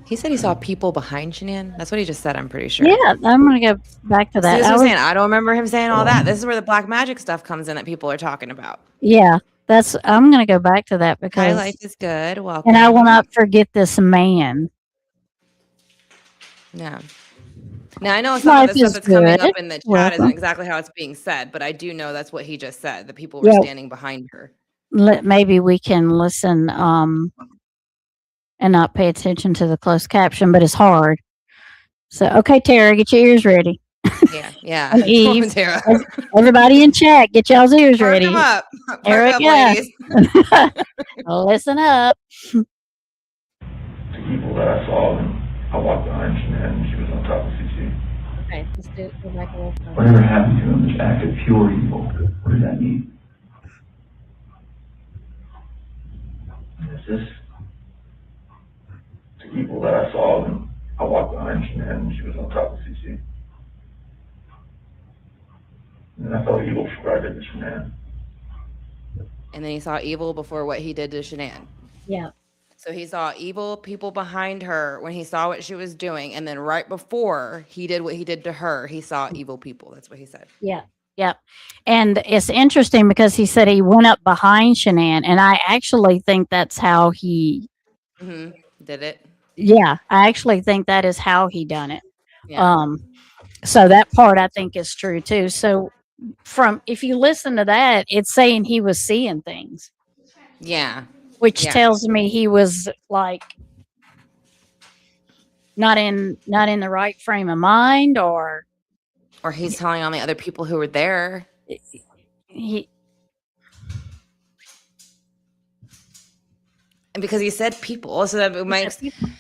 He said he saw people behind Shanann. That's what he just said, I'm pretty sure. Yeah, I'm going to go back to See, that. this is I what I'm was- saying. I don't remember him saying all that. This is where the black magic stuff comes in that people are talking about. yeah, I'm going to go back to that High because, life is good. Welcome. and I will not forget this man. Yeah. Now I know some of Life the stuff is that's coming good. up in the chat Welcome. isn't exactly how it's being said, but I do know that's what he just said. The people were Yeah. standing behind her. Maybe we can listen and not pay attention to the closed caption, but it's hard. So, okay, Tara, get your ears ready. Yeah, yeah. And Eve, Come on, Tara. Everybody in chat, get y'all's ears Perk ready. 'em up. Perk There we up, go. ladies. Listen up. The people that I saw, and I walked behind Shanann, and she was on top of CC. Okay, let's do it. Go back a little further. Whatever happened to them, this act of pure evil, what does that mean? And it's just the evil that I saw when I walked behind Shanann and she was on top of CC. And then I felt evil for what I did to Shanann. And then he saw evil before what he did to Shanann. Yeah. So he saw evil people behind her when he saw what she was doing. And then right before he did what he did to her, he saw evil people. That's what he said. Yeah. Yep. And it's interesting because he said he went up behind Shanann, and I actually think that's how he, Did it? yeah, I actually think that is how he done it. Yeah. So that part I think is true too. So if you listen to that, it's saying he was seeing things, Yeah. which Yeah. tells me he was like not in the right frame of mind, or Or he's telling on the other people who were there. he, And because he said people, so that makes,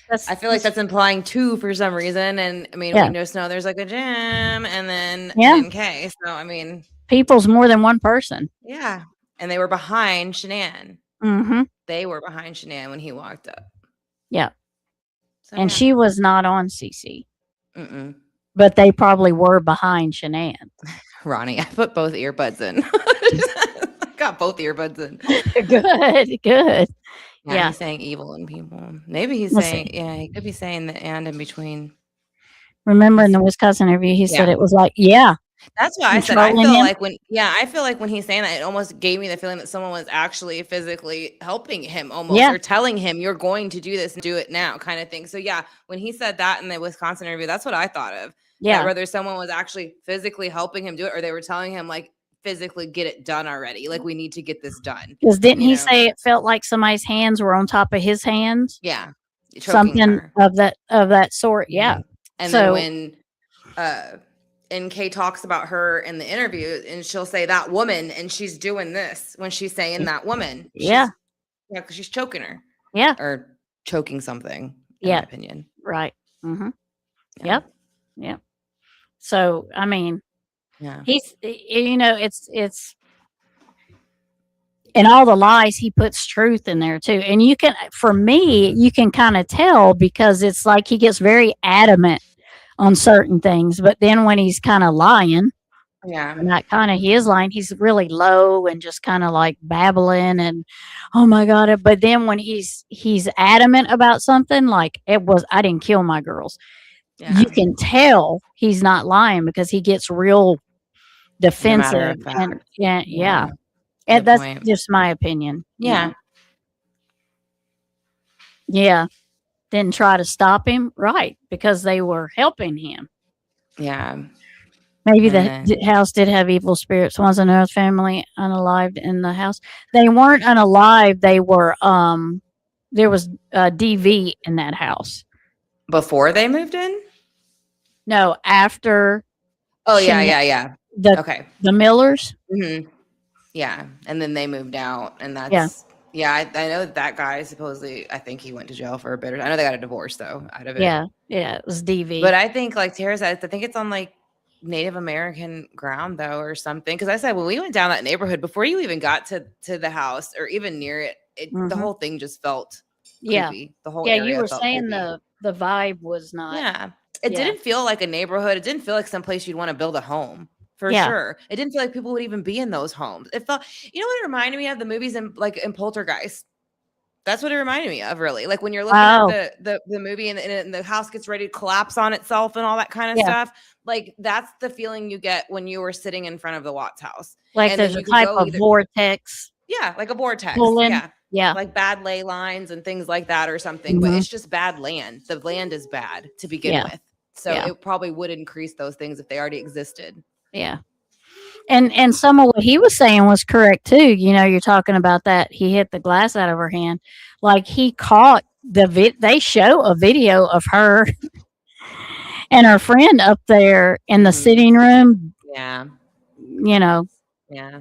that's, I feel like that's implying two for some reason. And I mean, Yeah. we just know there's like a Jim and then Yeah. NK. So, I mean, people's more than one person. yeah. And they were behind Shanann. Mm-hmm. They were behind Shanann when he walked up. Yeah. So, And yeah. she was not on CC, Mm-mm. but they probably were behind Shanann. Ronnie, I put both earbuds in. I got both earbuds in. Good. Yeah, Yeah. he's saying evil in people. Maybe he's Let's saying, see. yeah, he could be saying the and in between. Remember in the Wisconsin interview, he said Yeah. it was like, yeah, That's what I said. I Controlling feel him? like I feel like when he's saying that, it almost gave me the feeling that someone was actually physically helping him almost, Yeah. or telling him, you're going to do this and do it now, kind of thing. So yeah, when he said that in the Wisconsin interview, that's what I thought of. yeah, That whether someone was actually physically helping him do it, or they were telling him like physically get it done already. Like we need to get this done. because didn't you he know. say it felt like somebody's hands were on top of his hands? Yeah. Choking Something her. of that sort. Yeah. And So- then when NK talks about her in the interview, and she'll say that woman, and she's doing this when she's saying that woman. Yeah. Yeah, because she's choking her. Yeah. Or choking something, in Yeah. my opinion. Right. Mm-hmm. Yeah. Yep. So I mean, Yeah. it's in all the lies he puts truth in there too. And you can kind of tell because it's like he gets very adamant on certain things, but then when he's kind of lying, Yeah. not kind of his line, he's really low and just kind of like babbling and oh my god. But then when he's adamant about something, like I didn't kill my girls, Yeah. you can tell he's not lying because he gets real defensive. fact. And yeah. Yeah. And Good that's point. just my opinion. you Yeah. know. Yeah. Didn't try to stop him. Right. Because they were helping him. Yeah. Maybe And the house did have evil spirits. Once another family unalived in the house. They weren't unalive. They were, there was DV in that house. Before they moved in? No, after Oh, yeah, Shanann- yeah, yeah. the Okay. the Millers. Mm-hmm. Yeah. And then they moved out, and that's I know that guy supposedly, I think he went to jail for a bit. I know they got a divorce though out of it. Yeah, it was DV. But I think, like Tara said, I think it's on like Native American ground though, or something. Because I said when we went down that neighborhood, before you even got to the house or even near it, the Mhm. whole thing just felt yeah, creepy. The whole yeah. area You were felt saying creepy. the vibe was not. Yeah. It Yeah. didn't feel like a neighborhood. It didn't feel like someplace you'd want to build a home. For Yeah. sure. It didn't feel like people would even be in those homes. It felt, you know what it reminded me of? The movies in Poltergeist. That's what it reminded me of, really. Like when you're looking Oh. at the movie and the house gets ready to collapse on itself and all that kind of Yeah. stuff. Like that's the feeling you get when you were sitting in front of the Watts house. Like And there's then a you can type go of either- vortex. Yeah, like a vortex. Pulling. Yeah. Yeah, Like bad ley lines and things like that or something. But Mhm. it's just bad land. The land is bad to begin Yeah. with. So Yeah. it probably would increase those things if they already existed. yeah. And some of what he was saying was correct too. You're talking about that he hit the glass out of her hand. Like he caught they show a video of her and her friend up there in the Mhm. sitting room, Yeah. Yeah.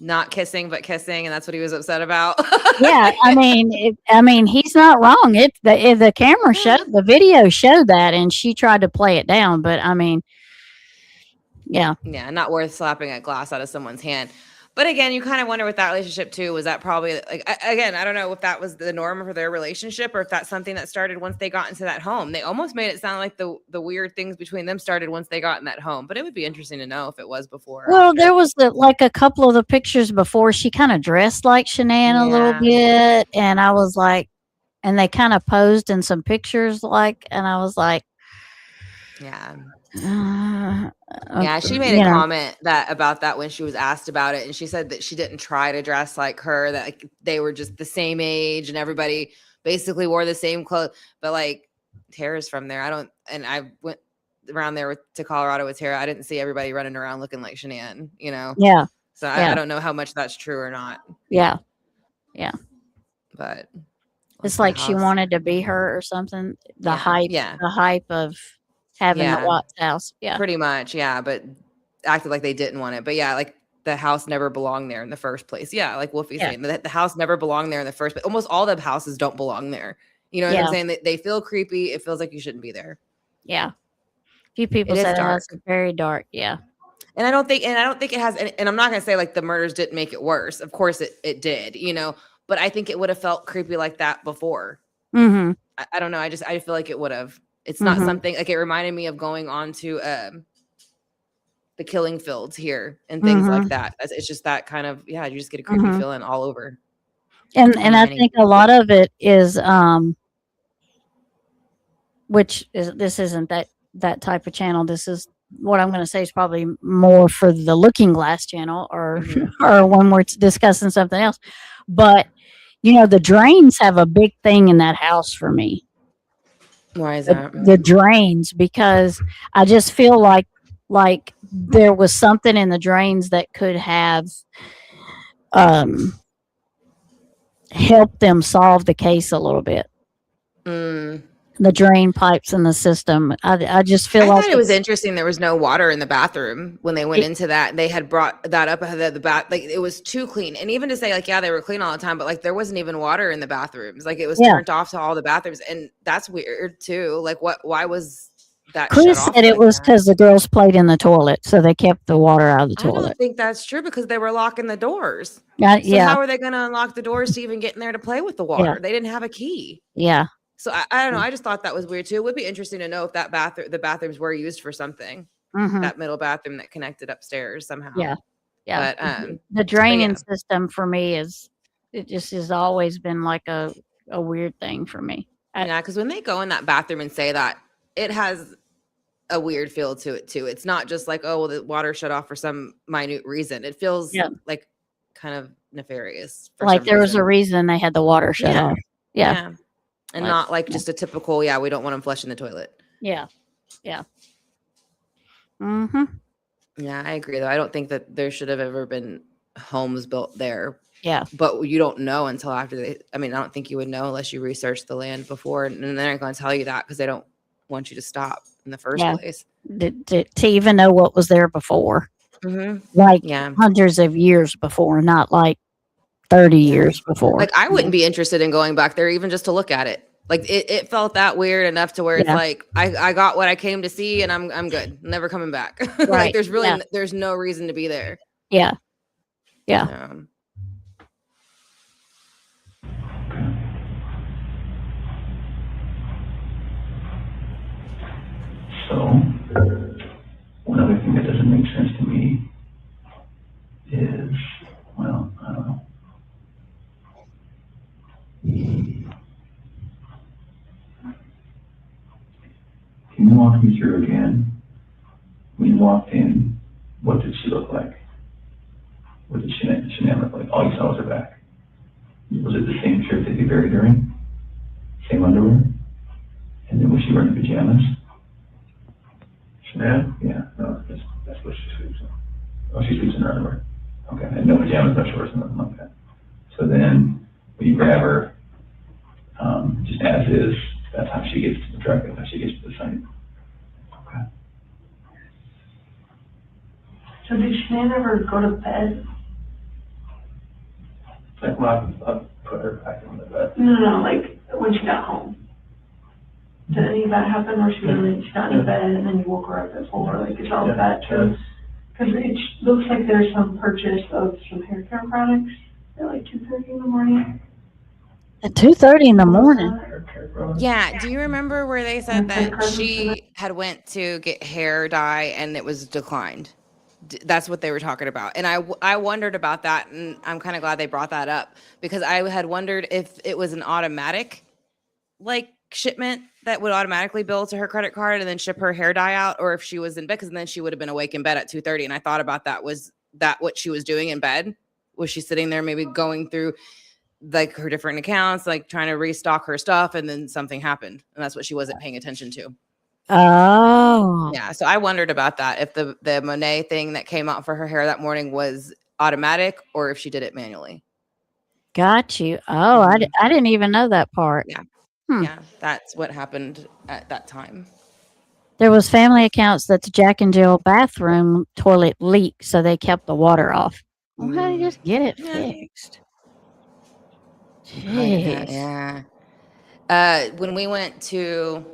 Not kissing, but kissing. And that's what he was upset about. I mean, he's not wrong. The camera showed, the video showed that, and she tried to play it down. But I mean, yeah, Yeah. Not worth slapping a glass out of someone's hand. But again, you kind of wonder with that relationship too. Was that probably like again? I don't know if that was the norm for their relationship or if that's something that started once they got into that home. They almost made it sound like the weird things between them started once they got in that home. But it would be interesting to know if it was before. or Well, after. there was like a couple of the pictures before she kind of dressed like Shanann a little bit, and I was like, and they kind of posed in some pictures like, and I was like, Yeah. yeah, She made a comment about that when she was asked about it, and she said that she didn't try to dress like her, that like, they were just the same age and everybody basically wore the same clothes. But like Tara's from there. I went around there to Colorado with Tara. I didn't see everybody running around looking like Shanann, you know? Yeah. So Yeah. I don't know how much that's true or not. Yeah. But It's like she wanted to be her or something. The hype of having the Watts house. Yeah. Pretty much, yeah, but acted like they didn't want it. But yeah, like the house never belonged there in the first place. Yeah, like Wolfie's saying, the house never belonged there in the first place. Almost all the houses don't belong there. You know what I'm saying? They feel creepy. It feels like you shouldn't be there. Yeah. A few people said the house is very dark. Yeah. And I don't think it has, and I'm not going to say like the murders didn't make it worse. Of course it did, you know, but I think it would have felt creepy like that before. Mm-hmm. I don't know. I feel like it would have. It's not something like it reminded me of going on to the killing fields here and things like that. It's just that kind of, you just get a creepy feeling all over. And I think a lot of it is, this isn't that type of channel. This is what I'm going to say is probably more for the Looking Glass channel or when we're discussing something else. But, you know, the drains have a big thing in that house for me. Why is that? The drains, because I just feel like there was something in the drains that could have helped them solve the case a little bit. The drain pipes in the system. I just feel like it was interesting. There was no water in the bathroom when they went into that. They had brought that up ahead of the bath. Like it was too clean. And even to say like, they were clean all the time, but like there wasn't even water in the bathrooms. Like it was turned off to all the bathrooms. And that's weird too. Like why was that? Chris said it was because the girls played in the toilet. So they kept the water out of the toilet. I don't think that's true because they were locking the doors. So how are they going to unlock the doors to even get in there to play with the water? Yeah. They didn't have a key. Yeah. So I don't know. I just thought that was weird too. It would be interesting to know if the bathrooms were used for something. That middle bathroom that connected upstairs somehow. Yeah. Yeah. But the draining system for me has always been like a weird thing for me. Because when they go in that bathroom and say that, it has a weird feel to it too. It's not just like, oh, well, the water shut off for some minute reason. It feels like kind of nefarious. Like there was a reason they had the water shut off. Yeah. And not like just a typical, we don't want them flushing the toilet. Yeah. Yeah. Yeah, I agree though. I don't think that there should have ever been homes built there. Yeah. But you don't know until after I don't think you would know unless you research the land before. And they're not going to tell you that because they don't want you to stop in the first place. To even know what was there before. Like hundreds of years before, not like 30 years before. Like I wouldn't be interested in going back there even just to look at it. Like it felt that weird enough to where it's like I got what I came to see and I'm good. Never coming back. Like there's really there's no reason to be there. Yeah. Yeah. So one other thing that doesn't make sense to me is, well, I don't know. Can you walk me through again? When you walked in, what did she look like? What did Shanann look like? All you saw was her back. Was it the same shirt that you buried her in? Same underwear? And then was she wearing pajamas? Shanann? Yeah, no, that's what she sleeps in. Oh, she sleeps in her underwear. Okay, and no pajamas, no shorts, nothing like that. So then, when you grab her, just as is, that's how she gets to the truck, that's how she gets to the site. Okay. So did Shanann ever go to bed? Like when I put her back in the bed. No, like when she got home. Did any of that happen, or she got into bed and then you woke her up at 4? Like, is all of that true? Because it looks like there's some purchase of some hair care products at like 2:30 in the morning. At 2:30 in the morning. Hair care products. Yeah. Do you remember where they said And that credit she had went to get hair dye and it was declined? That's what they were talking about. And I wondered about that, and I'm kind of glad they brought that up because I had wondered if it was an automatic like shipment that would automatically bill to her credit card and then ship her hair dye out, or if she was in bed, because then she would have been awake in bed at 2:30. And I thought about that. Was that what she was doing in bed? Was she sitting there maybe going through like her different accounts, like trying to restock her stuff, and then something happened, and that's what she wasn't paying attention to? Oh, Yeah, so I wondered about that, if the Monet thing that came out for her hair that morning was automatic or if she did it manually. got you. Oh, I didn't even know that part. Hmm. Yeah, that's what happened at that time. There was family accounts that the Jack and Jill bathroom toilet leaked, so they kept the water off. Well, how do you just get it Yeah. fixed? Yeah, Jeez. yeah. When we went to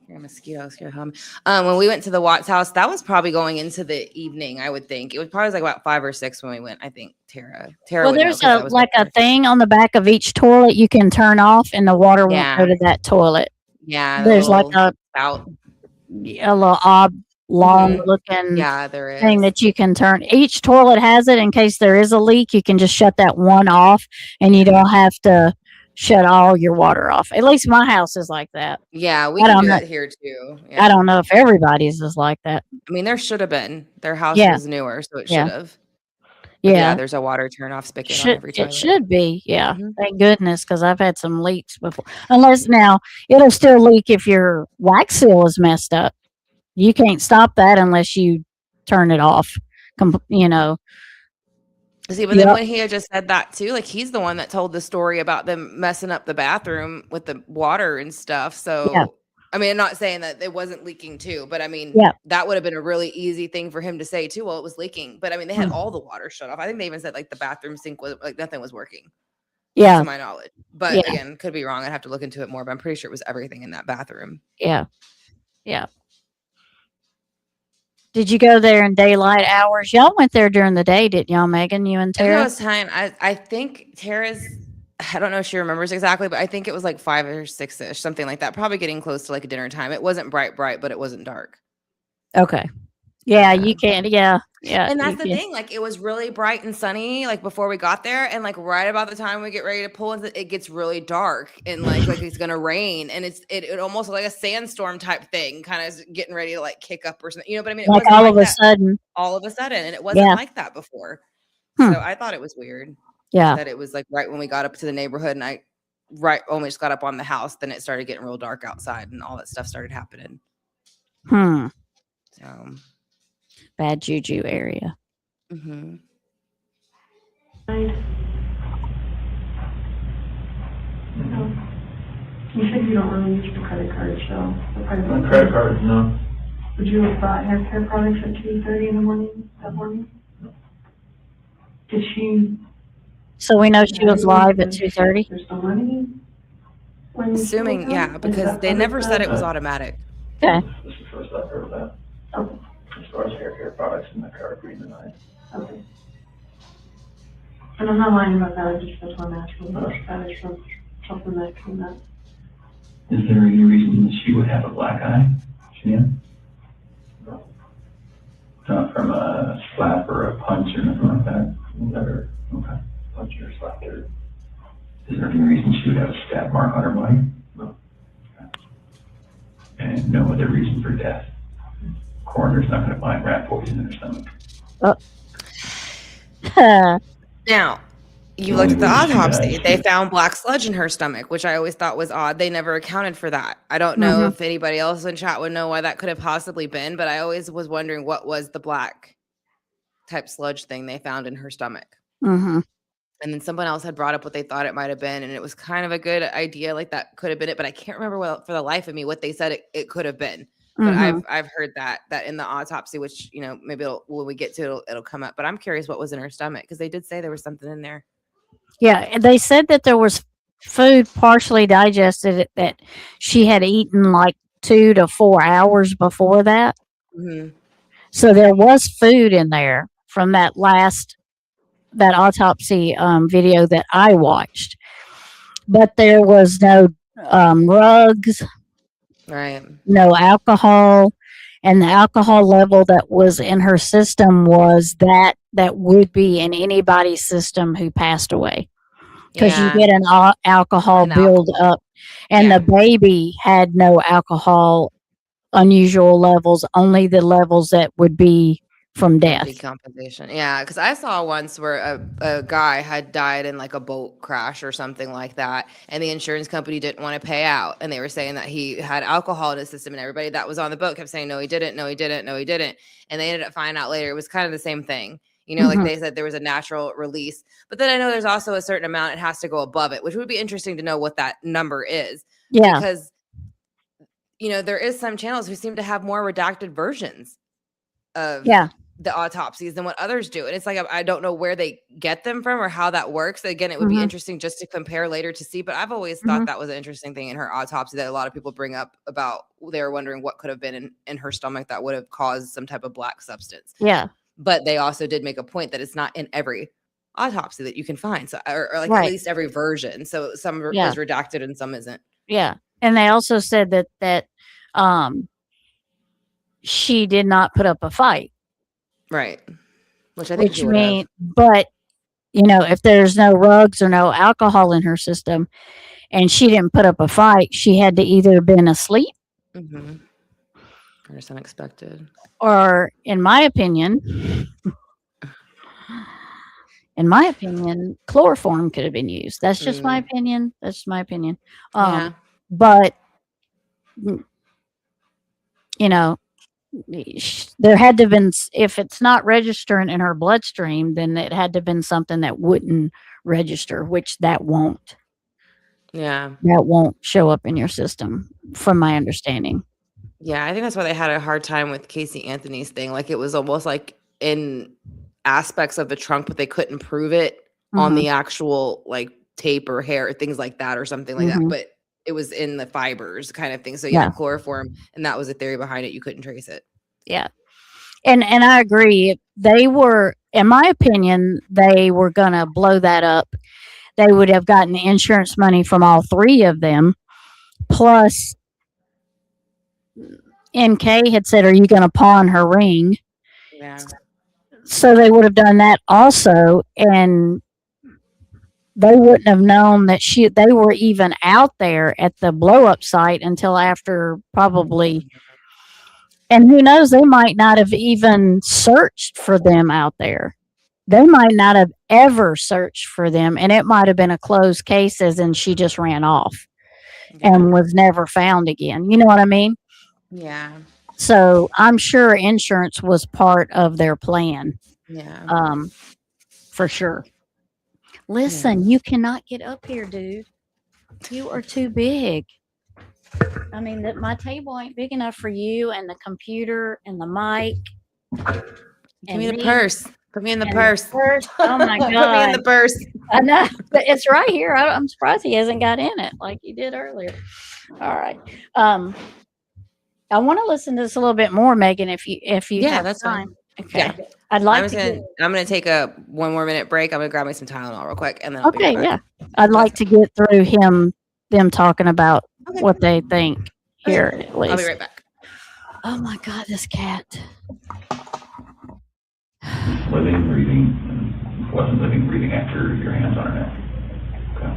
you're a mosquito, scared home. When we went to the Watts house, that was probably going into the evening, I would think. It was probably like about 5 or 6 when we went, I think. Tara Well, would know there's 'cause I a was like with a her. thing on the back of each toilet you can turn off, and the water won't Yeah. go to that toilet. Yeah, the There's like little spout. a little long looking Yeah, there is. thing that you can turn. Each toilet has it in case there is a leak. You can just shut that one off, and you don't have to shut all your water off. At least my house is like that. Yeah, we I can don't do know. it here too. I Yeah. don't know if everybody's is like that. I mean, there should have been. Their house Yeah. was newer, so it Yeah. should have. But yeah, Yeah, there's a water turn off spigot on every it toilet. should be. Yeah, Mhm. thank goodness, because I've had some leaks before. Unless now it'll still leak if your wax seal is messed up. You can't stop that unless you turn it off. You know. See, but then Yep. when he had just said that too, like he's the one that told the story about them messing up the bathroom with the water and stuff. So I mean, I'm not saying that it wasn't leaking too, but I mean, Yeah. that would have been a really easy thing for him to say too. Well, it was leaking, but I mean, they had Mm. all the water shut off. I think they even said like the bathroom sink was like nothing was working, Yeah, to my knowledge. But Yeah. again, could be wrong. I'd have to look into it more. But I'm pretty sure it was everything in that bathroom. yeah. Did you go there in daylight hours? Y'all went there during the day, didn't y'all, Megan? You and I think it Tara? was time. I think Tara's. I don't know if she remembers exactly, but I think it was like 5 or 6-ish, something like that. Probably getting close to like dinner time. It wasn't bright, but it wasn't dark. Okay. Yeah, Yeah. you can. Yeah. And that's you the can. thing. Like it was really bright and sunny, like before we got there, and like right about the time we get ready to pull into, it gets really dark and like it's gonna rain, and it almost like a sandstorm type thing, kind of getting ready to like kick up or something. You know, but I mean, it Like wasn't all like of a that sudden. all of a sudden, and it wasn't Yeah. like that before. Hmm. So I thought it was weird Yeah. that it was like right when we got up to the neighborhood, and I almost got up on the house, then it started getting real dark outside, and all that stuff started happening. So. Bad juju area. Mm-hmm. You said you don't really use the credit card, so. the credit My credit cards, no. Would you have bought hair care products at 2:30 in the morning, that morning? Did she? So we know she was live at 2:30. There's no money? when you Assuming, sold yeah, them? Is because that they what never said it was said? automatic. Okay. This is the first I've heard of that, Okay, as far as hair care products in the card agreement. okay. And I'm not lying about that, I just, that's what I'm asking, that is something that came up. Is there any reason that she would have a black eye, Shannon? Not from a slap or a punch or nothing like that? Never, okay. Punch or slap there. Is there any reason she would have a stab mark on her body? No. Okay. And no other reason for death? Coroner's not gonna find rat poison in her stomach. Now, you The looked at the only reason autopsy. that They she- found black sludge in her stomach, which I always thought was odd. They never accounted for that. I don't know if anybody else in chat would know why that could have possibly been, but I always was wondering what was the black type sludge thing they found in her stomach. Mm-hmm. And then someone else had brought up what they thought it might have been, and it was kind of a good idea, like that could have been it, but I can't remember for the life of me what they said it could have been. But Mm-hmm. I've heard that in the autopsy, which maybe when we get to it'll come up. But I'm curious what was in her stomach, because they did say there was something in there. Yeah, and they said that there was food partially digested that she had eaten like 2 to 4 hours before that. Mhm. So there was food in there from that autopsy video that I watched, but there was no rugs, Right. no alcohol, and the alcohol level that was in her system was that would be in anybody's system who passed away, because you Yeah. get an alcohol An build alcohol. up, and Yeah. the baby had no alcohol unusual levels, only the levels that would be from death. Decompensation. Yeah, because I saw once where a guy had died in like a boat crash or something like that, and the insurance company didn't want to pay out, and they were saying that he had alcohol in his system, and everybody that was on the boat kept saying, "No, he didn't. No, he didn't. No, he didn't." And they ended up finding out later it was kind of the same thing. You know, like Mhm. they said there was a natural release, but then I know there's also a certain amount it has to go above it, which would be interesting to know what that number is, Yeah, because there is some channels who seem to have more redacted versions of yeah. the autopsies than what others do. And it's like, I don't know where they get them from or how that works. Again, it would be Mhm. interesting just to compare later to see, but I've always Mhm. thought that was an interesting thing in her autopsy that a lot of people bring up about, they were wondering what could have been in her stomach that would have caused some type of black substance. Yeah, But they also did make a point that it's not in every autopsy that you can find. So, or like at right. least every version. So some Yeah, is redacted and some isn't. yeah. And they also said that she did not put up a fight, Right. Which I think which she would have. means, but if there's no rugs or no alcohol in her system, and she didn't put up a fight, she had to either been asleep, Mm-hmm. Or it's unexpected. or, in my opinion, chloroform could have been used. That's just my opinion. That's just my opinion. Yeah. But there had to have been, if it's not registering in her bloodstream, then it had to have been something that wouldn't register, which that won't Yeah. show up in your system, from my understanding. Yeah, I think that's why they had a hard time with Casey Anthony's thing. Like it was almost like in aspects of the trunk, but they couldn't prove it on Mhm. the actual like tape or hair or things like that or something like that. Mhm. But it was in the fibers kind of thing. So Yeah. chloroform, and that was the theory behind it. You couldn't trace it. Yeah. And I agree. They were, in my opinion, they were gonna blow that up. They would have gotten the insurance money from all three of them. Plus, NK had said, "Are you going to pawn her ring?" Yeah. So they would have done that also, and they wouldn't have known that they were even out there at the blow up site until after, probably. And who knows, they might not have even searched for them out there. They might not have ever searched for them, and it might have been a closed case, as in she just ran off and was never found again. You know what I mean? Yeah. So I'm sure insurance was part of their plan, Yeah. for sure. Listen, you cannot get up here, dude. You are too big. I mean, my table ain't big enough for you, and the computer and the mic. Give me the purse. Put me in the and purse. Oh my Put me in god! the purse. I know, but it's right here. I'm surprised he hasn't got in it like he did earlier. All right. I want to listen to this a little bit more, Megan. If you Yeah, have that's fine. time. Okay. Yeah. I'd like to I'm gonna take a 1 more minute break. I'm gonna grab me some Tylenol real quick, and then I'll be Okay, right back. yeah. I'd like to get through them talking about Okay. what they think here, at I'll be least. right back. Oh my god, this cat. Living, breathing, and wasn't living, breathing after your hands on her neck. Okay.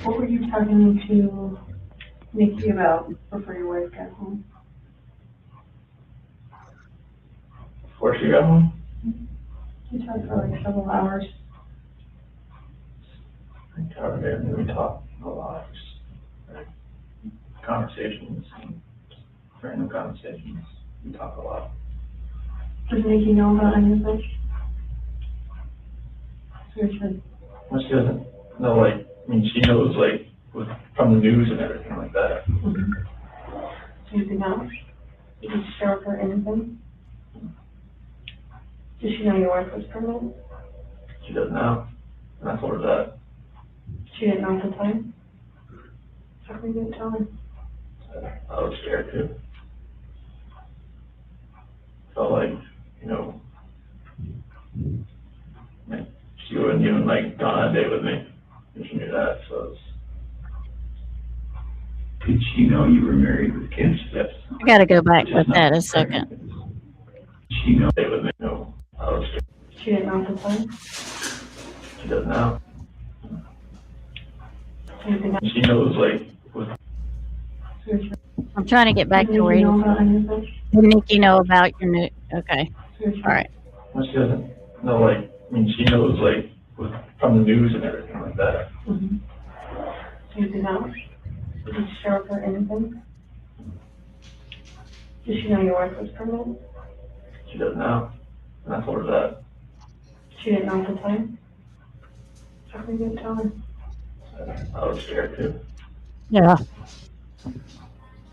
What were you talking to Nikki about before your wife got home? Before she got home, You talked for like several hours. I covered it, and we talked a lot, conversations, and random conversations, we talk a lot. Does Nikki know about any of this? Seriously. Well, she doesn't know, like, I mean, she knows, like, from the news and everything like that. Anything else? Did you share with her anything? Does she know your wife was pregnant? She does now, and I told her that. She didn't know at the time? How come you didn't tell her? I was scared too. Felt like, you know, like she wouldn't even like go on a date with me. And she knew that, so it's, Did she know you were married with kids? Yes. I got to go back Just with not that a second. pregnant. She know. date with me, you know, I was scared. She didn't know at the time? She does now. Anything else? And she knows like, with I'm trying to get back to where Did you know you about any of this? did Nikki know about your new. Okay. All right. well, she doesn't know, like, I mean, she knows like, with, from the news and everything like that. Mm-hmm. Anything else? Did you share with her anything? Did she know your wife was pregnant? She does now, and I told her that. She didn't know at the time? How come you didn't tell her? I was scared too. Yeah.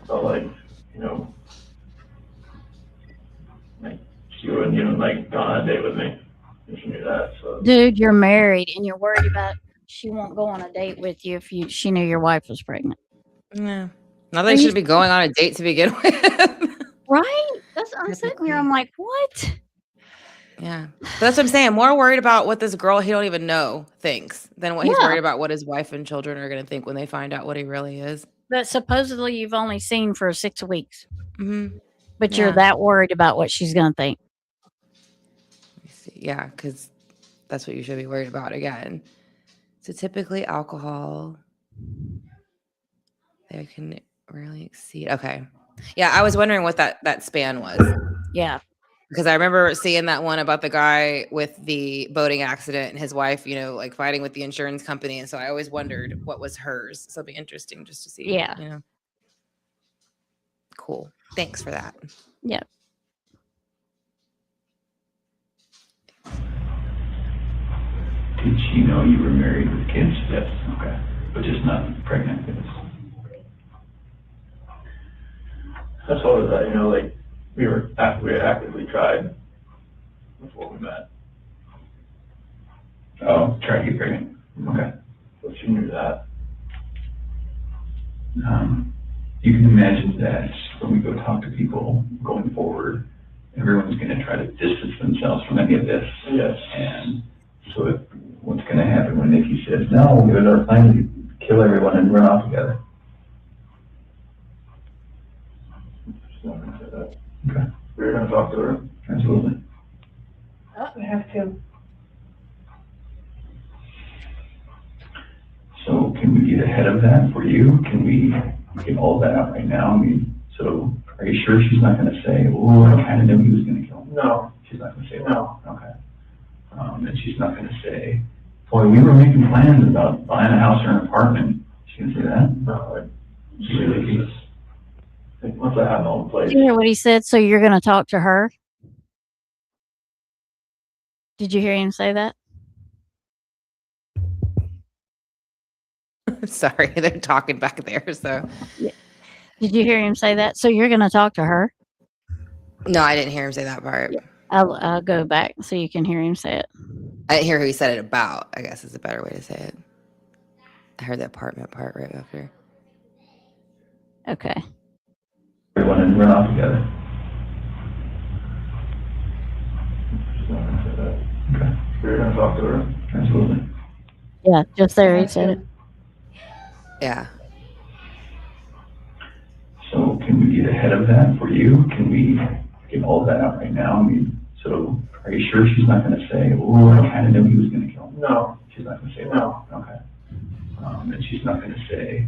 Felt like, you know, like she wouldn't even like go on a date with me. And she knew that, so. Dude, you're married and you're worried about she won't go on a date with you if she knew your wife was pregnant. Yeah. Not that Are they you- should be going on a date to begin with. Right? I'm sitting here. I'm like, what? Yeah. But that's what I'm saying. More worried about what this girl he don't even know thinks than what he's Yeah. worried about what his wife and children are going to think when they find out what he really is. But supposedly you've only seen for 6 weeks. Mm-hmm. But Yeah. you're that worried about what she's going to think. Yeah, because that's what you should be worried about again. So typically alcohol, they can rarely exceed. Okay. Yeah, I was wondering what that span was. Yeah. Because I remember seeing that one about the guy with the boating accident and his wife, you know, like fighting with the insurance company. And so I always wondered what was hers. So it'll be interesting just to see. Yeah. You know. Cool. Thanks for that. Yeah. Did she know you were married with kids? Yes. Okay. But just not pregnant. I told her that, you know, like, we had actively tried before we met, Oh, try to get pregnant. Okay. so she knew that. You can imagine that when we go talk to people going forward, everyone's going to try to distance themselves from any of this. Yes. And so what's going to happen when Nikki says, no, it was our plan to kill everyone and run off together? She's not gonna say that. Okay. We're gonna talk to her. Absolutely. We have to. So can we get ahead of that for you? Can we get all that out right now? I mean, so are you sure she's not going to say, oh, I kind of knew he was going to kill me? No, She's not going to say that? No. Okay. And she's not going to say, boy, we were making plans about buying a house or an apartment. She's going to say that? no, like, she Really? was just, like, once I have my own place. Did you hear what he said? So you're going to talk to her? Did you hear him say that? Sorry, they're talking back there. So Did you hear him say that? So you're going to talk to her? no, I didn't hear him say that part. I'll go back so you can hear him say it. I didn't hear who he said it about, I guess is a better way to say it. I heard the apartment part right after. Okay. Everyone and run off together. She's not gonna say that. Okay. We're gonna talk to her. Absolutely. Yeah, just there he said it. Yeah. So can we get ahead of that for you? Can we get all that out right now? I mean, so are you sure she's not going to say, oh, I kind of knew he was going to kill me? No, She's not going to say that? No. Okay. And she's not going to say,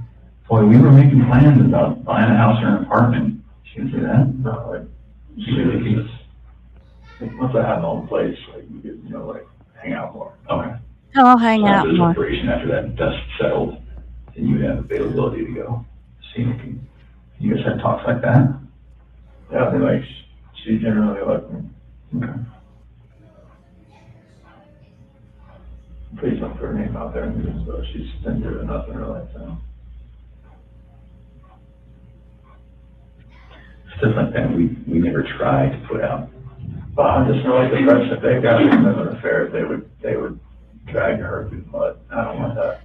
boy, we were making plans about buying a house or an apartment. She's going to say that? no, like, she Really? was just, like, once I have my own place, like, we could, you know, like, hang out more. Okay. I'll hang So out after the more. separation, after that dust settled, then you have availability to go see Nikki. You guys had talks like that? Yeah, I mean, like, she generally liked me. Okay. Please don't put her name out there, because she's been through enough in her life now. Stuff like that, we never try to put out But I'm just really depressed if they've got another affair, they would drag her through the mud. I don't want that.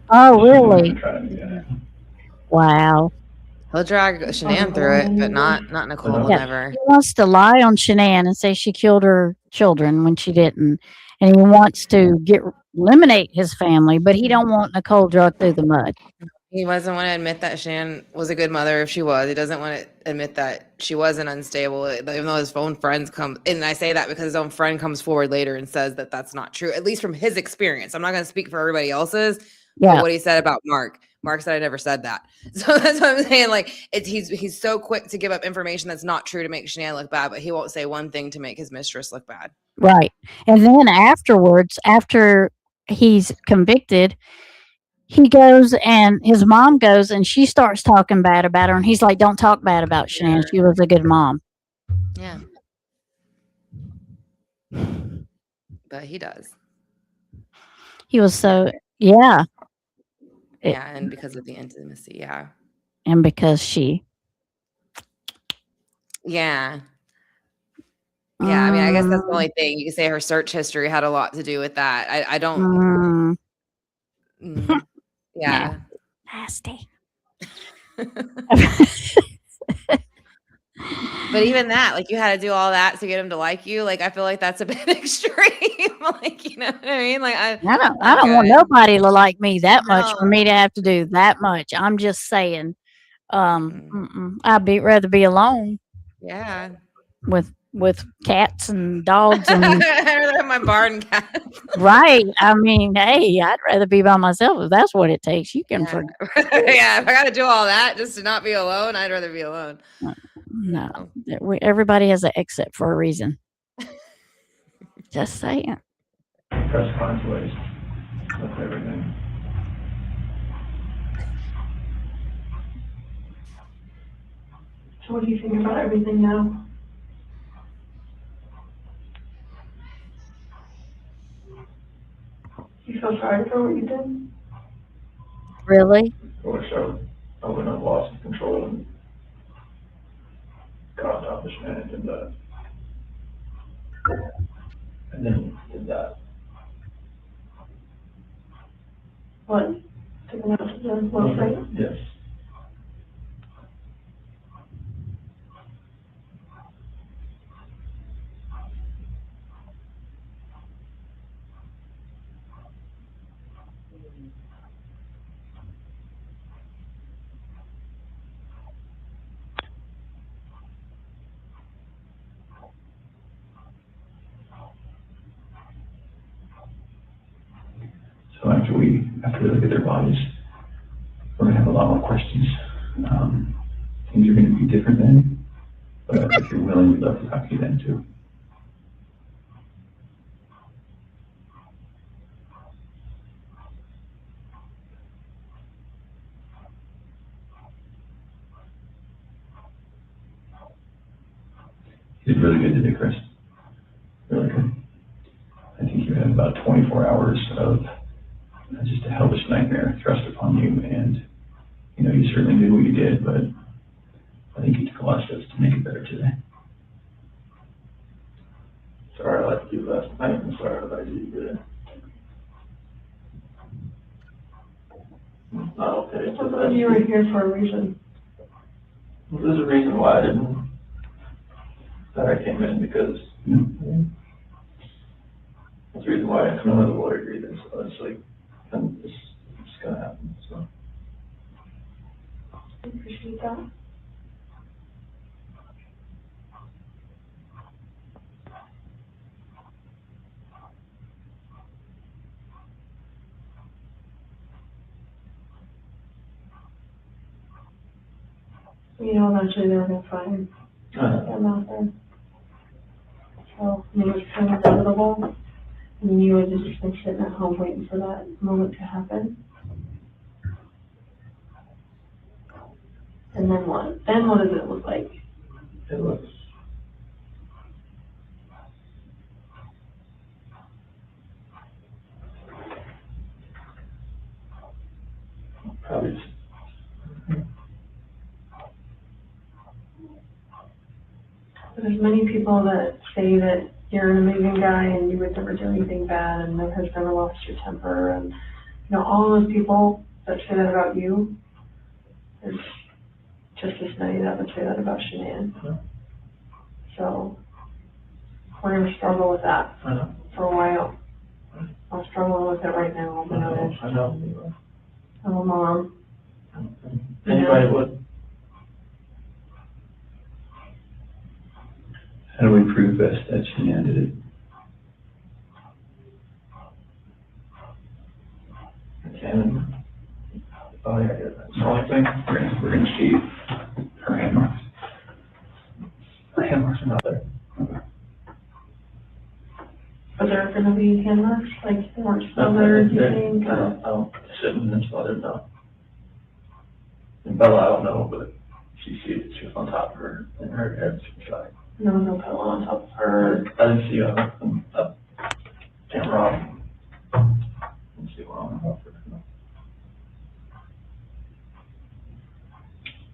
Oh, really? Try to do that. Wow. He'll drag Shanann through it, but not Nicole will Yeah. never. He wants to lie on Shanann and say she killed her children when she didn't. And he wants to eliminate his family, but he don't want Nicole dragged through the mud. He doesn't want to admit that Shanann was a good mother if she was. He doesn't want to admit that she wasn't unstable, even though his own friends come. And I say that because his own friend comes forward later and says that that's not true, at least from his experience. I'm not going to speak for everybody else's, Yeah. but what he said about Mark. Mark said I never said that. So that's what I'm saying. Like he's so quick to give up information that's not true to make Shanann look bad, but he won't say one thing to make his mistress look bad. Right. And then afterwards, after he's convicted, he goes and his mom goes and she starts talking bad about her. And he's like, don't talk bad about Shanann. She was a good mom. Yeah. But he does. He was so, yeah. Yeah. And because of the intimacy. Yeah. And because she. Yeah. Yeah. I mean, I guess that's the only thing. You can say her search history had a lot to do with that. I don't. Yeah. Nasty. But even that, like you had to do all that to get him to like you. Like I feel like that's a bit extreme. Like, you know what I mean? Like I don't want nobody to like me that much for No. me to have to do that much. I'm just saying. I'd rather be alone Yeah. with cats and dogs and I'd rather have my barn cat. right. I mean, hey, I'd rather be by myself if that's what it takes. You can forget. Yeah, if I got to do all that just to not be alone, I'd rather be alone. No, everybody has an exit for a reason. Just saying. Press finds ways with everything. So what do you think about everything now? You feel sorry for what you did? Really? I wish I wouldn't have lost control and got on top of Shanann and did that. And then did that. What? Took him out to the well site? Yes. So after we look at their bodies, we're gonna have a lot more questions. Things are gonna be different then, but if you're willing, we'd love to talk to you then too. You did really good today, Chris. Really good. I think you had about 24 hours of just a hellish nightmare thrust upon you, and you know, you certainly did what you did, but I think you took a lot of steps to make it better today. Sorry I left you last night, and sorry I left you today. Not okay. So you were here for a reason. Well, there's a reason why I came in, because that's the reason why I come in with a lawyer either, so it's like, it's gonna happen, so. I appreciate that. You know, eventually they were gonna find them out there. So, it was kind of inevitable. And you had just been sitting at home waiting for that moment to happen. And then what? Then what does it look like? It looks probably just there's many people that say that you're an amazing guy and you would never do anything bad and has never lost your temper, and, you know, all those people that say that about you, there's just as many that would say that about Shanann. Yeah. So, we're gonna struggle with that I know, for a while. I'm struggling with it right now, I'll be honest. I know. I'm a mom. Anybody would. How do we prove best that Shanann did it? Examine. Oh, yeah, that's the only thing. We're gonna see her hand marks. Her hand marks are not there. Are there gonna be hand marks, like, they weren't still there, do you think? I don't sit in this other, no. And Bella, I don't know, but she was on top of her, and her head was side. No, no pillow on top of her. I didn't see a camera. Didn't see one on her.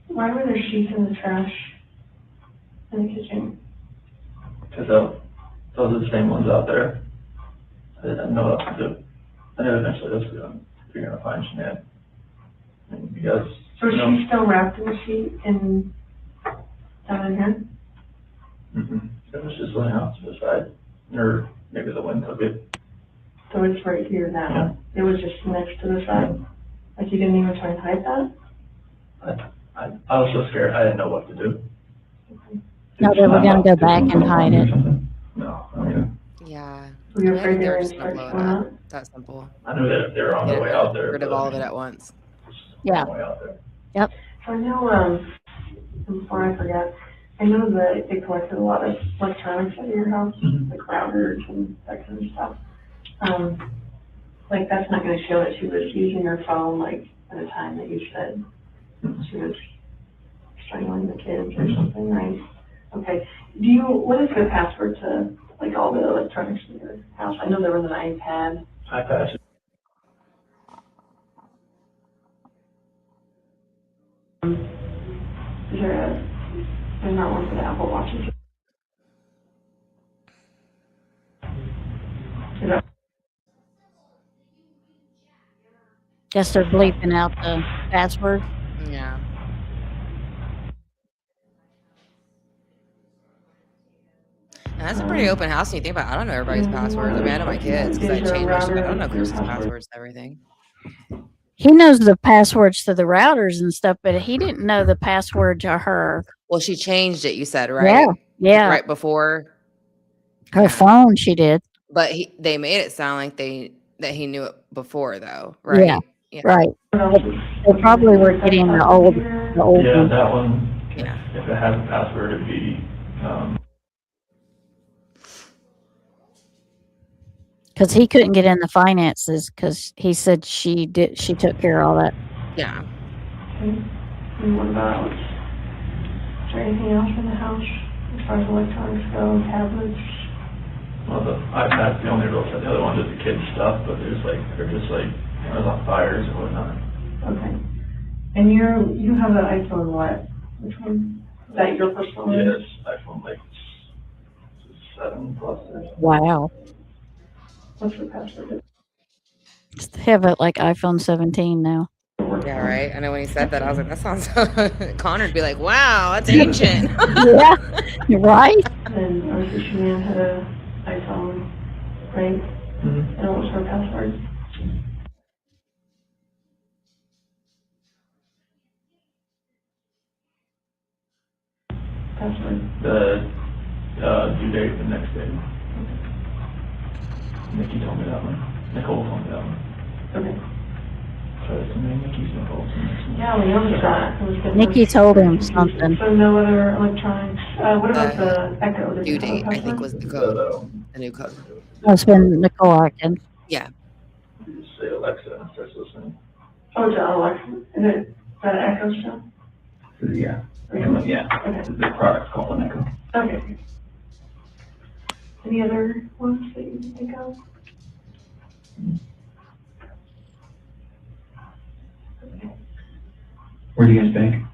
Why were there sheets in the trash in the kitchen? Because those are the same ones out there. I didn't know what to do. And then eventually that's good. You're gonna find Shanann. And because, So you know, she's still wrapped in the sheet in, down in here? it was just laying out to the side, or maybe the wind took it. So it's right here now. It was just next to the side? Like you didn't even try and hide that? I was so scared, I didn't know what to do. No, they were gonna go back and hide it. No, I mean, Yeah. Were you I afraid think they were just gonna gonna start blow it showing up. up? That simple. I knew that they were on their way out there. Rid of but I all of it mean, at once. Yeah. on the way out there. So I know, before I forget, I know that they collected a lot of electronics at your house, Mhm. like routers and that kind of stuff. Like that's not gonna show that she was using her phone, like, at a time that you said she was strangling the kids or something, right? Okay, what is the password to, like, all the electronics in your house? I know there was an iPad. iPad. Is there's not one for the Apple Watches? Is that, Guess they're bleeping out the password. Yeah. And that's a pretty open house when you think about it. I don't know everybody's passwords. I mean, I know my kids because I Is there a changed my shit, but I router don't know with your Chris's password? passwords and everything. He knows the passwords to the routers and stuff, but he didn't know the password to her. Well, she changed it, you said, right? Yeah. Right before. Her Yeah. phone, she did. But they made it sound like that he knew it before though, right? Yeah. Right. what else is- They probably were getting the old computer? Yeah, one. that one, Yeah. if it has a password, it'd be, Because he couldn't get in the finances because he said she took care of all that. Yeah. Okay. And what about, is there anything else in the house as far as electronics go, tablets? well, the iPad's the only real, the other ones are the kids' stuff, but they're just like, on fires and whatnot. Okay. And you have an iPhone what? Which one? Is that your personal one? Yes, iPhone like 7 plus or something. Wow. What's the password? They have it like iPhone 17 now. Yeah, right. I know when he said that, I was like, that sounds Connor'd be like, wow, that's ancient. Yeah. You're right. And obviously Shanann had a iPhone, right? Mhm. And what was her password? Password. The, due date the next day. Nikki told me that one. Nicole told me that one. Okay. So it's so many Nikki's Nicole's. Yeah, we noticed that. It was getting Nikki us told him confused. something. So no other electronics. What about the Echo? Did Due you have a date, I think, password? was the code, So, the new code. It's been Nicole Atkins. you just say Alexa and it starts listening. Oh, it's Alexa. Is that Echo still? Yeah. Okay. Yeah, Okay. the product's called an Echo. Okay. Any other ones that you can think of? Where do you guys bank?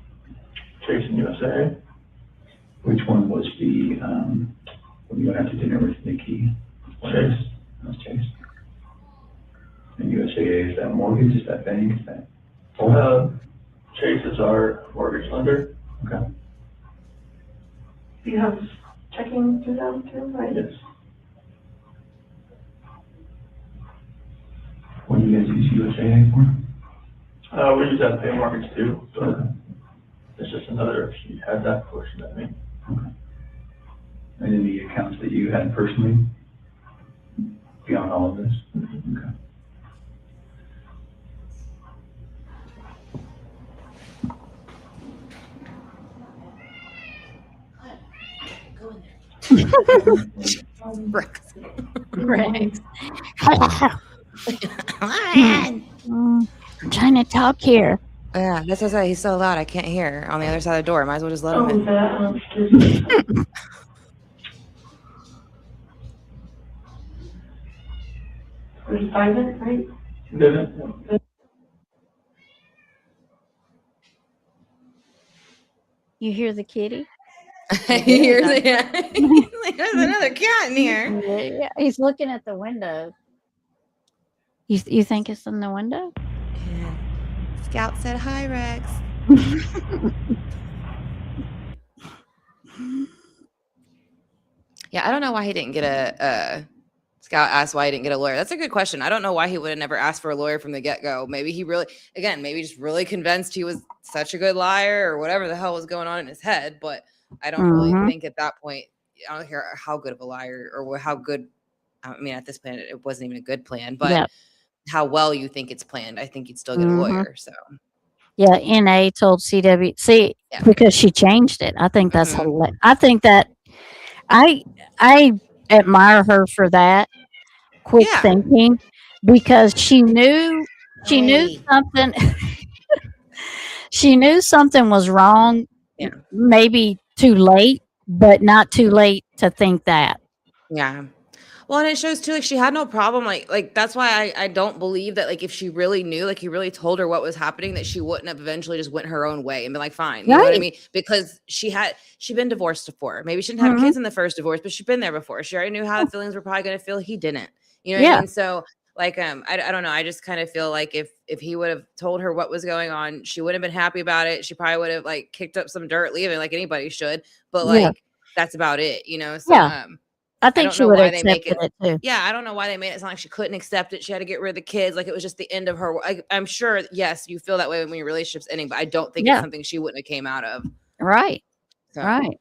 Chase in USA. Which one was the, when you went out to dinner with Nikki? Chase. That was Chase. And USAA, is that mortgage, is that bank, is that? Chase is our mortgage lender. Okay. You have checking through them too, right? Yes. What do you guys use USAA for? We use that pay mortgage too, but it's just another, if you had that portion, I mean. Okay. And any accounts that you had personally beyond all of this? Okay. Rex. Rex. I'm trying to talk here. Yeah, that's what I said. He's so loud I can't hear on the other side of the door. Might as well just let him Oh, in. that, excuse me. There's 5 minutes, right? You hear the kitty? Yeah. He's like, there's another cat in here. Yeah, he's looking at the window. You think it's in the window? Yeah. Scout said hi, Rex. Yeah, I don't know why he didn't get a Scout asked why he didn't get a lawyer. That's a good question. I don't know why he would have never asked for a lawyer from the get-go. Maybe he really, again, maybe just really convinced he was such a good liar or whatever the hell was going on in his head. But I don't really think at that point, I don't care how good of a liar or how good, I mean, at this point, it wasn't even a good plan, but how well you think it's planned, I think you'd still get a lawyer. So yeah, NA told CWC because she changed it. I think that's hilarious. I think that I admire her for that quick thinking, because she knew something. She knew something was wrong. Maybe too late, but not too late to think that. Yeah. Well, and it shows too, like she had no problem. Like that's why I don't believe that, like, if she really knew, like he really told her what was happening, that she wouldn't have eventually just went her own way and been like, fine. You know what I mean? Because she'd been divorced before. Maybe she didn't have kids in the first divorce, but she'd been there before. She already knew how the feelings were probably going to feel. He didn't, you know what I mean? So like, I don't know. I just kind of feel like if he would have told her what was going on, she would have been happy about it. She probably would have like kicked up some dirt leaving, like anybody should, but like, that's about it, you know? So, I think she would have accepted it too. Yeah, I don't know why they made it sound like she couldn't accept it. She had to get rid of the kids. Like it was just the end of her. I'm sure, yes, you feel that way when your relationship's ending, but I don't think it's something she wouldn't have came out of. Right. So, right.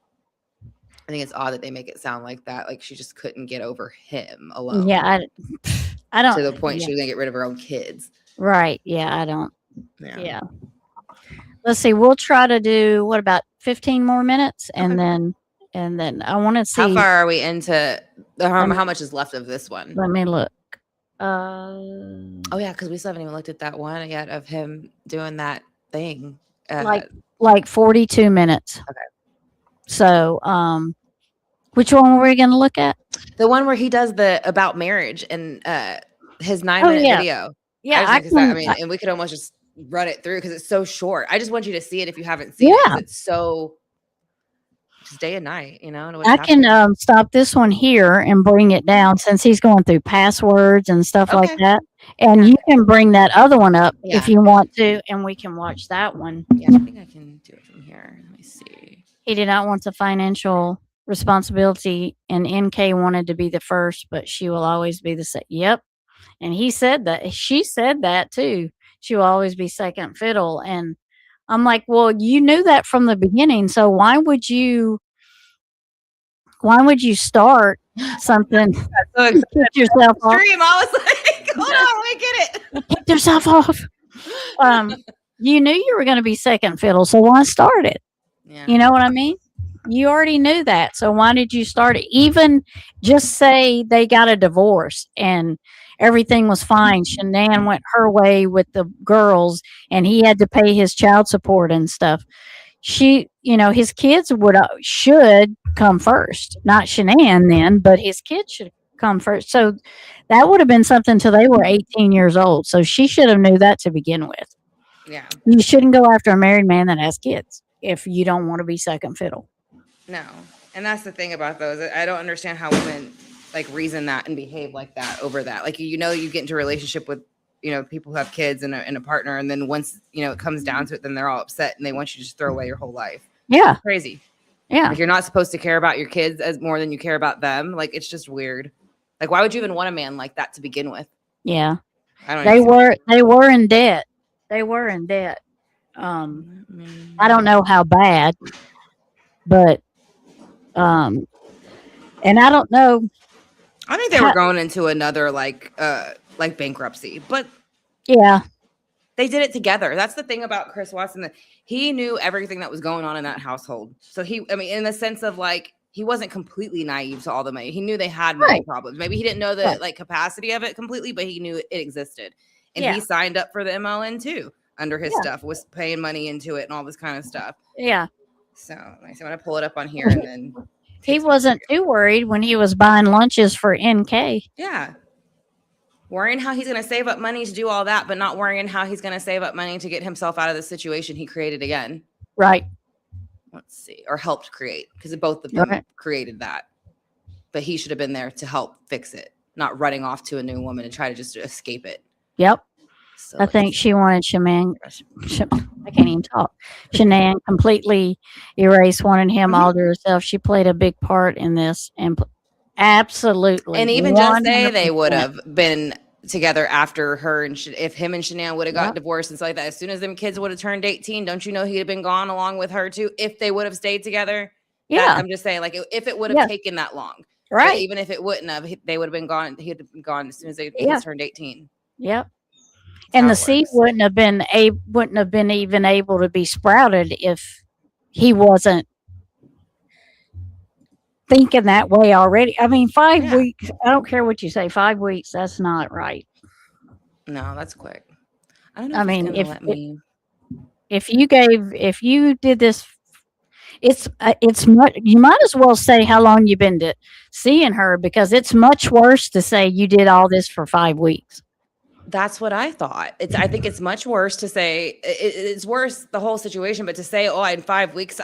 I think it's odd that they make it sound like that. Like she just couldn't get over him alone. Yeah, I don't. To the point she was gonna get rid of her own kids. Right. Yeah, I don't. Yeah. Let's see. We'll try to do what about 15 more minutes, and then I want to see how far are we into how much is left of this one. Let me look. Oh yeah, because we still haven't even looked at that one yet of him doing that thing. Like 42 minutes. Okay. So, which one were we going to look at? The one where he does the about marriage and his 9-minute video. Yeah, I mean, and we could almost just run it through because it's so short. I just want you to see it if you haven't seen it. It's so just day and night, you know. I can stop this one here and bring it down since he's going through passwords and stuff like that. And you can bring that other one up if you want to, and we can watch that one. Yeah, I think I can do it from here. Let me see. He did not want the financial responsibility, and NK wanted to be the first, but she will always be the second. Yep. And he said that. She said that too. She will always be second fiddle. And I'm like, well, you knew that from the beginning. So why would you start something? So kick yourself off. I was like, hold on, let me get it. Kick yourself off. You knew you were going to be second fiddle. So why start it? Yeah. You know what I mean? You already knew that. So why did you start it? Even just say they got a divorce and everything was fine. Shanann went her way with the girls and he had to pay his child support and stuff. His kids should come first, not Shanann then, but his kids should come first. So that would have been something till they were 18 years old. So she should have knew that to begin with. Yeah. You shouldn't go after a married man that has kids if you don't want to be second fiddle. No. And that's the thing about those. I don't understand how women like reason that and behave like that over that. Like, you get into a relationship with, people who have kids and a partner. And then once, it comes down to it, then they're all upset and they want you to just throw away your whole life. Yeah. Crazy. Yeah. Like, you're not supposed to care about your kids as more than you care about them. Like, it's just weird. Like, why would you even want a man like that to begin with? Yeah. I don't They even see were in debt. They were in debt. I don't know how bad, but and I don't know. I think they were going into another like bankruptcy, but Yeah. they did it together. That's the thing about Chris Watson, that he knew everything that was going on in that household. So in the sense of like, he wasn't completely naive to all the money. He knew they had money problems. Maybe he didn't know the like capacity of it completely, but he knew it existed. And he signed up for the MLN too under his stuff, was paying money into it and all this kind of stuff. Yeah. So I'm going to pull it up on here and then. He wasn't too worried when he was buying lunches for NK. Yeah. Worrying how he's going to save up money to do all that, but not worrying how he's going to save up money to get himself out of the situation he created again. Right. Let's see. Or helped create, because both of them created that. But he should have been there to help fix it, not running off to a new woman and try to just escape it. Yep. So I think she wanted I can't even talk. Shanann completely erased, wanted him all to herself. She played a big part in this, and absolutely. And even just say they would have been together after her, and if him and Shanann would have got divorced and stuff like that, as soon as them kids would have turned 18, don't you know he'd have been gone along with her too, if they would have stayed together? Yeah. I'm just saying, like, if it would have taken that long. Right. But even if it wouldn't have, they would have been gone. He'd have been gone as soon as they kids turned 18. Yep. And the seed wouldn't have been even able to be sprouted if he wasn't thinking that way already. I mean, 5 weeks. I don't care what you say. 5 weeks. That's not right. No, that's quick. I don't know. I mean, if you did this, it's much. You might as well say how long you've been seeing her, because it's much worse to say you did all this for 5 weeks. That's what I thought. I think it's much worse to say it's worse, the whole situation, but to say, oh, in 5 weeks,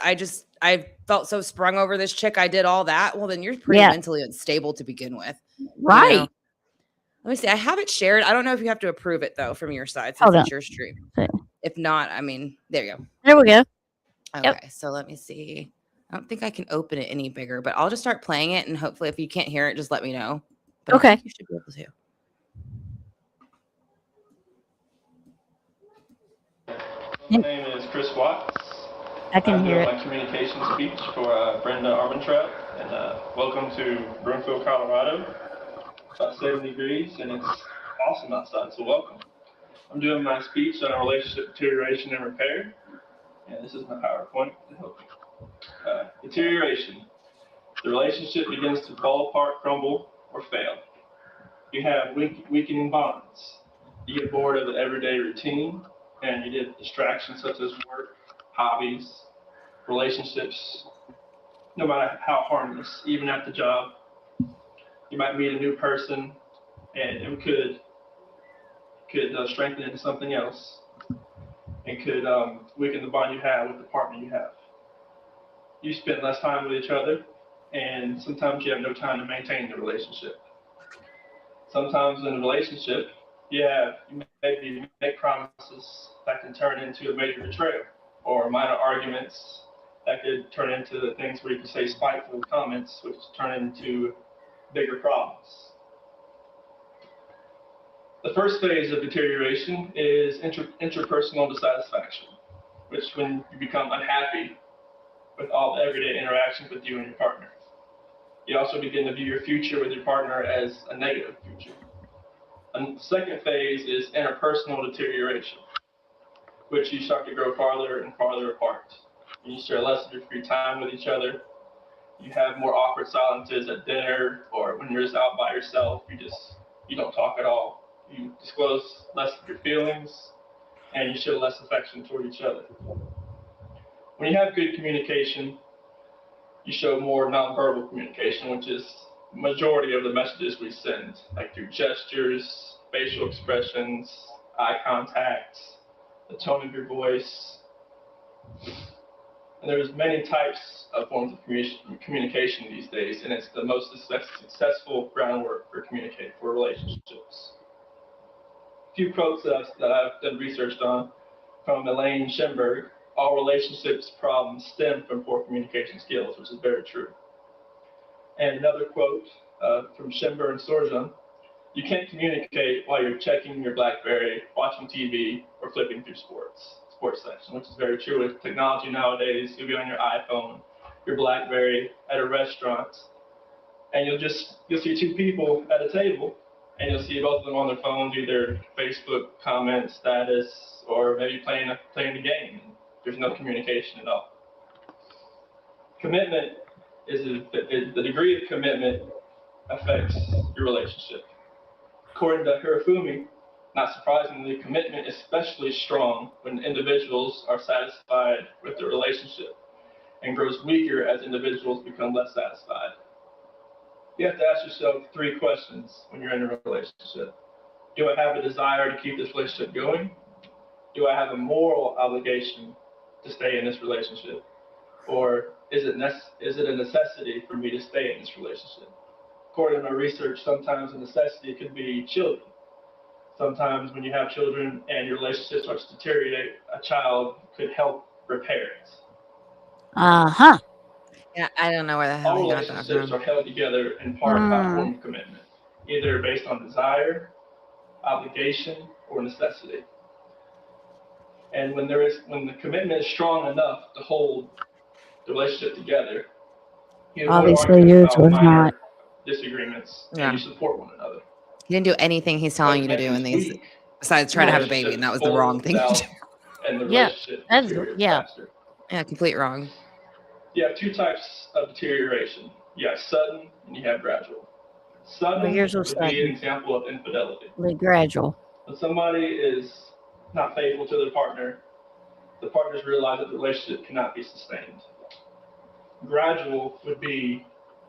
I felt so sprung over this chick, I did all that. Well, then you're pretty mentally unstable to begin with. Right. You know? Let me see. I have it shared. I don't know if you have to approve it though from your side, since it's your stream. Okay. If not, I mean, there you go. There we go. Okay. So let me see. I don't think I can open it any bigger, but I'll just start playing it, and hopefully if you can't hear it, just let me know. But I think you should be able to. My name is Chris Watts. I can hear my communication speech for Brenda Armentrout, and welcome to Broomfield, Colorado. It's about 70 degrees, and it's awesome outside, so welcome. I'm doing my speech on relationship deterioration and repair, and this is my PowerPoint to help you. Deterioration. The relationship begins to fall apart, crumble, or fail. You have weakening bonds. You get bored of the everyday routine, and you get distractions such as work, hobbies, relationships, no matter how harmless, even at the job. You might meet a new person, and it could strengthen into something else, and could weaken the bond you have with the partner you have. You spend less time with each other, and sometimes you have no time to maintain the relationship. Sometimes in a relationship, you make promises that can turn into a major betrayal, or minor arguments that could turn into the things where you can say spiteful comments, which turn into bigger problems. The first phase of deterioration is interpersonal dissatisfaction, which when you become unhappy with all the everyday interactions with you and your partner. You also begin to view your future with your partner as a negative future. And the second phase is interpersonal deterioration, which you start to grow farther and farther apart. And you share less of your free time with each other. You have more awkward silences at dinner, or when you're just out by yourself, you don't talk at all. You disclose less of your feelings, and you show less affection toward each other. When you have good communication, you show more nonverbal communication, which is the majority of the messages we send, like through gestures, facial expressions, eye contact, the tone of your voice. And there's many types of forms of communication these days, and it's the most successful groundwork for communicating for relationships. A few quotes that I've done research on from Elaine Schemberg: all relationships problems stem from poor communication skills, which is very true. And another quote from Schemberg and Sorjan: you can't communicate while you're checking your BlackBerry, watching TV, or flipping through sports section, which is very true. With technology nowadays, you'll be on your iPhone, your BlackBerry, at a restaurant, and you'll see two people at a table, and you'll see both of them on their phones, either Facebook comment status, or maybe playing the game. There's no communication at all. Commitment is the degree of commitment affects your relationship. According to Hirofumi, not surprisingly, commitment is especially strong when individuals are satisfied with the relationship and grows weaker as individuals become less satisfied. You have to ask yourself 3 questions when you're in a relationship. Do I have a desire to keep this relationship going? Do I have a moral obligation to stay in this relationship? Or is it a necessity for me to stay in this relationship? According to my research, sometimes a necessity could be children. Sometimes when you have children and your relationship starts to deteriorate, a child could help repair it. Uh-huh. Yeah, I don't know where the hell All he got that relationships from. are held together in part by a form of commitment, either based on desire, obligation, or necessity. And when the commitment is strong enough to hold the relationship together, you avoid Obviously, arguing yours about was minor not. disagreements, Yeah. and you support one another. He didn't do anything he's telling you to do in these, besides try to have a baby, and that was the wrong thing to do. And the Yeah, relationship that's- deteriorates yeah. faster. Yeah, complete wrong. You have 2 types of deterioration. You have sudden and you have gradual. Sudden Well, yours was would be an sudden. example of infidelity. Really gradual. When somebody is not faithful to their partner, the partners realize that the relationship cannot be sustained. Gradual would be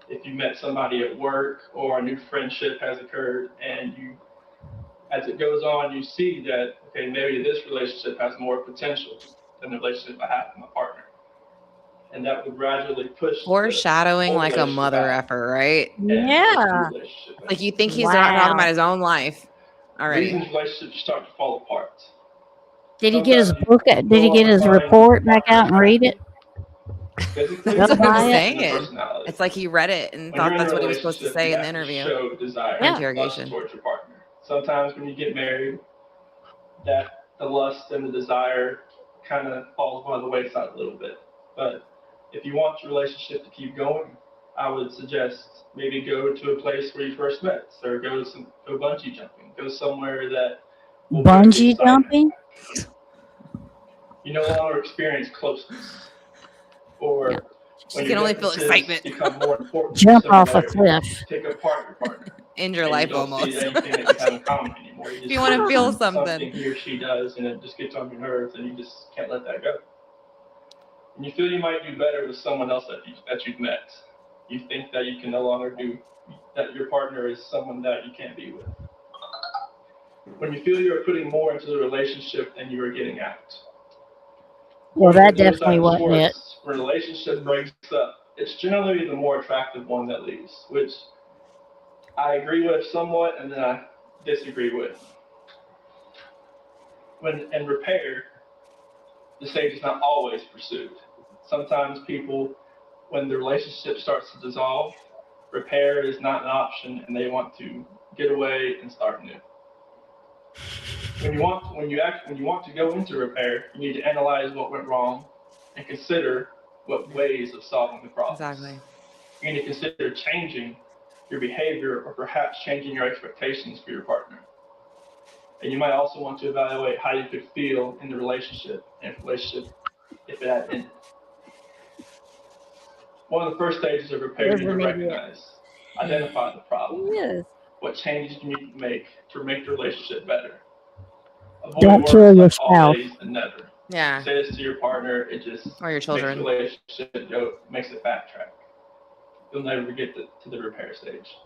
if you met somebody at work or a new friendship has occurred, and you, as it goes on, you see that, okay, maybe this relationship has more potential than the relationship I have with my partner. And that would gradually push Foreshadowing the like a relationship mother out effer, right? and push the Yeah. relationship out. Like you think he's not talking about his own life already. Reasons relationships start to fall apart. Did he get his Sometimes book? Did he get his report back out and read it? physically, That's what I'm Buy it. saying. personality. It's like he read it and When thought you're in that's a what he was supposed to relationship, say you in the have to interview. show desire, Yeah. Interrogation. lust towards your partner. Sometimes when you get married, that the lust and the desire kind of falls by the wayside a little bit. But if you want your relationship to keep going, I would suggest maybe go to a place where you first met, or go bungee jumping, go somewhere that will bring the Bungee excitement. jumping? You no longer experience closeness, or Yeah. She can only feel differences excitement. become more important. Jump than off a similarity. cliff. Take apart your partner. End your And life you don't almost. see anything that you have in common anymore. If you want to feel something something. he or she does, and it just gets on your nerves, and you just can't let that go. And you feel you might do better with someone else that you've met. You think that you can no longer that your partner is someone that you can't be with. When you feel you're putting more into the relationship than you are getting out. Well, that Suicide definitely wasn't it. disorders, when a relationship breaks up, it's generally the more attractive one that leaves, which I agree with somewhat, and then I disagree with. When in repair, the stage is not always pursued. Sometimes people, when the relationship starts to dissolve, repair is not an option, and they want to get away and start new. When you want to go into repair, you need to analyze what went wrong and consider what ways of solving the problem. Exactly. You need to consider changing your behavior, or perhaps changing your expectations for your partner. And you might also want to evaluate how you could feel in the relationship, if it had ended. One of the first stages of repair is to recognize, identify the problem. Yes. What changes you need to make the relationship better. Avoid Don't words kill like yourself. always and never. Yeah. Say this to your partner, it just Or your makes children. the relationship makes it backtrack. You'll never get to the repair stage.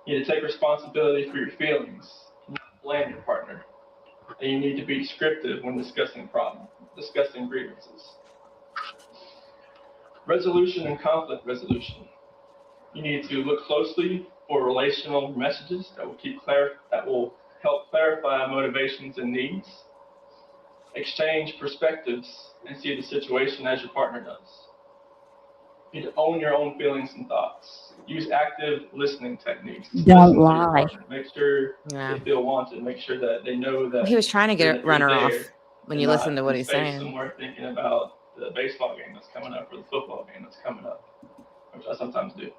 You need to take responsibility for your feelings, not blame your partner. And you need to be descriptive when discussing grievances. Resolution and conflict resolution. You need to look closely for relational messages that will help clarify motivations and needs. Exchange perspectives and see the situation as your partner does. You need to own your own feelings and thoughts. Use active listening techniques. Don't Listen to your lie. partner. Make sure Yeah. they feel wanted. Make sure that they know that He was trying to you're- get Runner you're off there when and you not listen to what in he's space saying. somewhere thinking about the baseball game that's coming up or the football game that's coming up, which I sometimes do.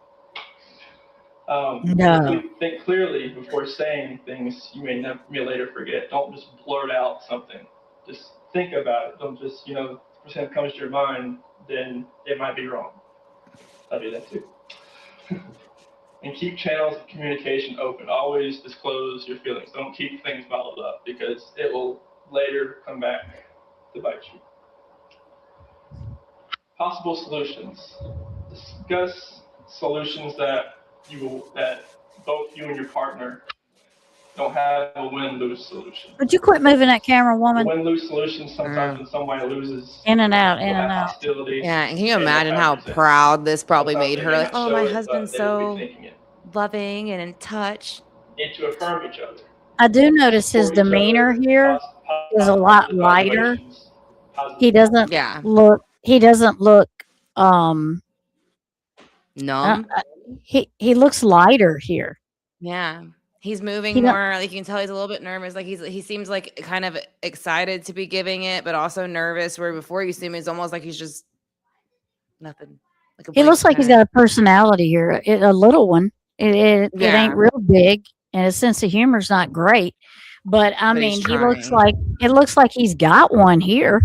No. Think clearly before saying things you may later forget. Don't just blurt out something. Just think about it. Don't just, if something comes to your mind, then it might be wrong. I do that too. And keep channels of communication open. Always disclose your feelings. Don't keep things bottled up because it will later come back to bite you. Possible solutions. Discuss solutions that both you and your partner don't have a win-lose solution. Would you quit moving that camera, A woman? win-lose solution sometimes when somebody loses. In and out, in you'll and have out. hostility. Yeah, and can you and you'll imagine have how resentment. proud this probably Sometimes made they her? may Like, not oh, show my it, but husband's they will so be thinking it. loving and in touch. Need to affirm each other. I do notice his Support each other. demeanor here is a lot lighter. Evaluations. Positive He doesn't Yeah. look. He doesn't look. Numb. He looks lighter here. Yeah. He's moving He don't- more. Like you can tell he's a little bit nervous. Like he seems like kind of excited to be giving it, but also nervous. Where before you see him, it's almost like he's just nothing. Like a He blank looks like he's stare. got a personality here, a little one. It Yeah. ain't real big, and his sense of humor's not great. But I But he's mean, he looks trying. like it looks like he's got one here.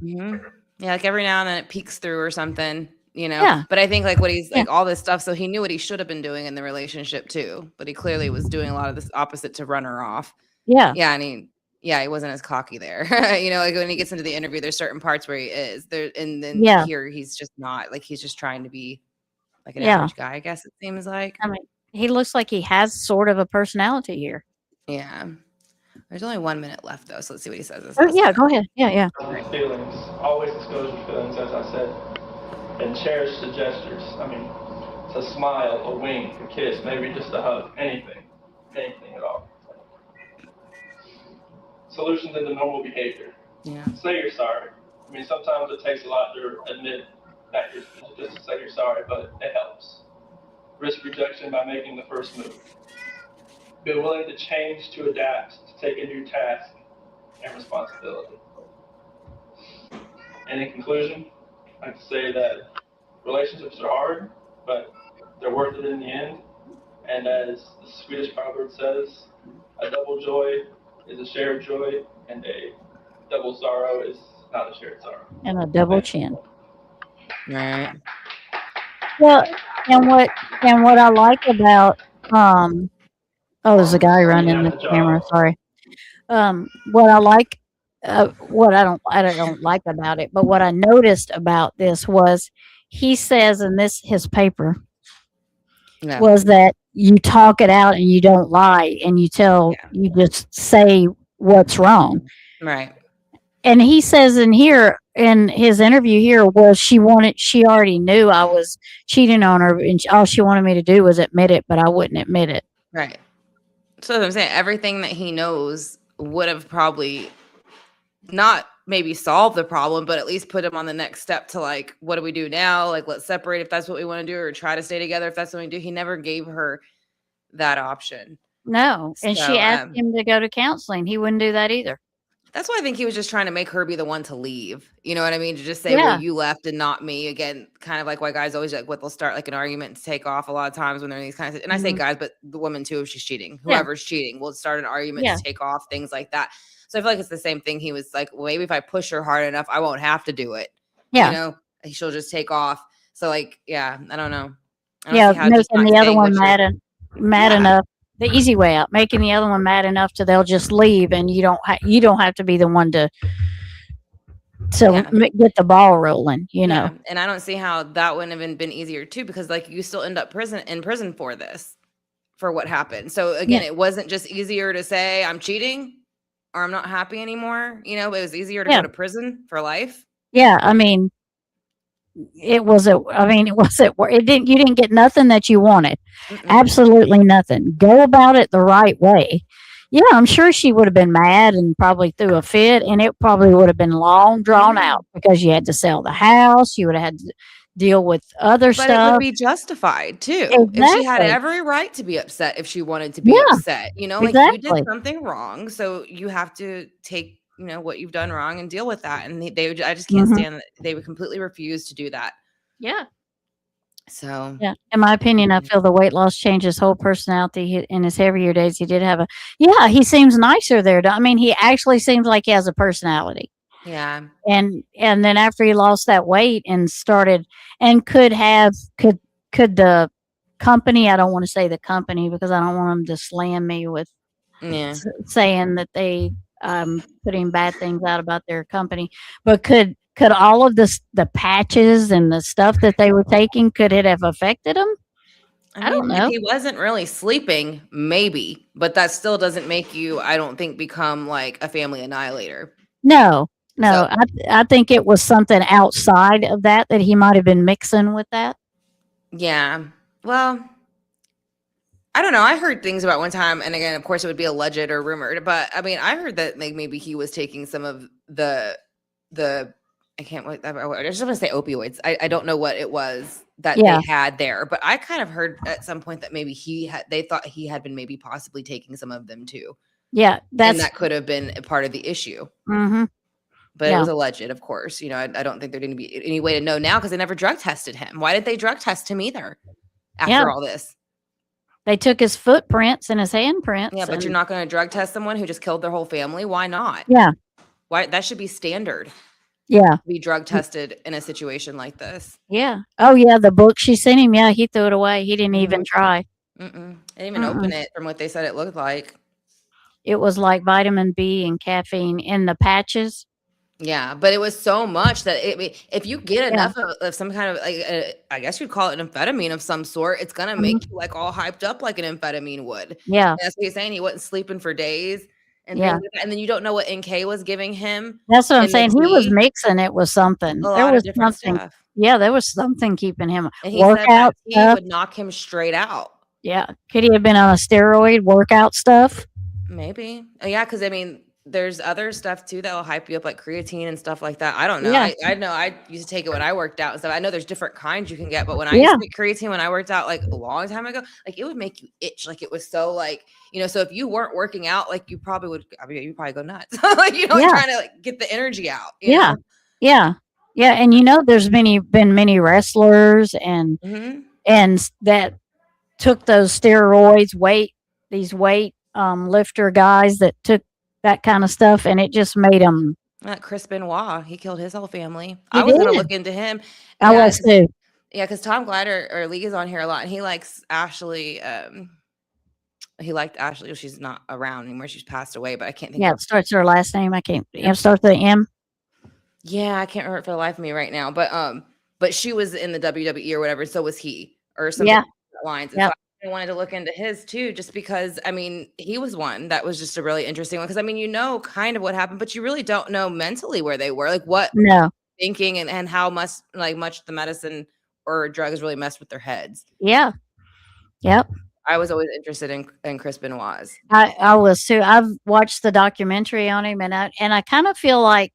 Yeah, like every now and then it peeks through or something, Yeah. But I think like what he's Yeah. like all this stuff, so he knew what he should have been doing in the relationship too. But he clearly was doing a lot of this opposite to run her off. Yeah. Yeah, and he wasn't as cocky there. Like when he gets into the interview, there's certain parts where he is there, and then Yeah. here he's just not. Like he's just trying to be like an Yeah. average guy, I guess it seems like. I mean, he looks like he has sort of a personality here. Yeah. There's only 1 minute left though, so let's see what he says. This Oh last yeah, minute. go ahead. Yeah. Feelings. Always disclose your feelings, as I said. And cherish the gestures. I mean, it's a smile, a wink, a kiss, maybe just a hug, anything at all. Solutions into normal behavior. Yeah. Say you're sorry. I mean, sometimes it takes a lot to admit that just to say you're sorry, but it helps. Risk rejection by making the first move. Be willing to change, to adapt, to take a new task and responsibility. And in conclusion, I have to say that relationships are hard, but they're worth it in the end. And as the Swedish proverb says, a double joy is a shared joy, and a double sorrow is not a shared sorrow. And a double chin. Right. Well, and what I like about there's a guy running the camera. Sorry. What I like, what I don't like about it, but what I noticed about this was he says in his paper Yeah. was that you talk it out and you don't lie and you just say what's wrong. Right. And he says in his interview here, well, she already knew I was cheating on her and all she wanted me to do was admit it, but I wouldn't admit it. Right. So I'm saying everything that he knows would have probably not maybe solved the problem, but at least put him on the next step to like, what do we do now? Like, let's separate if that's what we want to do, or try to stay together if that's what we do. He never gave her that option. No. And So, she asked him to go to counseling. He wouldn't do that either. That's why I think he was just trying to make her be the one to leave. You know what I mean? To just say, Yeah. well, you left and not me. Again, kind of like why guys always like they'll start like an argument to take off a lot of times when they're in these kinds of, and I say guys, but the woman too, if she's cheating, Yeah. whoever's cheating will start an argument Yeah. to take off, things like that. So I feel like it's the same thing. He was like, well, maybe if I push her hard enough, I won't have to do it. Yeah. She'll just take off. So like, yeah, I don't know. I don't Yeah. see how just Making not the other saying one what you're- mad Yeah. enough. The easy way out, making the other one mad enough to they'll just leave, and you don't have to be the one to Yeah. get the ball rolling. Yeah, and I don't see how that wouldn't have been easier too, because like you still end up in prison for this, for what happened. So again, it wasn't just easier to say I'm cheating or I'm not happy anymore. It was easier to Yeah. go to prison for life. Yeah, I mean, it wasn't. I mean, it wasn't. It didn't. You didn't get nothing that you wanted. Mm-mm. Absolutely nothing. Go about it the right way. Yeah, I'm sure she would have been mad and probably threw a fit, and it probably would have been long drawn Yeah. out because you had to sell the house. You would have had to deal with other But it would stuff. be justified too. If she had Exactly. every right to be upset if she wanted to be Yeah, upset, you know, like you exactly. did something wrong, so you have to take, you know, what you've done wrong and deal with that. And I just can't Mhm. stand that they would completely refuse to do that. Yeah. So Yeah. In my opinion, I feel the weight loss changed his whole personality. In his heavier days, he did have a, yeah, he seems nicer there. I mean, he actually seems like he has a personality. yeah, And then after he lost that weight and started and could the company, I don't want to say the company because I don't want them to slam me with yeah. saying that they putting bad things out about their company, but could all of the patches and the stuff that they were taking, could it have affected them? I don't If know. he wasn't really sleeping, maybe, but that still doesn't make you, I don't think, become like a family annihilator. No, no. So- I think it was something outside of that he might have been mixing with that. Yeah. Well, I don't know. I heard things about one time, and again, of course, it would be alleged or rumored, but I mean, I heard that like maybe he was taking some of the I can't wait. I just want to say opioids. I don't know what it was that Yeah. they had there, but I kind of heard at some point that maybe they thought he had been maybe possibly taking some of them too, Yeah, and that's that could have been a part of the issue. mhm. But it Yeah. was alleged, of course. You know, I don't think there'd be any way to know now because they never drug tested him. Why did they drug test him either? After Yeah. all this. They took his footprints and his handprints. Yeah, but you're and- not going to drug test someone who just killed their whole family. Why not? Yeah. Why that should be standard. Yeah. Be drug tested in a situation like this. Yeah. Oh yeah, the book she sent him. Yeah, he threw it away. He didn't even try. Mm-mm. They didn't even open it from what they said it looked like. It was like vitamin B and caffeine in the patches. Yeah, but it was so much that if you get Yeah. enough of some kind of like, I guess you'd call it an amphetamine of some sort, it's gonna make you like all hyped up like an amphetamine would. Yeah. And that's what he's saying. He wasn't sleeping for days, and Yeah. things like that. And then you don't know what NK was giving him. That's what I'm in the saying. He was tea. mixing it with something. A There lot was of different something. stuff. Yeah, there was something keeping him And he said that workout tea stuff. would knock him straight out. Yeah. Could he have been on a steroid workout stuff? Maybe. Yeah, because I mean, there's other stuff too that will hype you up, like creatine and stuff like that. I don't know. Yeah. I know I used to take it when I worked out and stuff. I know there's different kinds you can get, but when I Yeah. used to take creatine when I worked out like a long time ago, like it would make you itch. Like it was so like, you know, so if you weren't working out, like you probably would, I mean, you probably go nuts. Like, you know, Yeah. trying to like get the energy out. you Yeah. know? Yeah. Yeah. And you know, there's been many wrestlers and that took those steroids, these weight lifter guys that took that kind of stuff, and it just made them. Chris Benoit, he killed his whole family. He I was gonna did. look into him. I Yeah, was too. Yeah, because Tom Glider or League is on here a lot, and he likes Ashley. He liked Ashley. Well, she's not around anymore. She's passed away, but I can't think. Yeah, of it starts her last name. I can't. It starts with an M. Yeah, I can't remember it for the life of me right now. But she was in the WWE or whatever. So was he, or something Yeah. along that lines. And Yep. so I wanted to look into his too, just because I mean he was one that was just a really interesting one. Because I mean you know kind of what happened, but you really don't know mentally where they were, like what No. thinking and how much the medicine or drugs really messed with their heads. Yeah. Yep. I was always interested in Chris Benoit's. I was too. I've watched the documentary on him, and I kind of feel like,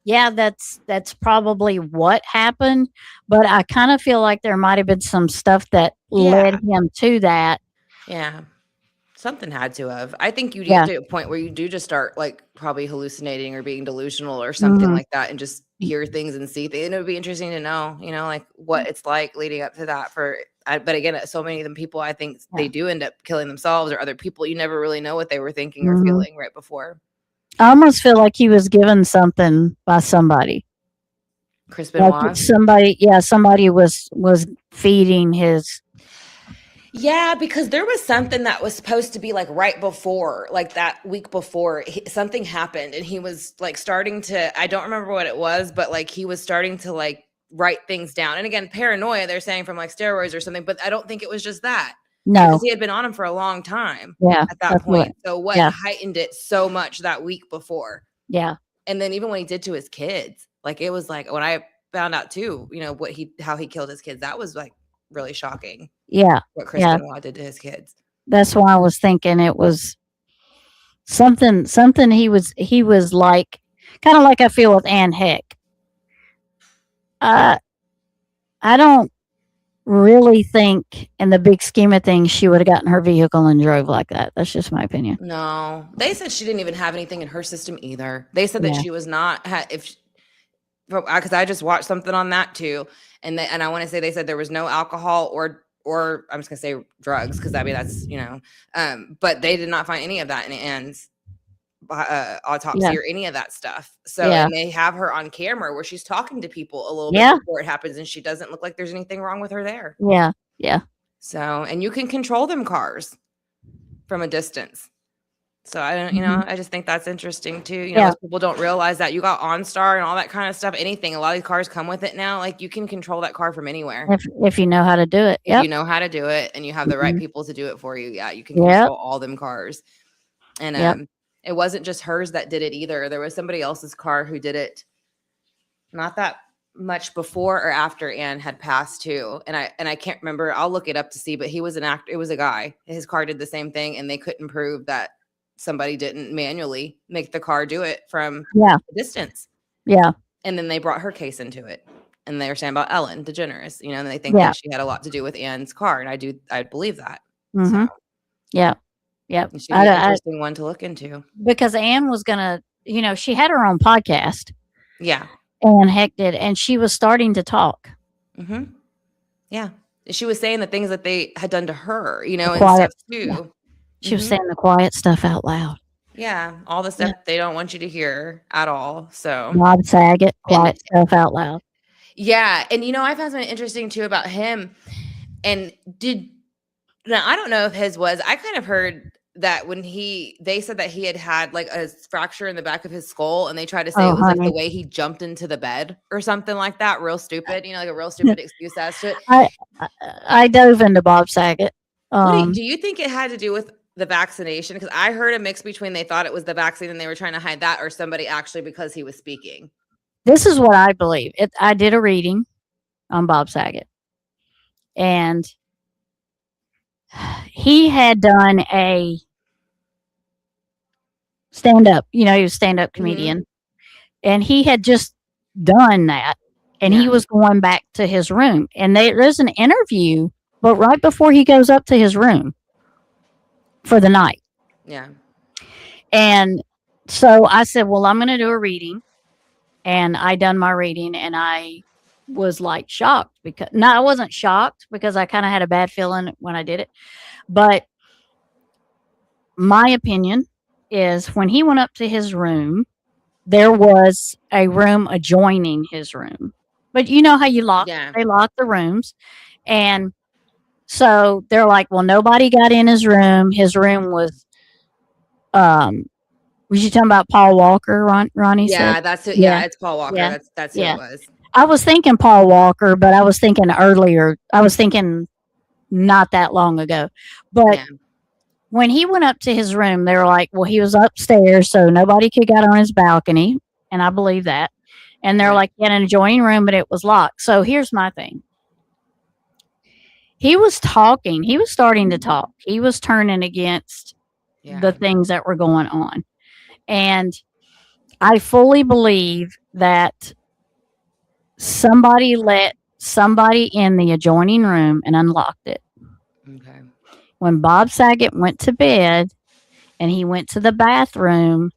yeah, that's probably what happened, but I kind of feel like there might have been some stuff that led him to that. Yeah. Something had to have. I think you Yeah. get to a point where you do just start like probably hallucinating or being delusional or something Mhm. like that and just hear things and see things. And it would be interesting to know, you know, like what it's like leading up to that but again, so many of them people, I think they do end up killing themselves or other people. You never really know what they were thinking or Mhm. feeling right before. I almost feel like he was given something by somebody. Chris Benoit. Like somebody was feeding his. Yeah, because there was something that was supposed to be like right before, like that week before, something happened and he was like starting to, I don't remember what it was, but like he was starting to like write things down. And again, paranoia, they're saying from like steroids or something, but I don't think it was just that. No. Because he had been on them for a long time Yeah. at that that's point. what- So what yeah. heightened it so much that week before? Yeah. And then even when he did to his kids, like it was like when I found out too, how he killed his kids. That was like really shocking. Yeah. What Chris Yeah. Benoit did to his kids. That's why I was thinking it was something he was like, kind of like I feel with Ann Heck. I don't really think in the big scheme of things she would have gotten her vehicle and drove like that. That's just my opinion. No, they said she didn't even have anything in her system either. They said that Yeah. she was not because I just watched something on that too, and I want to say they said there was no alcohol or I'm just gonna say drugs because I mean that's but they did not find any of that in Ann's autopsy Yeah. or any of that stuff. So Yeah. and they have her on camera where she's talking to people a little Yeah. bit before it happens, and she doesn't look like there's anything wrong with her there. Yeah. Yeah. So and you can control them cars from a distance. So I don't, I just think that's interesting too. Yeah. Most people don't realize that you got OnStar and all that kind of stuff. Anything, a lot of these cars come with it now. Like you can control that car from anywhere If you know how to do it. if Yep. you know how to do it and you have the right Mhm. people to do it for you. Yeah, you can Yep. control all them cars. And Yep. it wasn't just hers that did it either. There was somebody else's car who did it. Not that much before or after Anne had passed too. And I can't remember. I'll look it up to see. But he was an actor. It was a guy. His car did the same thing, and they couldn't prove that somebody didn't manually make the car do it from Yeah. a distance. Yeah. And then they brought her case into it. And they were saying about Ellen DeGeneres, and they think Yeah. that she had a lot to do with Anne's car. And I believe that. Mm-hmm. So Yeah. Yep. it should be an I, interesting one to look into. because Anne was gonna, she had her own podcast. Yeah. Anne Heck did, and she was starting to talk. Mm-hmm. Yeah. She was saying the things that they had done to her, and Quiet. stuff too. She was Mhm. saying the quiet stuff out loud. Yeah. All the stuff they don't want you to hear at all. So Bob Saget, quiet stuff out loud. yeah. And I found something interesting too about him. And now I don't know if his was, I kind of heard that when they said that he had like a fracture in the back of his skull, and they tried to say Oh, it was like honey. the way he jumped into the bed or something like that. Real stupid, like a real stupid excuse as to it. I dove into Bob Saget. Do you think it had to do with the vaccination? Because I heard a mix between they thought it was the vaccine and they were trying to hide that, or somebody actually because he was speaking. This is what I believe. I did a reading on Bob Saget, and he had done a stand-up. He was a stand-up comedian, and he had just done that, and he Yeah. was going back to his room. And there's an interview, but right before he goes up to his room for the night. Yeah. And so I said, well, I'm going to do a reading. And I done my reading, and I was like shocked I wasn't shocked because I kind of had a bad feeling when I did it. But my opinion is when he went up to his room, there was a room adjoining his room. But you know how they lock the rooms. And so they're like, well, nobody got in his room. His room was, was you talking about Paul Walker, Ronnie Yeah, said? that's it. Yeah. Yeah, it's Paul Walker. Yeah. That's who Yeah. it was. I was thinking Paul Walker, but I was thinking earlier. I was thinking not that long ago. But Yeah. when he went up to his room, they were like, well, he was upstairs, so nobody could get on his balcony. And I believe that. And they're Yeah. like, in an adjoining room, but it was locked. So here's my thing. He was talking. He was starting to talk. He was turning against Yeah. the things that were going on. And I fully believe that somebody let somebody in the adjoining room and unlocked it. Okay. When Bob Saget went to bed and he went to the bathroom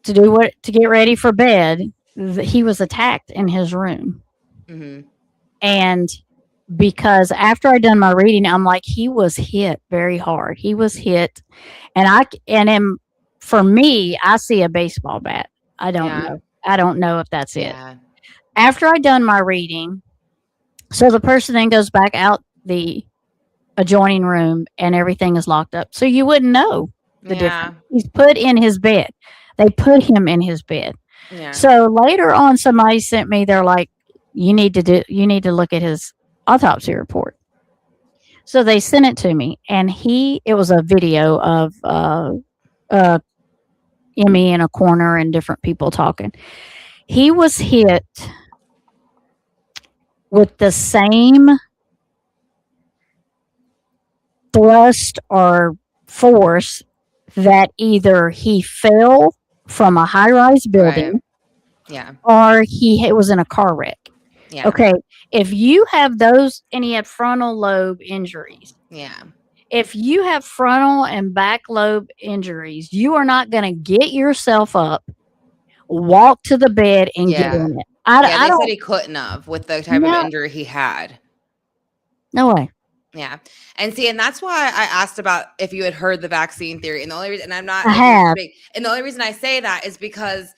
to get ready for bed, he was attacked in his room. Mm-hmm. And because after I done my reading, I'm like, he was hit very hard. He was hit. For me, I see a baseball bat. I don't Yeah. know. I don't know if that's it. Yeah. After I done my reading, so the person then goes back out the adjoining room and everything is locked up. So you wouldn't know the difference. He's put in his bed. They put him in his bed. Yeah. So later on, somebody sent me, they're like, you need to look at his autopsy report. So they sent it to me, and it was a video of Emmy in a corner and different people talking. He was hit with the same thrust or force that either he fell from a high-rise building Yeah. or he was in a car wreck. Yeah. Okay, if you have those and he had frontal lobe injuries, Yeah. if you have frontal and back lobe injuries, you are not going to get yourself up, walk to the bed, and get Yeah. in it. Yeah, I they said don't. he couldn't have with the type of No, injury he had. no way. Yeah. And see, and that's why I asked about if you had heard the vaccine theory. And the only reason, and I'm not, I making have. big, and the only reason I say that is because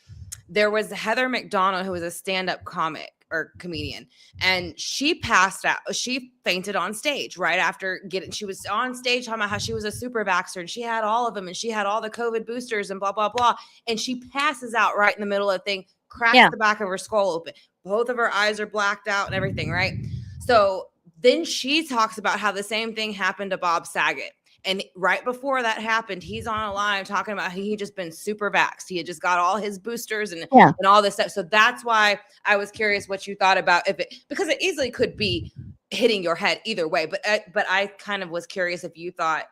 there was Heather McDonald, who was a stand-up comic or comedian, and she passed out. She fainted on stage right after she was on stage talking about how she was a super vaxxer and she had all of them and she had all the COVID boosters and blah, blah, blah. And she passes out right in the middle of the thing, cracks the back of her skull open. Both of her eyes are blacked out and everything, right? So then she talks about how the same thing happened to Bob Saget. And right before that happened, he's on a line talking about he had just been super vaxxed. He had just got all his boosters and all this stuff. So that's why I was curious what you thought about because it easily could be hitting your head either way. But I kind of was curious if you thought,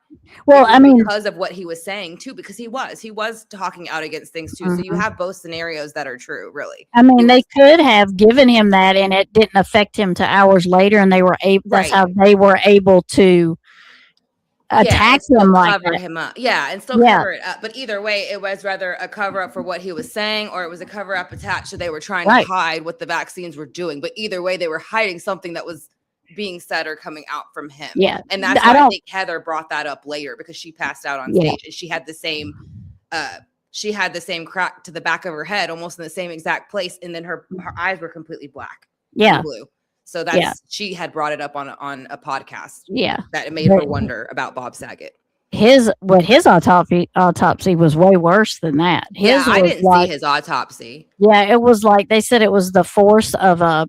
well, I mean, because of what he was saying too, because he was talking out against things too. So you have both scenarios that are true, really. I mean, they could have given him that and it didn't affect him to hours later, and they were able. That's how they were able to attack him like cover that. him up. Yeah, and still cover it up. But either way, it was rather a cover up for what he was saying, or it was a cover up attached. So they were trying to hide what the vaccines were doing. But either way, they were hiding something that was being said or coming out from him. Yeah. And that's why I think Heather brought that up later, because she passed out on stage and she had the same crack to the back of her head, almost in the same exact place. And then her eyes were completely black. Yeah. Blue. So that's she had brought it up on a podcast. Yeah. That it made her wonder about Bob Saget. His autopsy was way worse than that. I didn't see his autopsy. Yeah, it was like they said it was the force of a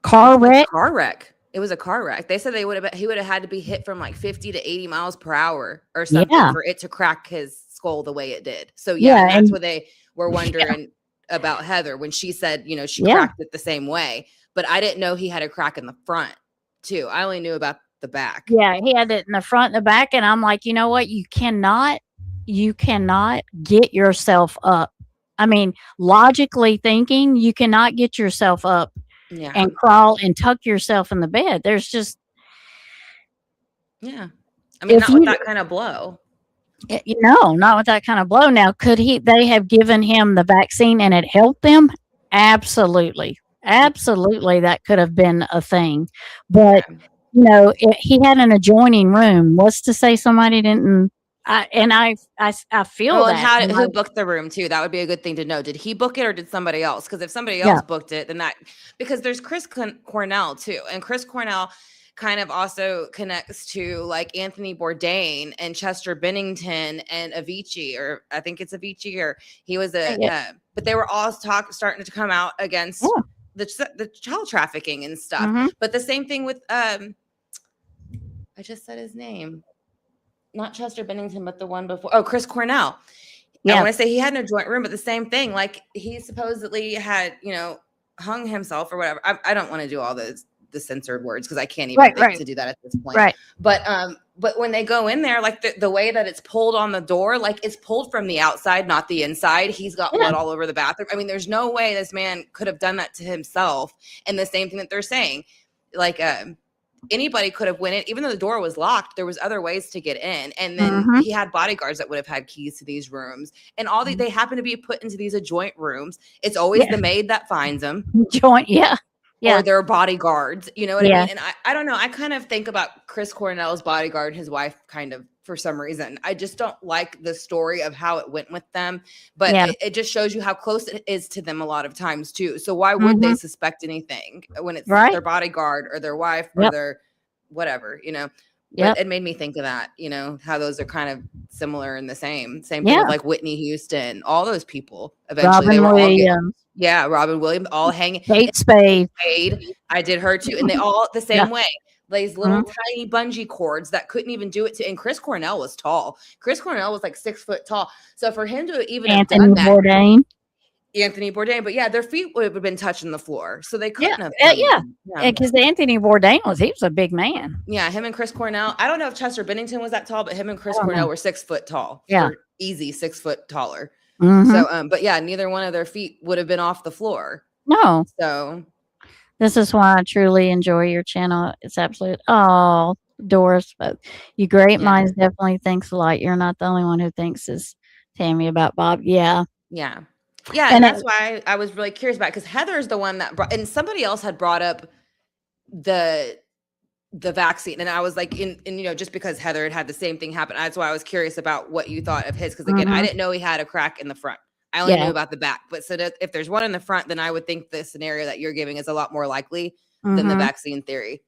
car wreck. It was a car wreck. They said he would have had to be hit from like 50 to 80 miles per hour or something for it to crack his skull the way it did. So that's what they were wondering about Heather when she said, she cracked it the same way. But I didn't know he had a crack in the front too. I only knew about the back. Yeah, he had it in the front and the back. And I'm like, you know what? You cannot get yourself up. I mean, logically thinking, you cannot get yourself up and crawl and tuck yourself in the bed. There's just. Yeah. I mean, not with that kind of blow. No, not with that kind of blow. Now, could they have given him the vaccine and it helped them? Absolutely. Absolutely, that could have been a thing. But, he had an adjoining room. What's to say somebody didn't? I feel that. Who booked the room too? That would be a good thing to know. Did he book it or did somebody else? Because if somebody else booked it, then because there's Chris Cornell too. And Chris Cornell kind of also connects to like Anthony Bourdain and Chester Bennington and Avicii, or I think it's Avicii, or he was but they were all starting to come out against the child trafficking and stuff. Mm-hmm. But the same thing with I just said his name, not Chester Bennington, but the one before. Oh, Chris Cornell. I want to say he had no joint room, but the same thing. Like he supposedly had, hung himself or whatever. I don't want to do all the censored words because I can't even think to do that at this point. Right. But when they go in there, like the way that it's pulled on the door, like it's pulled from the outside, not the inside. He's got blood all over the bathroom. I mean, there's no way this man could have done that to himself. And the same thing that they're saying, like anybody could have went in, even though the door was locked, there was other ways to get in. And then he had bodyguards that would have had keys to these rooms, and they happen to be put into these adjoint rooms. It's always the maid that finds them. Joint, or their bodyguards, you know what I mean? And I don't know. I kind of think about Chris Cornell's bodyguard and his wife kind of for some reason. I just don't like the story of how it went with them, but it just shows you how close it is to them a lot of times too. So why would they suspect anything when it's their bodyguard or their wife or their whatever, But it made me think of that, how those are kind of similar and the same thing with like Whitney Houston, all those people eventually. Robin Williams. Robin Williams, all hanging. Kate Spade. I did her too. And they all the same way. These little tiny bungee cords that couldn't even do it to. And Chris Cornell was tall. Chris Cornell was like 6 foot tall. So for him to even Anthony have done that, Bourdain. Anthony Bourdain, but yeah, their feet would have been touching the floor, so they couldn't have. yeah. Yeah. Because Anthony Bourdain he was a big man. Yeah, him and Chris Cornell. I don't know if Chester Bennington was that tall, but him and Chris I don't Cornell know. were 6 foot tall. Yeah. Or easy 6 foot taller. Mhm. So, but yeah, neither one of their feet would have been off the floor. No, So, this is why I truly enjoy your channel. It's absolute. Oh, Doris, but you great Yeah. minds definitely thinks alike. You're not the only one who thinks as Tammy about Bob. Yeah. yeah. Yeah, And and it- that's why I was really curious about because Heather's the one that brought, and somebody else had brought up the vaccine, and I was like, just because Heather had the same thing happen, that's why I was curious about what you thought of his. Because again, I Mhm. didn't know he had a crack in the front. I only Yeah. knew about the back, but so that if there's one in the front, then I would think the scenario that you're giving is a lot more likely than the Mhm. vaccine theory.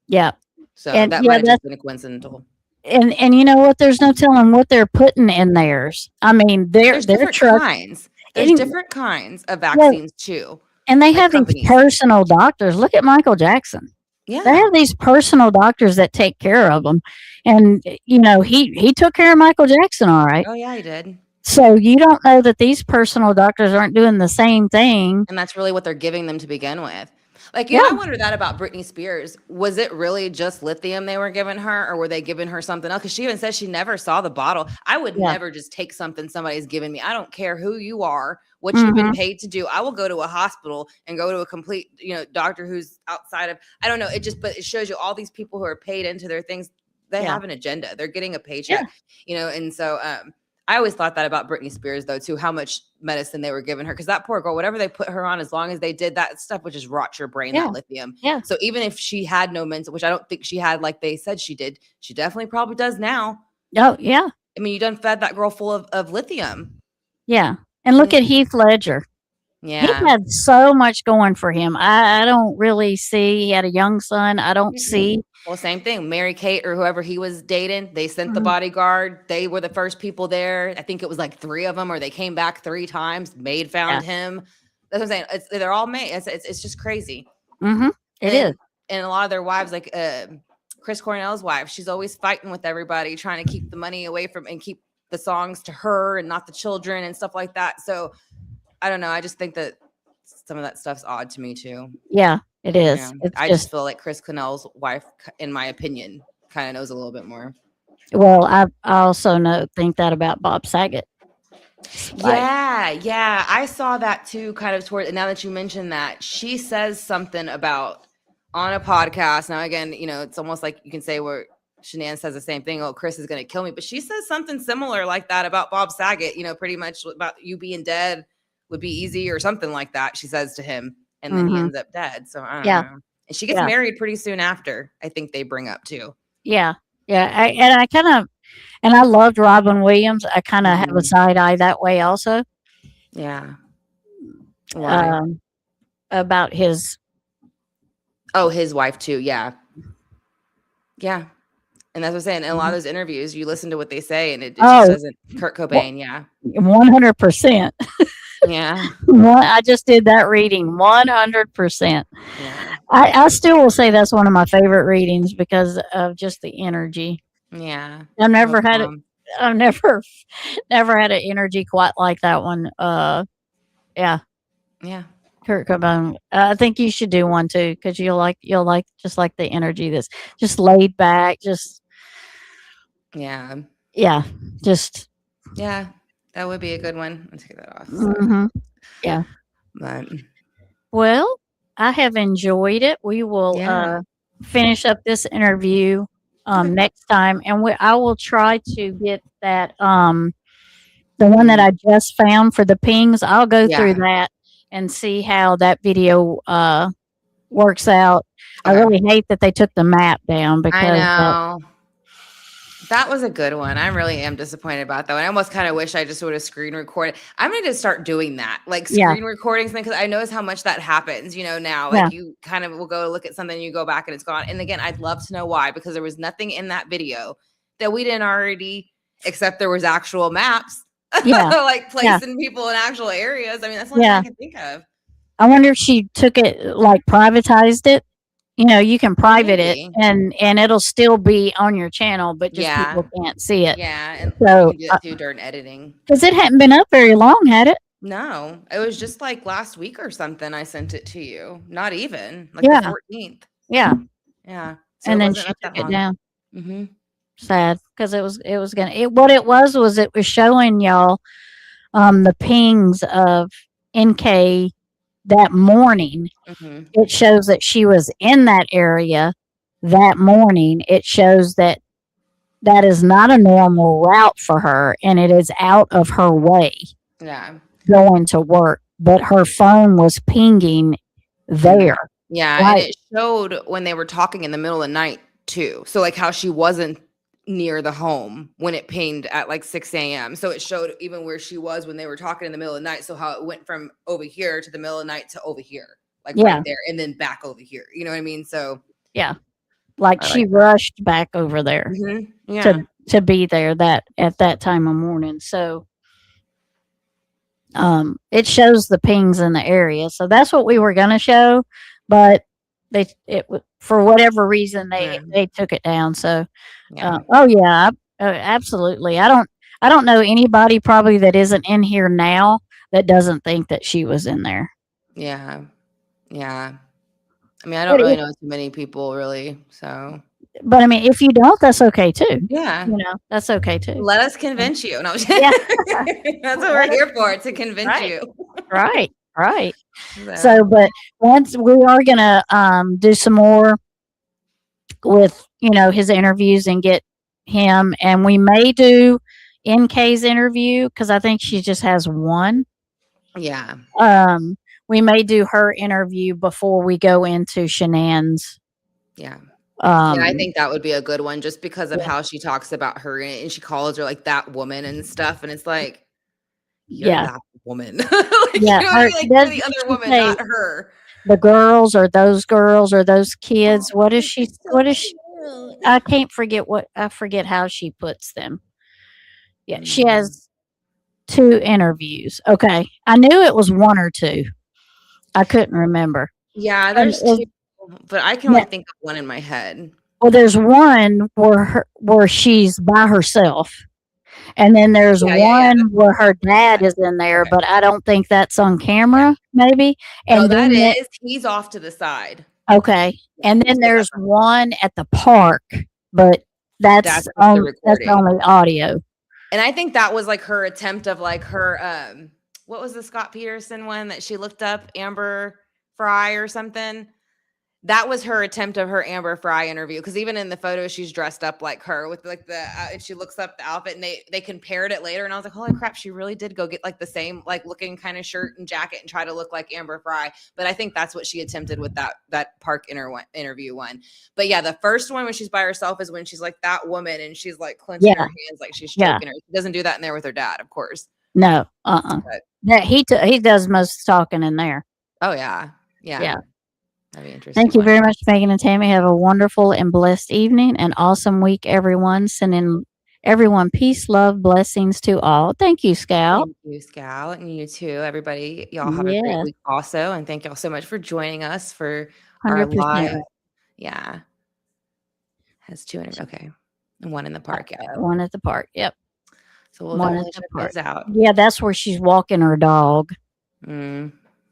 Yeah. So And, that yeah, might have that's- just been a coincidental. And you know what? There's no telling what they're putting in theirs. I mean, There's their different truck, kinds. There's Any- different kinds of vaccines too. and they like have companies. these personal doctors. Look at Michael Jackson. They Yeah. have these personal doctors that take care of them, and he took care of Michael Jackson, all right. Oh yeah, he did. So you don't know that these personal doctors aren't doing the same thing. And that's really what they're giving them to begin with. Like, I wonder that about Britney Spears. Was it really just lithium they were giving her, or were they giving her something else? Because she even says she never saw the bottle. I would Yeah. never just take something somebody's giving me. I don't care who you are, what you've been Mhm. paid to do. I will go to a hospital and go to a complete, doctor who's outside of, I don't know. But it shows you all these people who are paid into their things. They Yeah. have an agenda. They're getting a paycheck, and so, I always thought that about Britney Spears, though, too, how much medicine they were giving her. Because that poor girl, whatever they put her on, as long as they did that stuff, which just rot your brain, Yeah. that lithium. Yeah. So even if she had no mental, which I don't think she had, like they said she did, she definitely probably does now. Oh yeah, I mean, you done fed that girl full of lithium. yeah. And look at Heath Ledger. He Yeah. had so much going for him. I don't really see. He had a young son. I don't Mhm. see. Well, same thing. Mary Kate or whoever he was dating, they sent the Mhm. bodyguard. They were the first people there. I think it was like 3 of them, or they came back 3 times. Maid found him. That's what I'm saying. They're all made. It's just crazy. Mm-hmm. It is. And a lot of their wives, like Chris Cornell's wife, she's always fighting with everybody, trying to keep the money away from and keep the songs to her and not the children and stuff like that. So I don't know. I just think that some of that stuff's odd to me too. Yeah, it is. Yeah. It's I just just feel like Chris Cornell's wife, in my opinion, kind of knows a little bit more. well. I also think that about Bob Saget. Like, Yeah, I saw that too. Kind of toward. And now that you mentioned that, she says something about on a podcast. Now again, it's almost like you can say where Shanann says the same thing. Oh, Chris is going to kill me, but she says something similar like that about Bob Saget. Pretty much about you being dead would be easy or something like that. She says to him, and then he Mhm. ends up dead. So I don't Yeah. know. And she gets Yeah. married pretty soon after. I think they bring up too. yeah, and I loved Robin Williams. I kind of have a Mhm. side eye that way also. Yeah. Why? About his. Oh, his wife too. Yeah. Yeah. And that's what I'm saying. In a lot of those interviews, you listen to what they say and it Mm-hmm. Oh. just doesn't. Kurt Cobain. Yeah. 100%. Yeah. I just did that reading 100%. Yeah. I still will say that's one of my favorite readings because of just the energy. Yeah. I've never had it. Um, I've never had an energy quite like that one. Yeah, Yeah. Kurt Cobain. I think you should do one too because you'll like just like the energy that's just laid back. Just Yeah. just. Yeah. That would be a good one. Let's take that off. Mhm. But Well, I have enjoyed it. We will Yeah. finish up this interview next time, and I will try to get that the one that I just found for the pings. I'll go through that and see how that video works out. I Okay. really hate that they took the map down because I know. That was a good one. I really am disappointed about that one. I almost kind of wish I just would have screen recorded. I'm going to start doing that, like Yeah. screen recordings, because I notice how much that happens, now. Yeah. Like you kind of will go look at something, you go back and it's gone. And again, I'd love to know why, because there was nothing in that video that we didn't already, except there was actual maps, Yeah. like placing people in actual areas. I mean, that's the only thing Yeah. I can think of. I wonder if she took it like privatized it. You can private Maybe. it and it'll still be on your channel, but just Yeah. people can't see it. Yeah. And So, you can do it through during editing. because it hadn't been up very long, had it? No, it was just like last week or something. I sent it to you. Not even like Yeah. the 14th. Yeah. Yeah. So And it then wasn't she up took that it long. down. Mm-hmm. Sad because it was gonna what it was it was showing y'all the pings of NK that morning. Mm-hmm. It shows that she was in that area that morning. It shows that that is not a normal route for her and it is out of her way Yeah. going to work, but her phone was pinging there. Yeah. Right. And it showed when they were talking in the middle of the night too. So like how she wasn't near the home when it pinged at like 6 a.m. So it showed even where she was when they were talking in the middle of the night. So how it went from over here to the middle of the night to over here, like Yeah. right there, and then back over here. You know what I mean? So Like I she like rushed back over there yeah. to be there that at that time of morning. So it shows the pings in the area. So that's what we were gonna show, but for whatever reason Yeah. they took it down. So Yeah. oh yeah, absolutely. I don't know anybody probably that isn't in here now that doesn't think that she was in there. Yeah. Yeah. I mean, I But don't really if, know too many people really. So but I mean, if you don't, that's okay too. yeah. You know, that's okay too. Let us convince you. No, Yeah. that's what we're here for, to convince Right. you. Right. Right. So, but once we are gonna do some more with his interviews and get him, and we may do NK's interview because I think she just has one. yeah. We may do her interview before we go into Shanann's. Yeah. Um, Yeah, I think that would be a good one just because of Yeah. how she talks about her and she calls her like that woman and stuff. And it's like, you're Yeah. that woman. Yeah, You know what I mean? her- Like, does you're the other she woman, say- not her. the girls or those kids. What is she? I can't forget I forget how she puts them. Yeah, she has 2 interviews. Okay, I knew it was 1 or 2. I couldn't remember. Yeah, there's And- 2, but I can only think of one in my head. Well, there's one where she's by herself, and then there's Yeah, one yeah, yeah. where her dad is in there, Okay. but I don't think that's on camera. Maybe. And No, that then is, he's off to the side. okay, and then So there's that's- one at the park, but That's that's just the recording. only audio. And I think that was like her attempt of like her, what was the Scott Peterson one that she looked up, Amber Fry or something? That was her attempt of her Amber Fry interview. Because even in the photo, she's dressed up like her with like and she looks up the outfit and they compared it later. And I was like, holy crap, she really did go get like the same like looking kind of shirt and jacket and try to look like Amber Fry. But I think that's what she attempted with that park interview one. But yeah, the first one when she's by herself is when she's like that woman and she's like clenching her hands like she's choking her. She doesn't do that in there with her dad, of course. No, But- Yeah, he does most talking in there. Oh yeah. Yeah. Yeah. That'd be interesting. Thank you one. very much, Megan and Tammy. Have a wonderful and blessed evening, an awesome week, everyone. Sending everyone peace, love, blessings to all. Thank you, Scout. Thank you, Scout, and you too, everybody. Y'all have a Yes. great week also, and thank y'all so much for joining us for our 100%. live. Yeah, has 2 okay, and 1 in the park. Yeah, One at the park. Yep. so we'll one at definitely the check park. those out. Yeah, that's where she's walking her dog.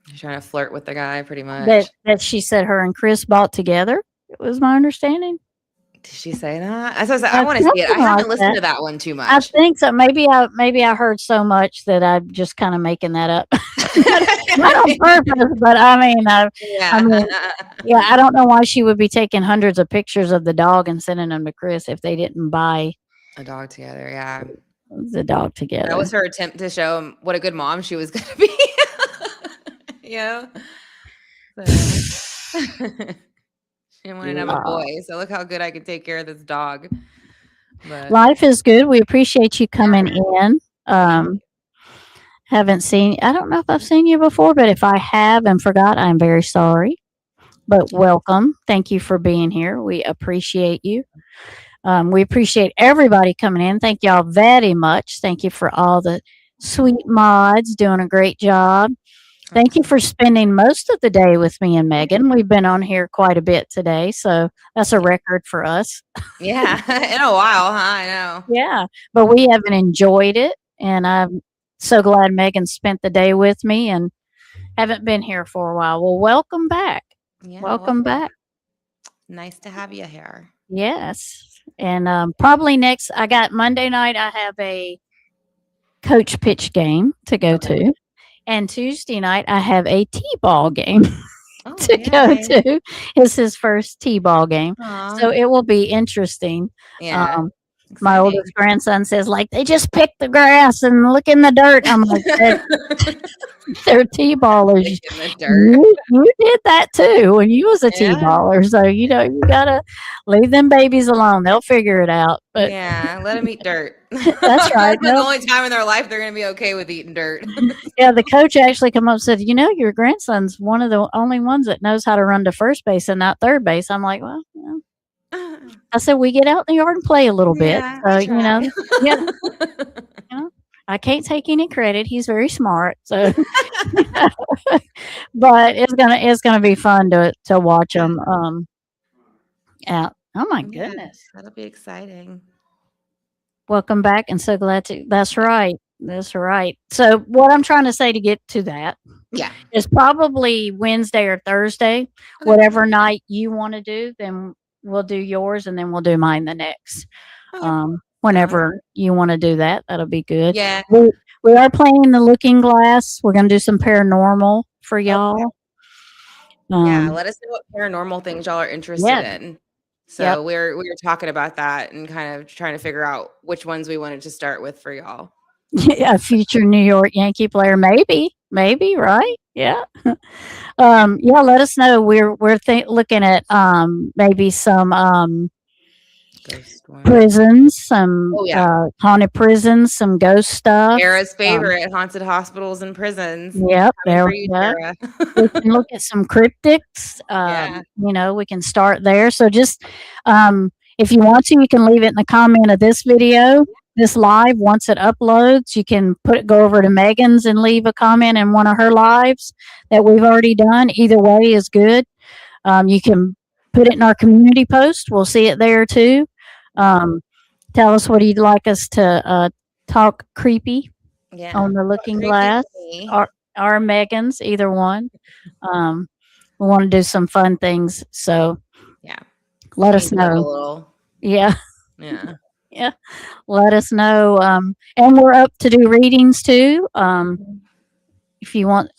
She's trying to flirt with the guy, pretty much. That she said her and Chris bought together. It was my understanding. Did she say that? I want to see it. I Something haven't like listened that. to that one too I much. think so. Maybe I heard so much that I'm just kind of making that up. Not on purpose, but I mean, yeah, I don't know why she would be taking hundreds of pictures of the dog and sending them to Chris if they didn't buy a dog together. Yeah, the dog together. that was her attempt to show him what a good mom she was going to be. Yeah. So. She wanted to have a boy, so look how good I could take care of this dog. But Life is good. We appreciate you coming in. Haven't seen. I don't know if I've seen you before, but if I have and forgot, I'm very sorry. But welcome. Thank you for being here. We appreciate you. We appreciate everybody coming in. Thank y'all very much. Thank you for all the sweet mods doing a great job. Thank you for spending most of the day with me and Megan. We've been on here quite a bit today, so that's a record for us. yeah, in a while, huh? I know. Yeah, but we haven't enjoyed it, and so glad Megan spent the day with me and haven't been here for a while. Well, welcome back. Yeah, Welcome back. Nice to have you here. Yes. And probably next, I got Monday night, I have a coach pitch game to go to. And Tuesday night, I have a T-ball game Oh, to go yay. to. It's his first T-ball game. Aw. So it will be interesting. yeah. My exciting. oldest grandson says, like, they just picked the grass and look in the dirt. I'm like, they're T-ballers. In the dirt. You did that too when you was a Yeah. T-baller. So, you gotta leave them babies alone. They'll figure it out. But Yeah, let them eat dirt. That's right. the Nope. only time in their life they're going to be okay with eating dirt. yeah, the coach actually come up and said, your grandson's one of the only ones that knows how to run to first base and not third base. I'm like, well, I said, we get out in the yard and play a little bit. Yeah, So, I yeah, try. I can't take any credit. He's very smart. So, but it's gonna be fun to watch them out. Oh my Yeah, goodness! that'll be exciting. Welcome back, and so glad to. That's right. That's right. So, what I'm trying to say to get to that Yeah. is probably Wednesday or Thursday, whatever night you want to do. Then we'll do yours, and then we'll do mine the next. Okay. Whenever you want to do that, that'll be good. Yeah. We are playing the Looking Glass. We're going to do some paranormal for y'all. Yeah. Let us know what paranormal things y'all are interested Yeah. in. So Yep. we were talking about that and kind of trying to figure out which ones we wanted to start with for y'all. A future New York Yankee player, maybe, right? Yeah. Yeah. Let us know. We're looking at maybe some Ghost one. prisons, some Oh, yeah. haunted prisons, some ghost stuff. Sarah's favorite, haunted hospitals and prisons. Yep. Coming There for we you, go. Sarah. We can look at some cryptics. Yeah. We can start there. So just if you want to, you can leave it in the comment of this video, this live. Once it uploads, you can go over to Megan's and leave a comment in one of her lives that we've already done. Either way is good. You can put it in our community post. We'll see it there too. Tell us what you'd like us to talk creepy Yeah. on the Looking Creepy Glass. to me. Or Megan's, either one. We want to do some fun things, so Yeah. let us Change it up a know. little. Yeah, Yeah. let us know. And we're up to do readings too. If you want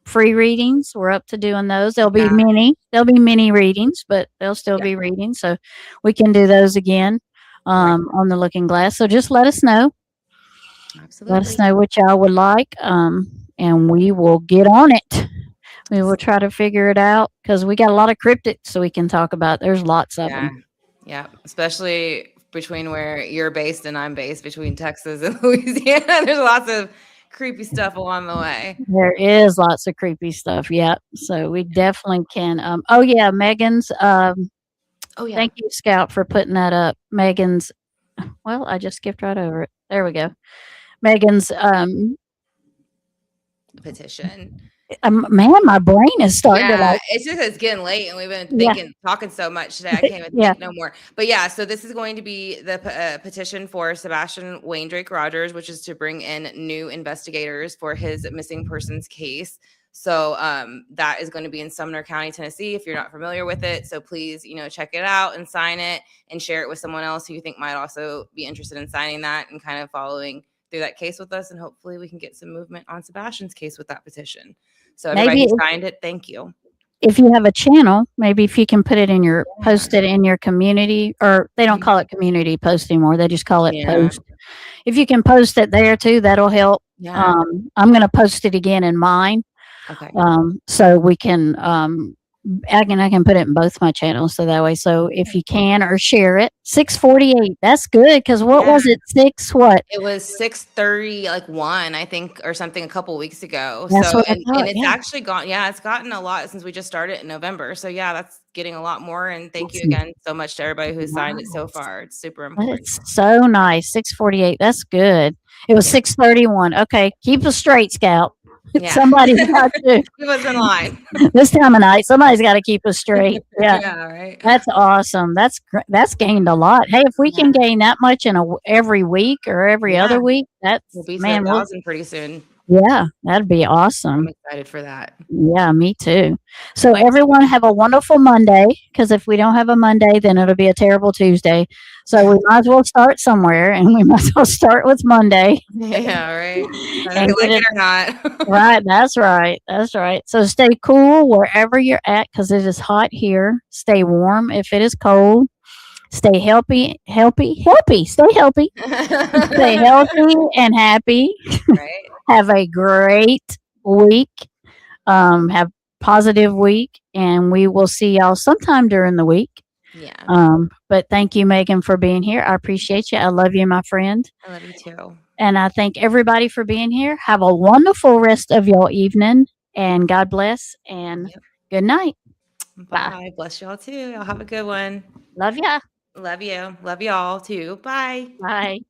free readings, we're up to doing those. There'll be mini readings, but they'll still be readings, so we can do those again on the Looking Glass. So just let us know. Absolutely. Let us know what y'all would like, and we will get on it. We will try to figure it out because we got a lot of cryptids so we can talk about. There's lots of Yeah. them. Yeah. Especially between where you're based and I'm based, between Texas and Louisiana. There's lots of creepy stuff along the way. There is lots of creepy stuff. Yeah. So we definitely can. Megan's. Oh, yeah. Thank you, Scout, for putting that up. Megan's. Well, I just skipped right over it. There we go. Megan's. Petition. Man, my brain is starting to Yeah, like. it's just it's getting late and we've been Yeah. talking so much today. I can't even Yeah. think no more. But yeah, so this is going to be the petition for Sebastian Wayne Drake Rogers, which is to bring in new investigators for his missing persons case. So that is going to be in Sumner County, Tennessee, if you're not familiar with it. So please, check it out and sign it and share it with someone else who you think might also be interested in signing that and kind of following through that case with us. And hopefully we can get some movement on Sebastian's case with that petition. So everybody who signed it, thank you. If you have a channel, maybe if you can put it in post it in your community, or they don't call it community post anymore. They just call it post. If you can post it there too, that'll help. Yeah. I'm going to post it again in mine. Okay. So we can, I can put it in both my channels. So that way, so if you can, or share it, 6:48, that's good. Cause what was it? It was 6:30, like 1, I think, or something a couple weeks ago. That's so, what I and thought, it's yeah. actually it's gotten a lot since we just started in November. So yeah, that's getting a lot more. And thank you Awesome. again so much to everybody who signed it so far. It's super important. That's so nice. 6:48. That's good. It was 6:31. Okay. Keep us straight, Scout. Yeah. Somebody's got to. He was in line. This time of night, somebody's got to keep us straight. Yeah. Yeah, right. That's awesome. That's gained a lot. Hey, if we can gain that much in every week or every Yeah. other week, that's We'll be to man. 1,000 pretty soon. Yeah, that'd be I'm awesome. excited for that. Yeah, me too. So everyone have a wonderful Monday. Because if we don't have a Monday, then it'll be a terrible Tuesday. So we might as well start somewhere, and we might as well start with Monday. Yeah, right. Whether And you like get it or not. Right, that's right. That's right. So stay cool wherever you're at because it is hot here. Stay warm if it is cold. Stay healthy. Stay healthy. Stay healthy and happy. Right. Have a great week. Have positive week, and we will see y'all sometime during the week. Yeah. But thank you, Megan, for being here. I appreciate you. I love you, my friend. I love you too. And I thank everybody for being here. Have a wonderful rest of your evening, and God bless, and Yep. good night. Bye. Bless y'all too. Y'all have a good one. Love ya. Love you. Love y'all too. Bye. Bye.